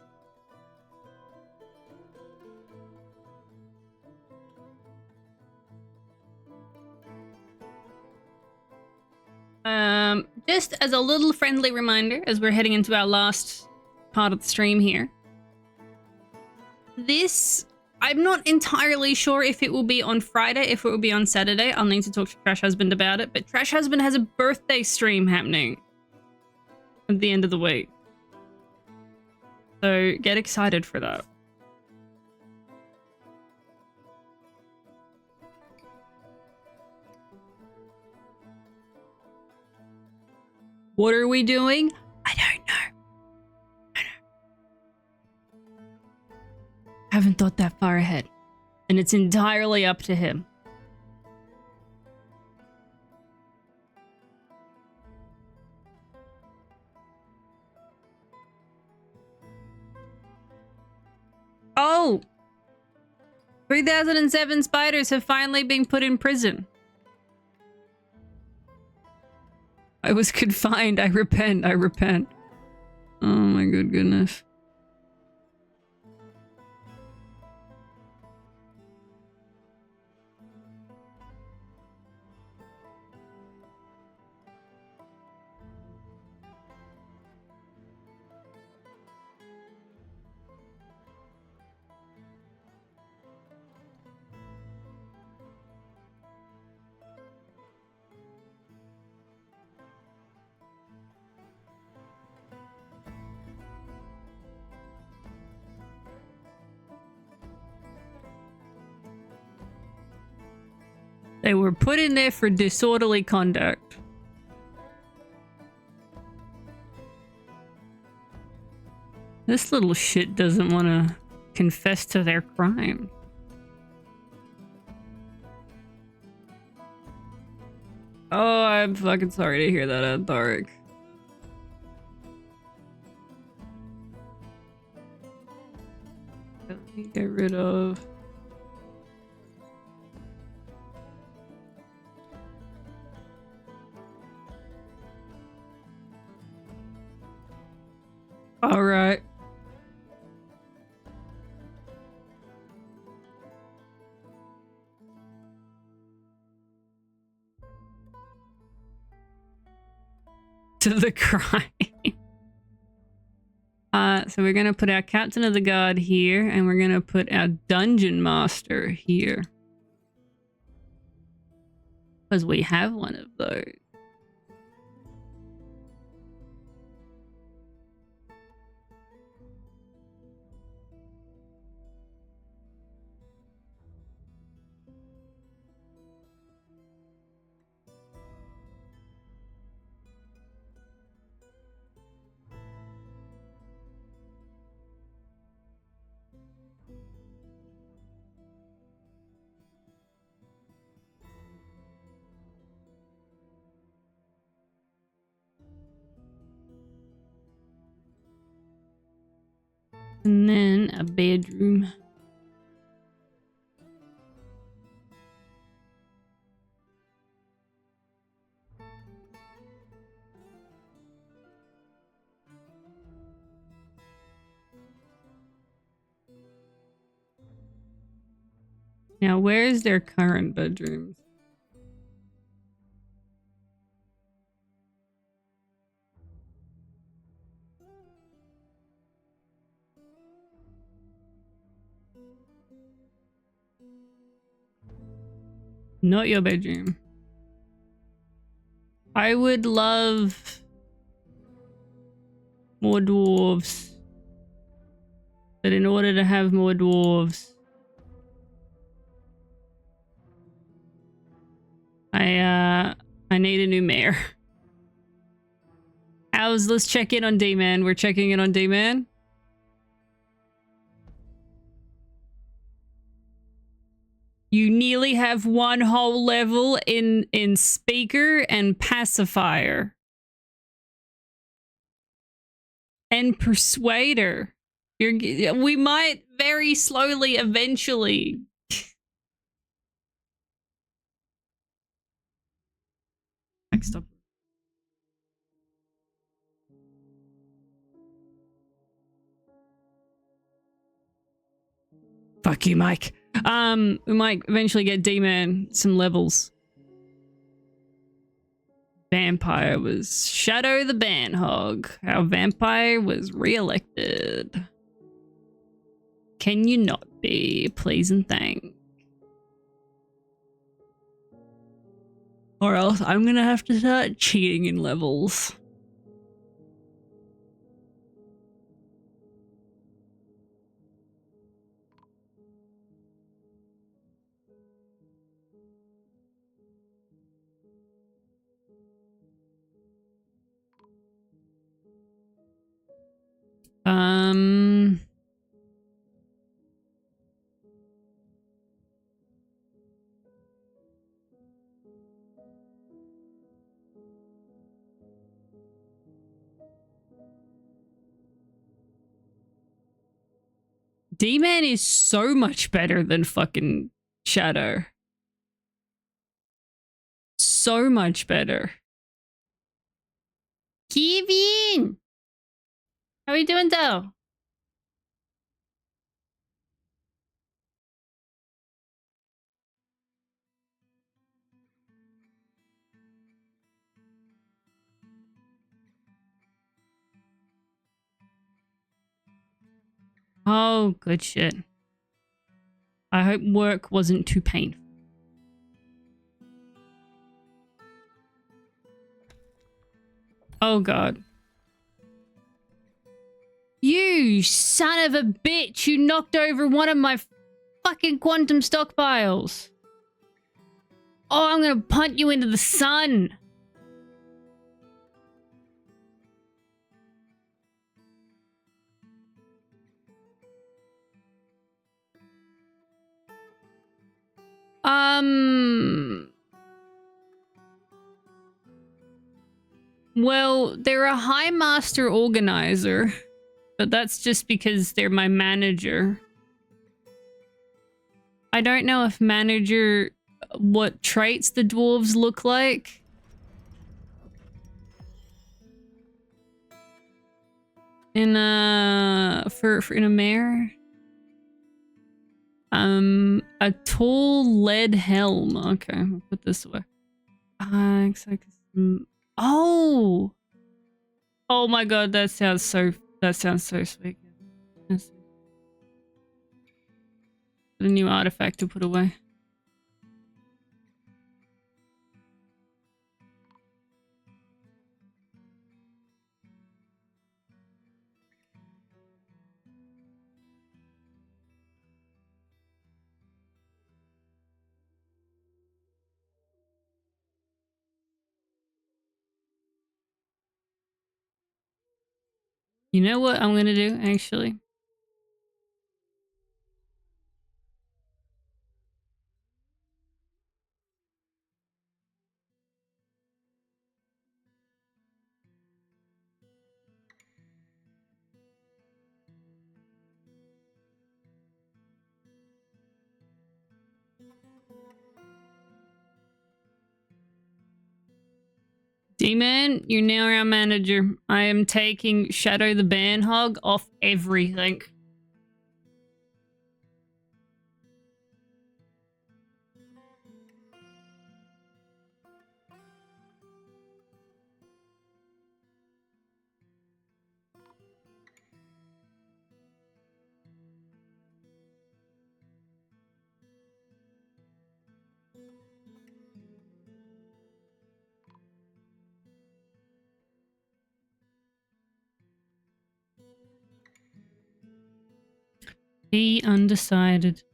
Just as a little friendly reminder, as we're heading into our last part of the stream here. This, I'm not entirely sure if it will be on Friday, if it will be on Saturday. I'll need to talk to Trash Husband about it, but Trash Husband has a birthday stream happening at the end of the week. So get excited for that. What are we doing? I don't know. Haven't thought that far ahead. And it's entirely up to him. Oh! 3007 spiders have finally been put in prison. I was confined. I repent. I repent. Oh my good goodness. They were put in there for disorderly conduct. This little shit doesn't want to confess to their crime. Oh, I'm fucking sorry to hear that, Antharic. Let me get rid of... All right. To the crime. So we're gonna put our captain of the guard here, and we're gonna put our dungeon master here. Because we have one of those. And then a bedroom. Now, where is their current bedrooms? Not your bedroom. I would love more dwarves. But in order to have more dwarves, I need a new mayor. Let's check in on D-Man. We're checking in on D-Man. You nearly have one whole level in speaker and pacifier. And persuader. We might very slowly eventually. Next up. Fuck you, Mike. We might eventually get D-Man some levels. Vampire was Shadow the Banhog. Our vampire was re-elected. Can you not be? Please and thank. Or else I'm gonna have to start cheating in levels. D-Man is so much better than fucking Shadow. So much better. Kevin! How are you doing though? Oh, good shit. I hope work wasn't too painful. Oh god. You son of a bitch! You knocked over one of my fucking quantum stockpiles! Oh, I'm gonna punt you into the sun! Well, they're a High Master Organizer, but that's just because they're my manager. I don't know if manager... what traits the dwarves look like. In a... in a mare? A tall lead helm. Okay, I'll put this away. Oh! Oh my god, that sounds so sweet. The new artifact to put away. You know what I'm gonna do, actually? D-Man, you're now our manager. I am taking Shadow the Banhog off everything. Be undecided.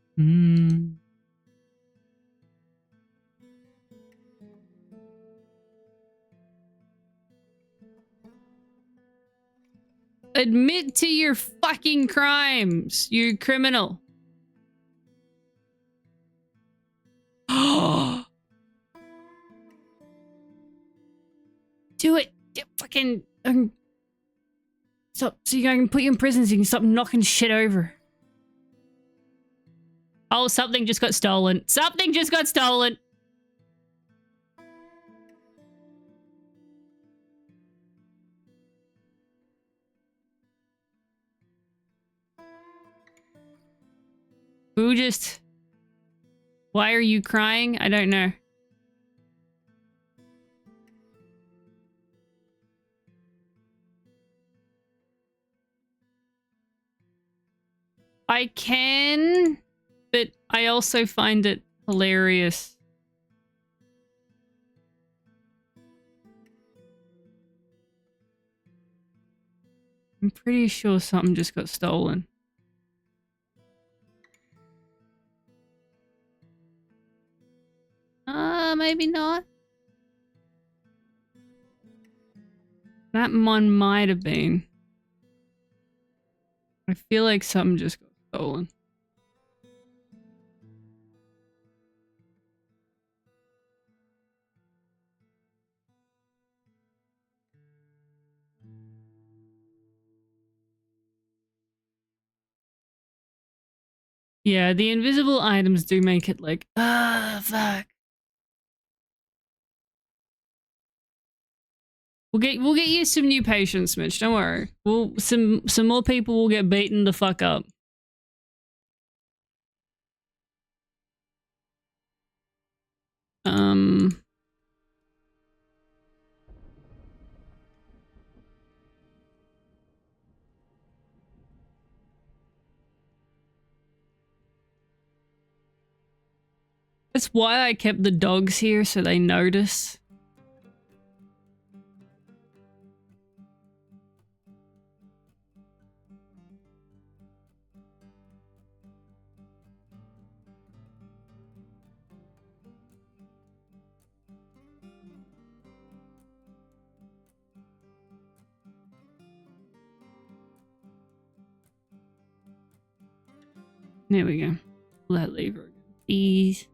Admit to your fucking crimes, you criminal. Do it. Fucking... stop, so I can put you in prison so you can stop knocking shit over. Oh, something just got stolen. Something just got stolen. Who just... Why are you crying? I don't know. I can, but I also find it hilarious. I'm pretty sure something just got stolen. Maybe not. That one might have been. I feel like something just got stolen. Yeah, the invisible items do make it like, fuck. We'll get you some new patients, Mitch. Don't worry. Some more people will get beaten the fuck up. That's why I kept the dogs here, so they notice. There we go. Pull that lever again. Please.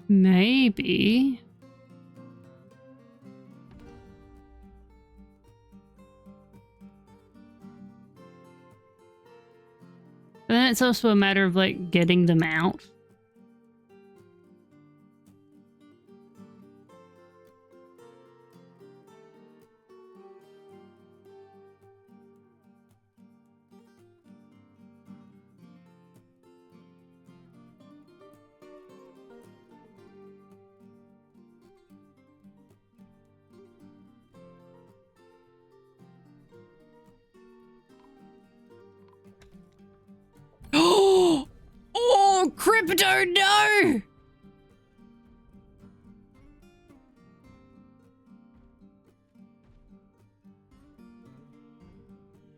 Maybe. But then it's also a matter of like getting them out. Oh, crypto, no!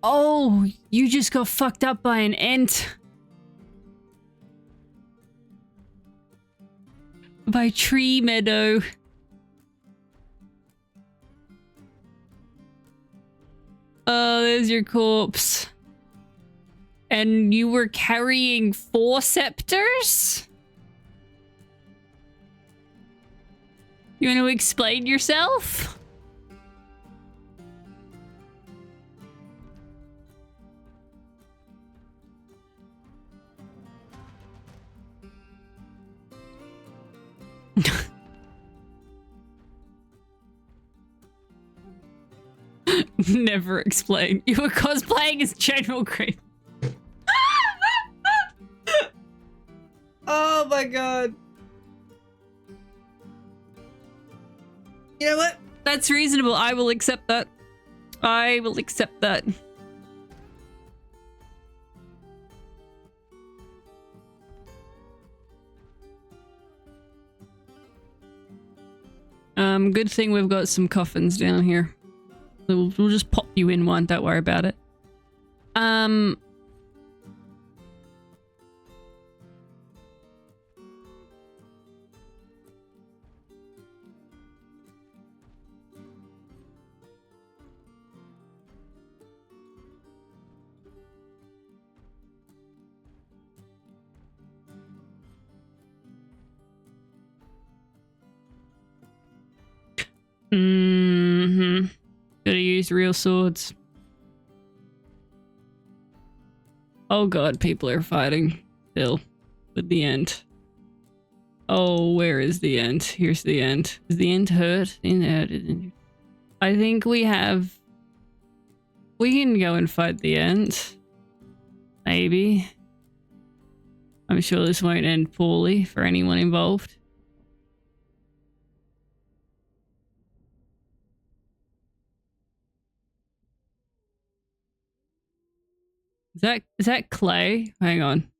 Oh, you just got fucked up by an ant. By Tree Meadow. Oh, there's your corpse. And you were carrying 4 scepters? You want to explain yourself? Never explain. You were cosplaying as General Green. Oh my god. You know what? That's reasonable. I will accept that. I will accept that. Good thing we've got some coffins down here. We'll just pop you in one. Don't worry about it. Gotta use real swords. Oh god, people are fighting still with the end. Oh, where is the end? Here's the end. Is the end hurt? I think we have... We can go and fight the end. Maybe. I'm sure this won't end poorly for anyone involved. Is that clay? Hang on.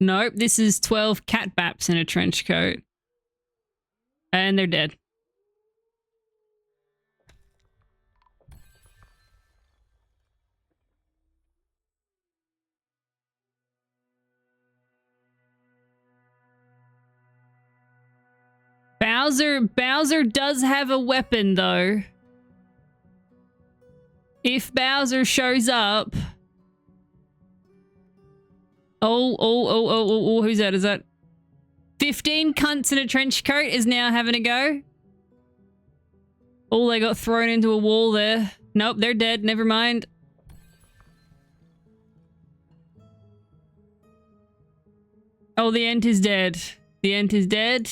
Nope, this is 12 catbaps in a trench coat. And they're dead. Bowser does have a weapon though. If Bowser shows up... Oh, who's that? Is that 15 cunts in a trench coat is now having a go? Oh, they got thrown into a wall there. Nope, they're dead. Never mind. Oh, the ent is dead. The ent is dead.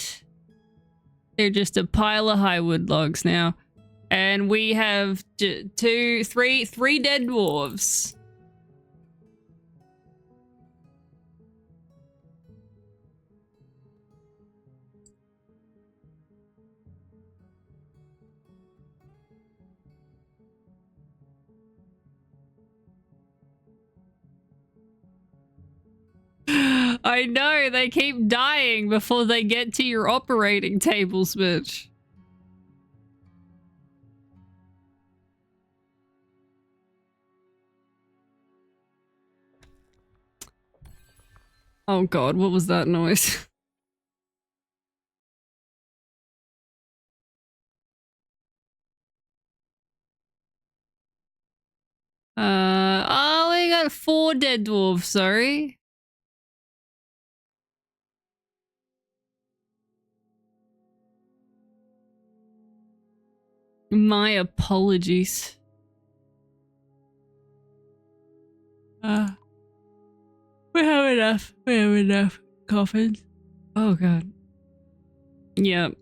They're just a pile of highwood logs now. And we have three dead dwarves. I know, they keep dying before they get to your operating tables, bitch. Oh god, what was that noise? Oh, we got 4 dead dwarves, sorry. My apologies. We have enough. We have enough coffins. Oh god. Yep.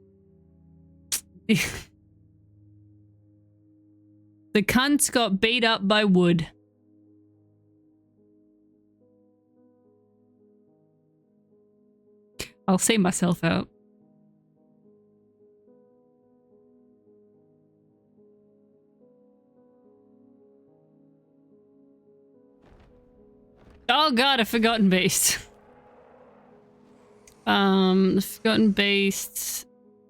The cunts got beat up by wood. I'll see myself out. Oh god, a forgotten beast. The forgotten beast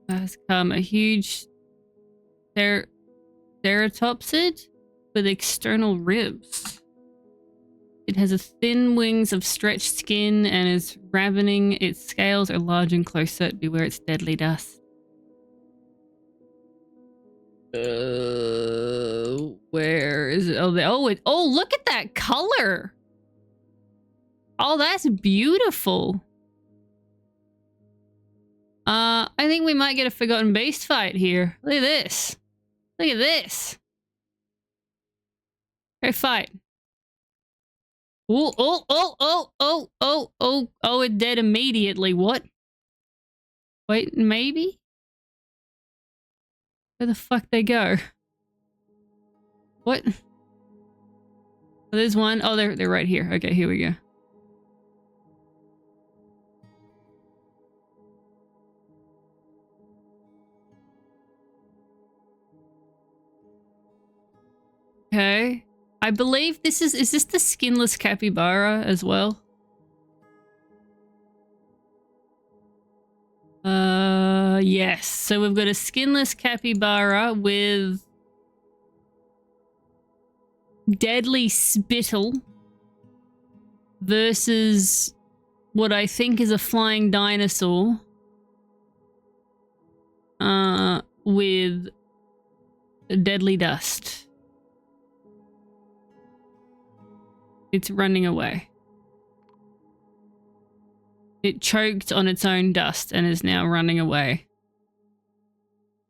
has come a huge ceratopsid with external ribs. It has a thin wings of stretched skin and is ravening. Its scales are large and close, so beware its deadly dust. Where is it? Oh, look at that color. Oh, that's beautiful. I think we might get a forgotten beast fight here. Look at this. Look at this. Hey, fight. Oh, it dead immediately. What? Wait, maybe? Where the fuck they go? What? Oh, there's one. Oh, they're right here. Okay, here we go. Okay. I believe this is this the skinless capybara as well? Yes. So we've got a skinless capybara with deadly spittle versus what I think is a flying dinosaur with deadly dust. It's running away. It choked on its own dust and is now running away.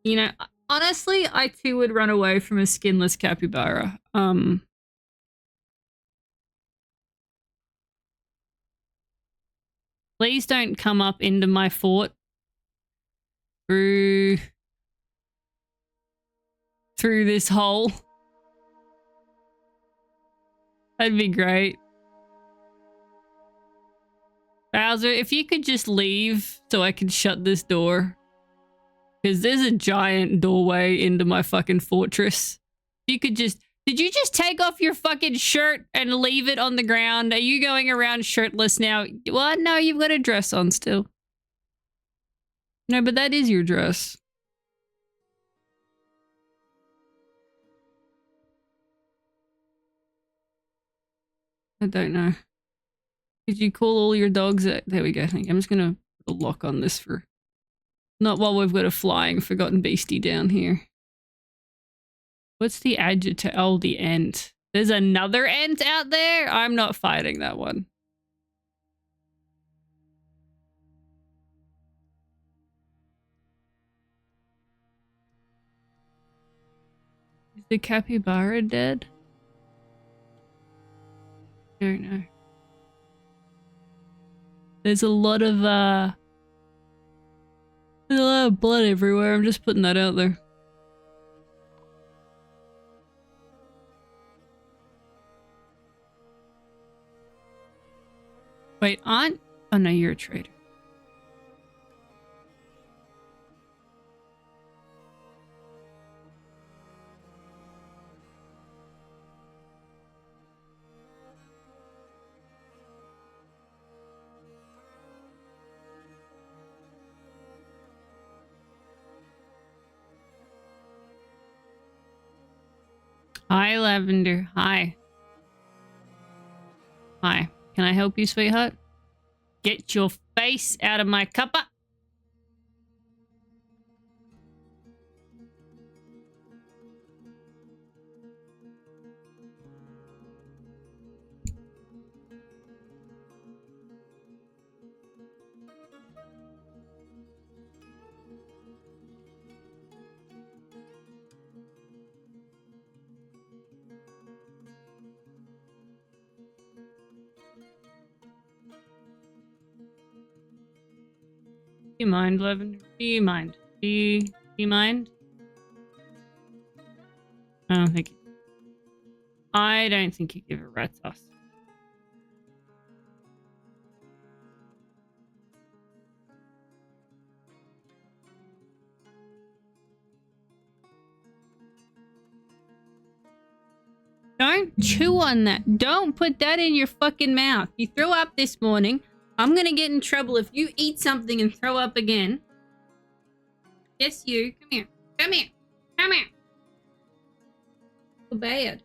You know, honestly, I too would run away from a skinless capybara. Please don't come up into my fort through this hole. That'd be great. Bowser, if you could just leave so I can shut this door. Because there's a giant doorway into my fucking fortress. You could just... Did you just take off your fucking shirt and leave it on the ground? Are you going around shirtless now? What? No, you've got a dress on still. No, but that is your dress. I don't know. Did you call all your dogs out? There we go. I'm just going to put a lock on this for... Not while we've got a flying forgotten beastie down here. What's the adjective? Oh, the ant. There's another ant out there? I'm not fighting that one. Is the capybara dead? I don't know. There's a lot of blood everywhere. I'm just putting that out there. Wait, aunt? Oh no, you're a traitor. Hi, Lavender. Hi. Hi. Can I help you, sweetheart? Get your face out of my cuppa. Do you mind, Lavender? Do you mind? Do you mind? I don't think you give a rat's ass. Don't chew on that. Don't put that in your fucking mouth. You threw up this morning. I'm gonna get in trouble if you eat something and throw up again. Yes, you. Come here. Come here. Come here. So bad.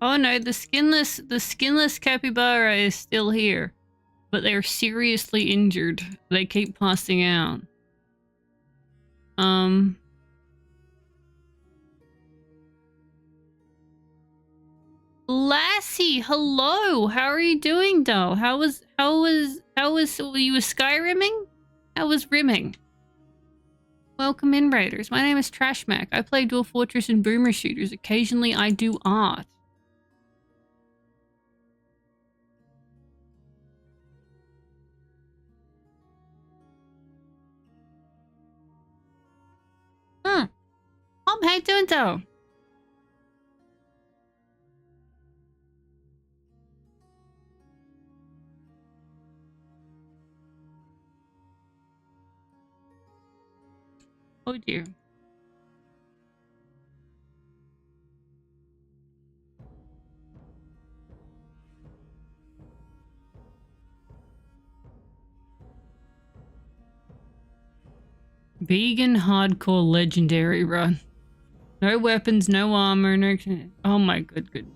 Oh no, the skinless capybara is still here. But they're seriously injured. They keep passing out. Lassie, hello. How are you doing, doll? How was were you Skyrimming? How was rimming? Welcome in, Raiders. My name is TrashMack. I play Dwarf Fortress and Boomer Shooters. Occasionally I do art. how you doing, though? Oh dear. Vegan hardcore legendary run. No weapons, no armor, no... Oh my goodness.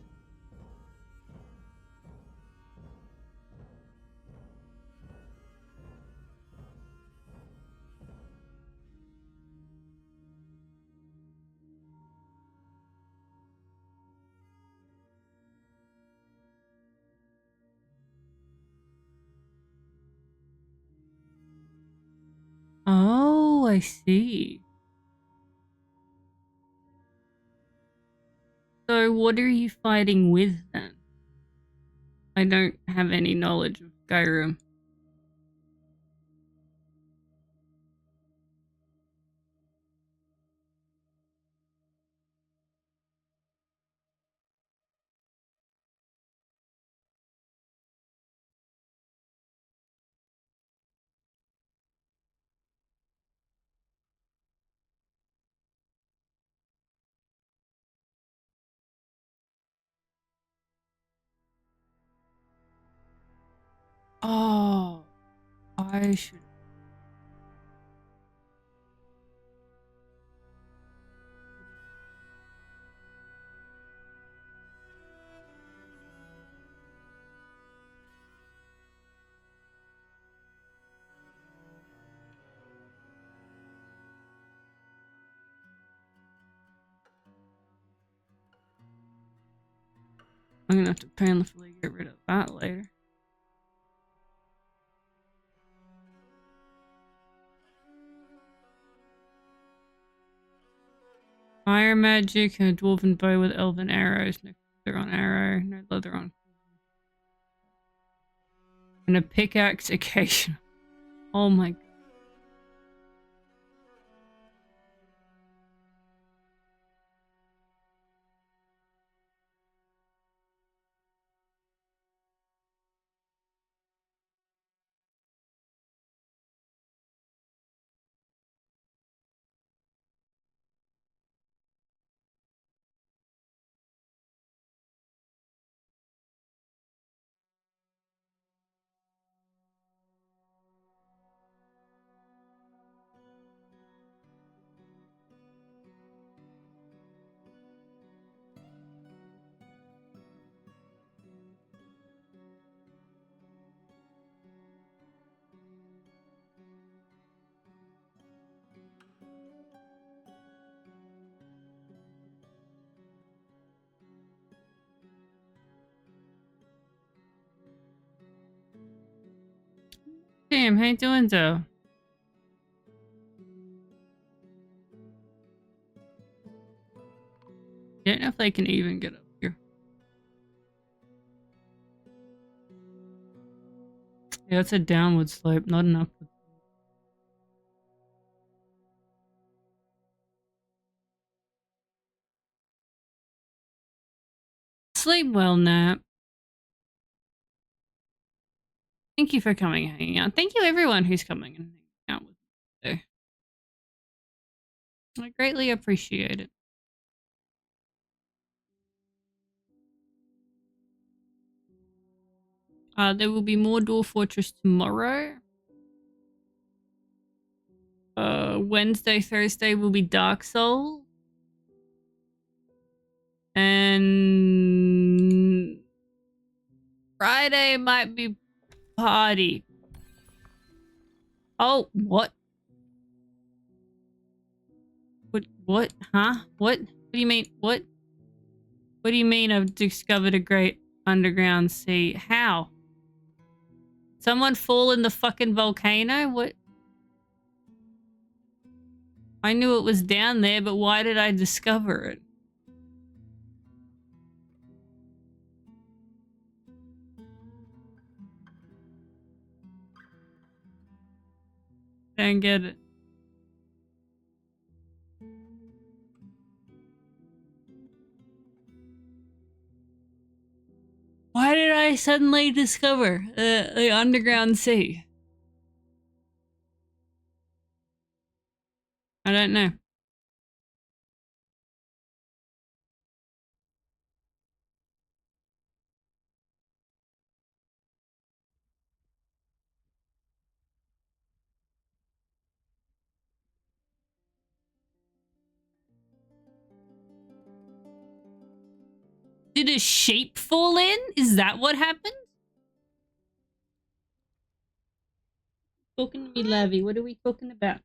Oh, I see. So what are you fighting with then? I don't have any knowledge of Skyrim. Oh, I should... I'm gonna have to painfully get rid of that later. Fire magic and a dwarven bow with elven arrows. No leather on arrow, no leather on... And a pickaxe occasion. Oh my god. Damn, how you doing though? Don't know if they can even get up here. Yeah, it's a downward slope, not an upward. Sleep well, Nap. Thank you for coming and hanging out. Thank you everyone who's coming and hanging out with me today. I greatly appreciate it. There will be more Dwarf Fortress tomorrow. Wednesday, Thursday will be Dark Soul. And Friday might be Party. Oh, what? What? Huh? What? What do you mean? What? What do you mean I've discovered a great underground sea? How? Someone fall in the fucking volcano? What? I knew it was down there, but why did I discover it? Don't get it. I suddenly discover the underground sea? I don't know. Did a shape fall in? Is that what happened? Talking to me, Lavi. What are we talking about?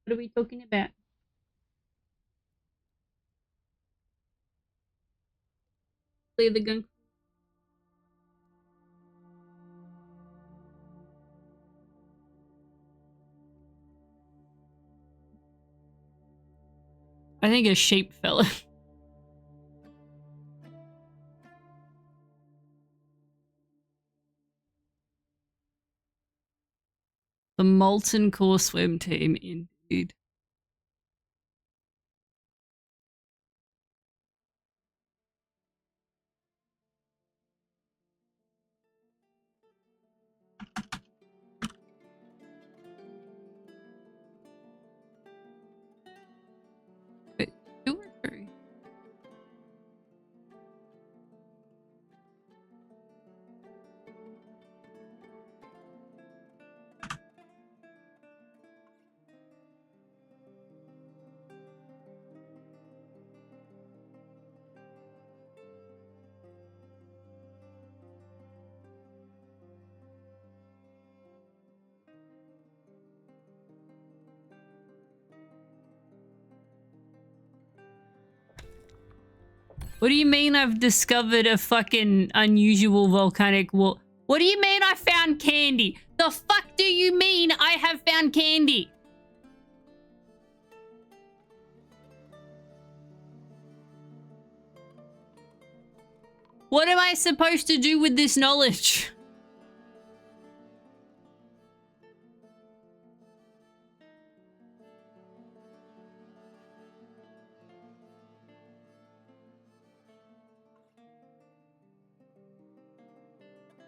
What are we talking about? Play the gun. I think a shape fell in. The molten core swim team, indeed. Wait, 2 or 3? What do you mean I've discovered a fucking unusual volcanic wall? What do you mean I found candy? The fuck do you mean I have found candy? What am I supposed to do with this knowledge?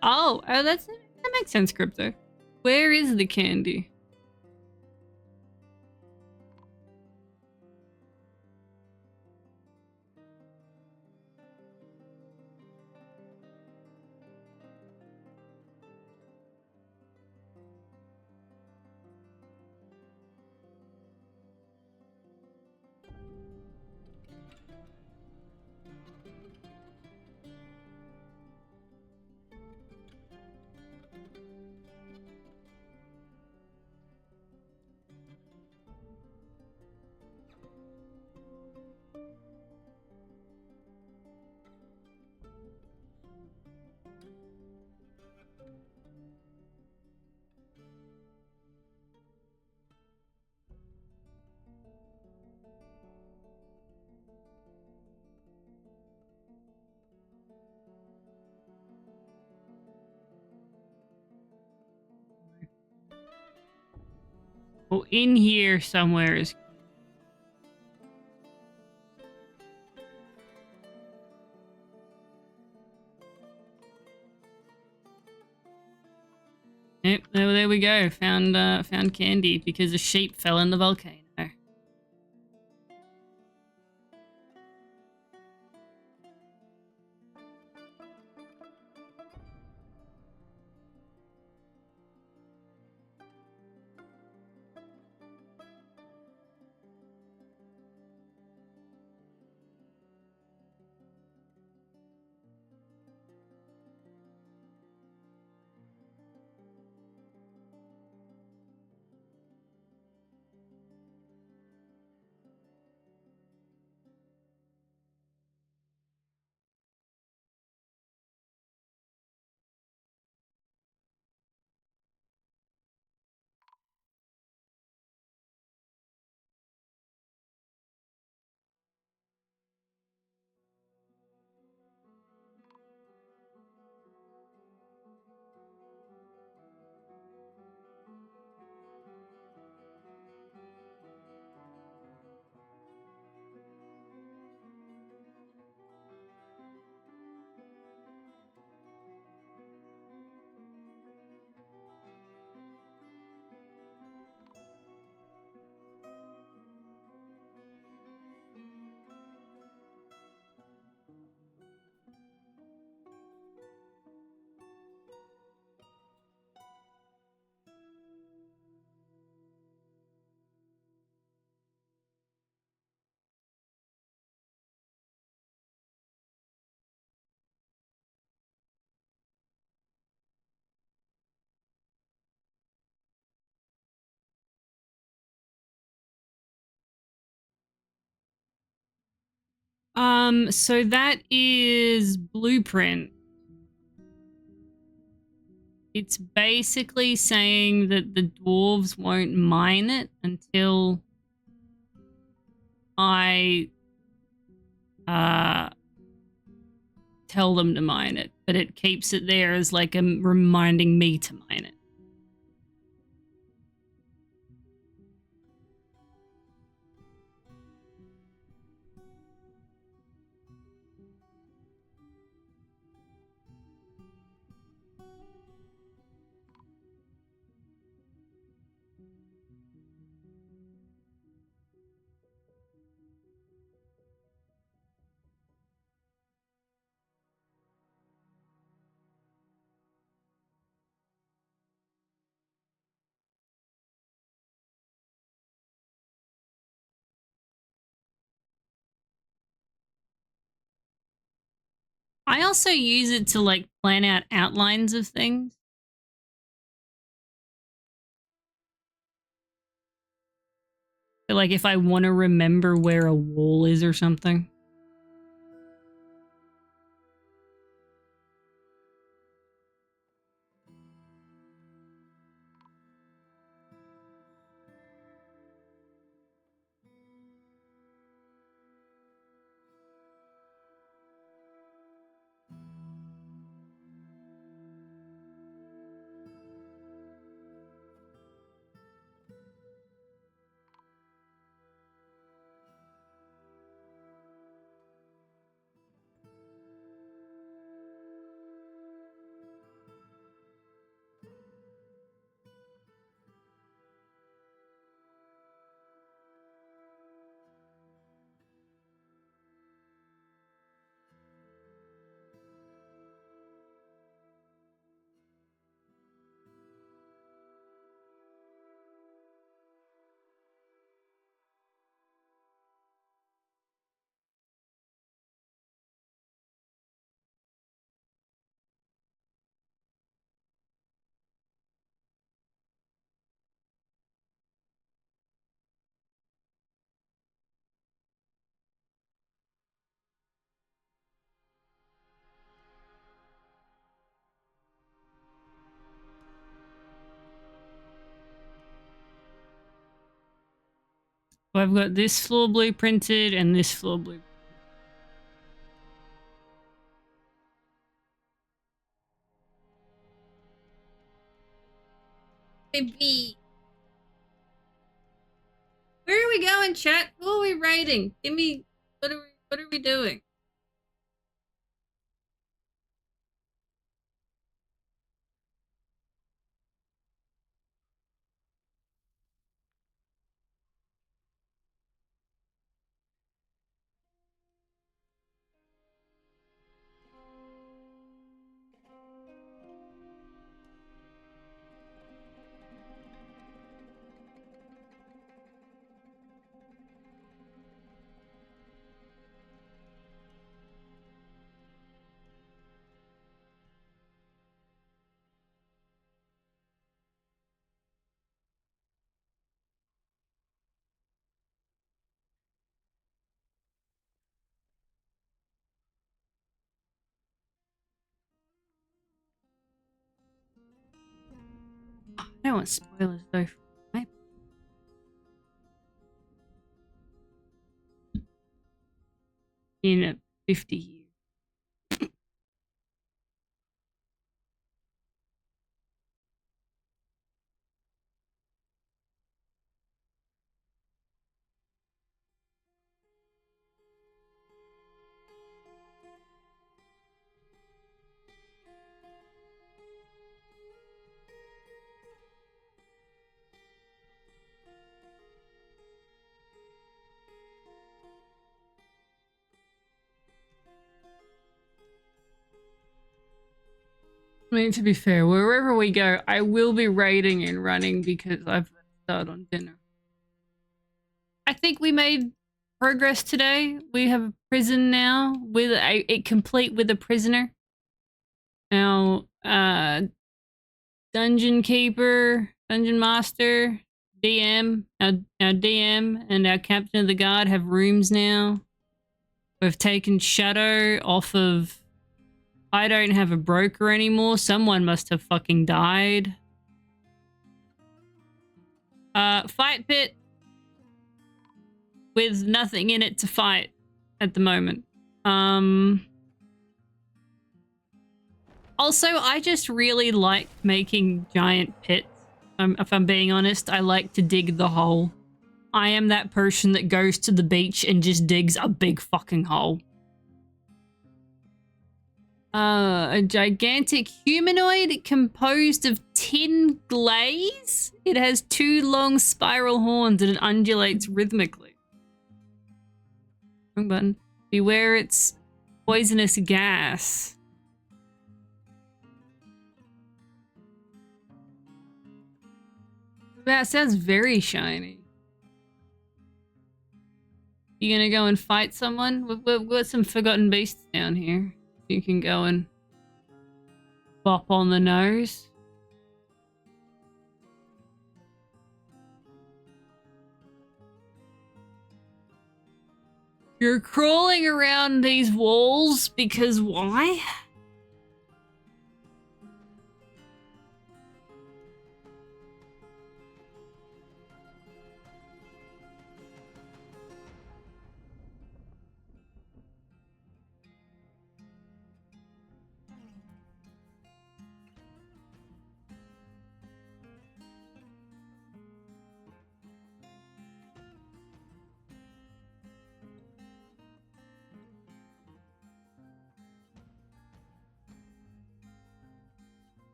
Oh, that makes sense, Crypto. Where is the candy? Oh, in here somewhere is... Yep, there we go. Found candy because a sheep fell in the volcano. So that is blueprint. It's basically saying that the dwarves won't mine it until I tell them to mine it, but it keeps it there as like a reminding me to mine it. I also use it to like plan out outlines of things. So, like if I want to remember where a wall is or something. So I've got this floor blueprinted and this floor blueprinted. Baby. Where are we going, chat? Who are we raiding? Give me what are we doing? I don't want spoilers though. In 50 years. I mean, to be fair, wherever we go, I will be raiding and running because I've started on dinner. I think we made progress today. We have a prison now with it complete with a prisoner. Our dungeon keeper, dungeon master, DM, our DM, and our captain of the guard have rooms now. We've taken Shadow off of... I don't have a broker anymore. Someone must have fucking died. Fight pit. With nothing in it to fight at the moment. Also, I just really like making giant pits. If I'm being honest, I like to dig the hole. I am that person that goes to the beach and just digs a big fucking hole. A gigantic humanoid composed of tin glaze. It has 2 long spiral horns and it undulates rhythmically. Wrong button. Beware its poisonous gas. That sounds very shiny. You gonna go and fight someone? We've got some forgotten beasts down here. You can go and bop on the nose. You're crawling around these walls because why?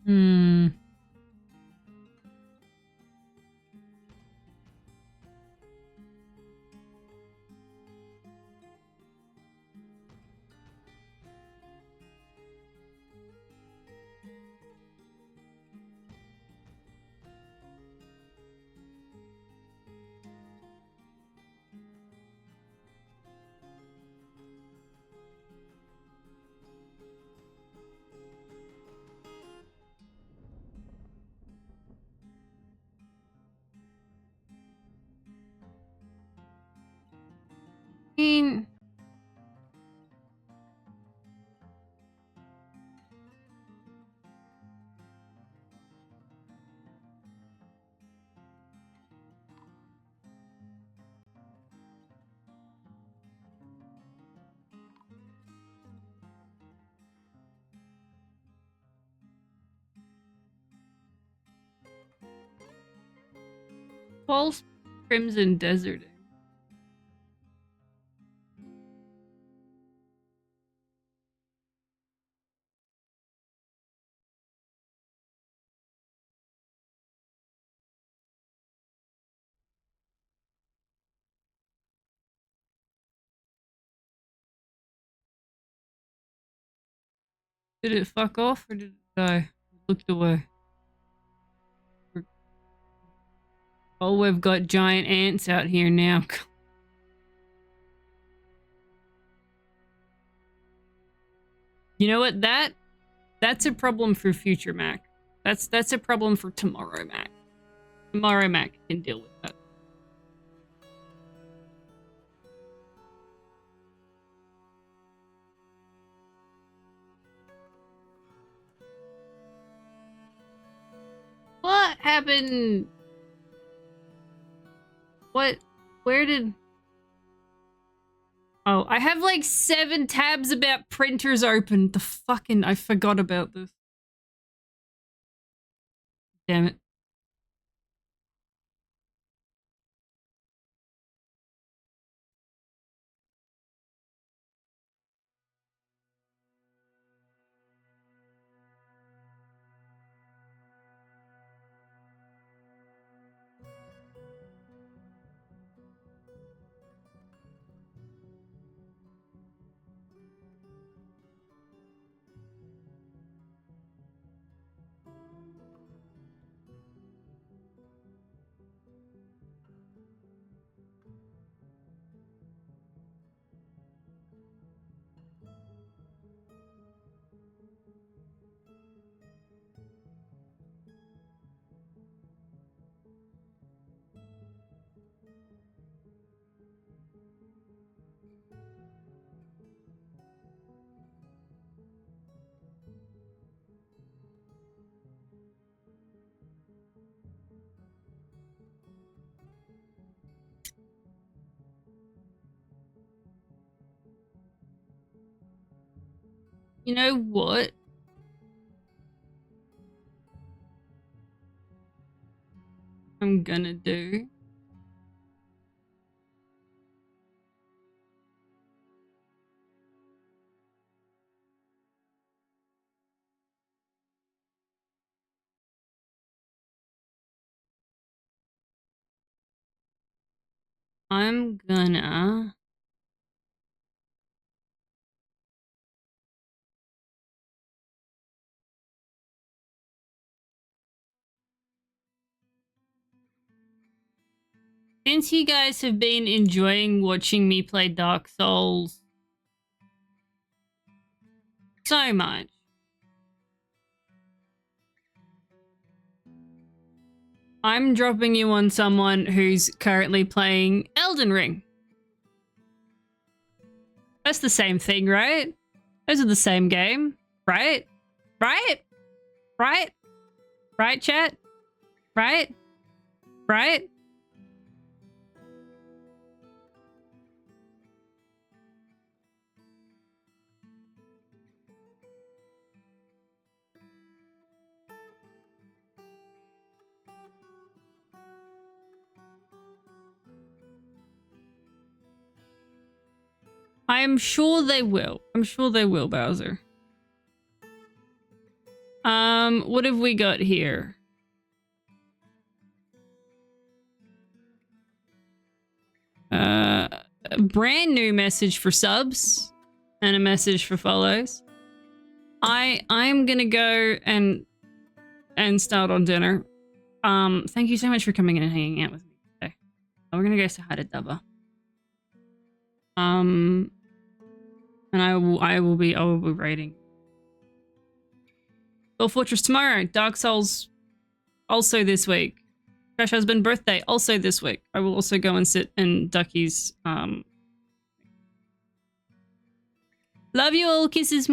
Hmm. mean, false crimson deserting. Did it fuck off or did it die? It looked away. Oh, we've got giant ants out here now. You know what? That's a problem for future Mac. That's a problem for tomorrow Mac. Tomorrow Mac can deal with that. What happened? What? Where did... Oh, I have like 7 tabs about printers open. The fucking... I forgot about this. Damn it. You know what? I'm gonna do. I'm gonna. Since you guys have been enjoying watching me play Dark Souls so much, I'm dropping you on someone who's currently playing Elden Ring. That's the same thing, right? Those are the same game, right? Right? Right? Right, chat? Right? Right? I am sure they will. I'm sure they will, Bowser. What have we got here? A brand new message for subs and a message for follows. I'm gonna go and start on dinner. Thank you so much for coming in and hanging out with me today. We're gonna go say hi to Dubba. And I will be raiding Dwarf Fortress tomorrow. Dark Souls also this week. Trash Husband birthday also this week. I will also go and sit in Ducky's. Love you all. Kisses.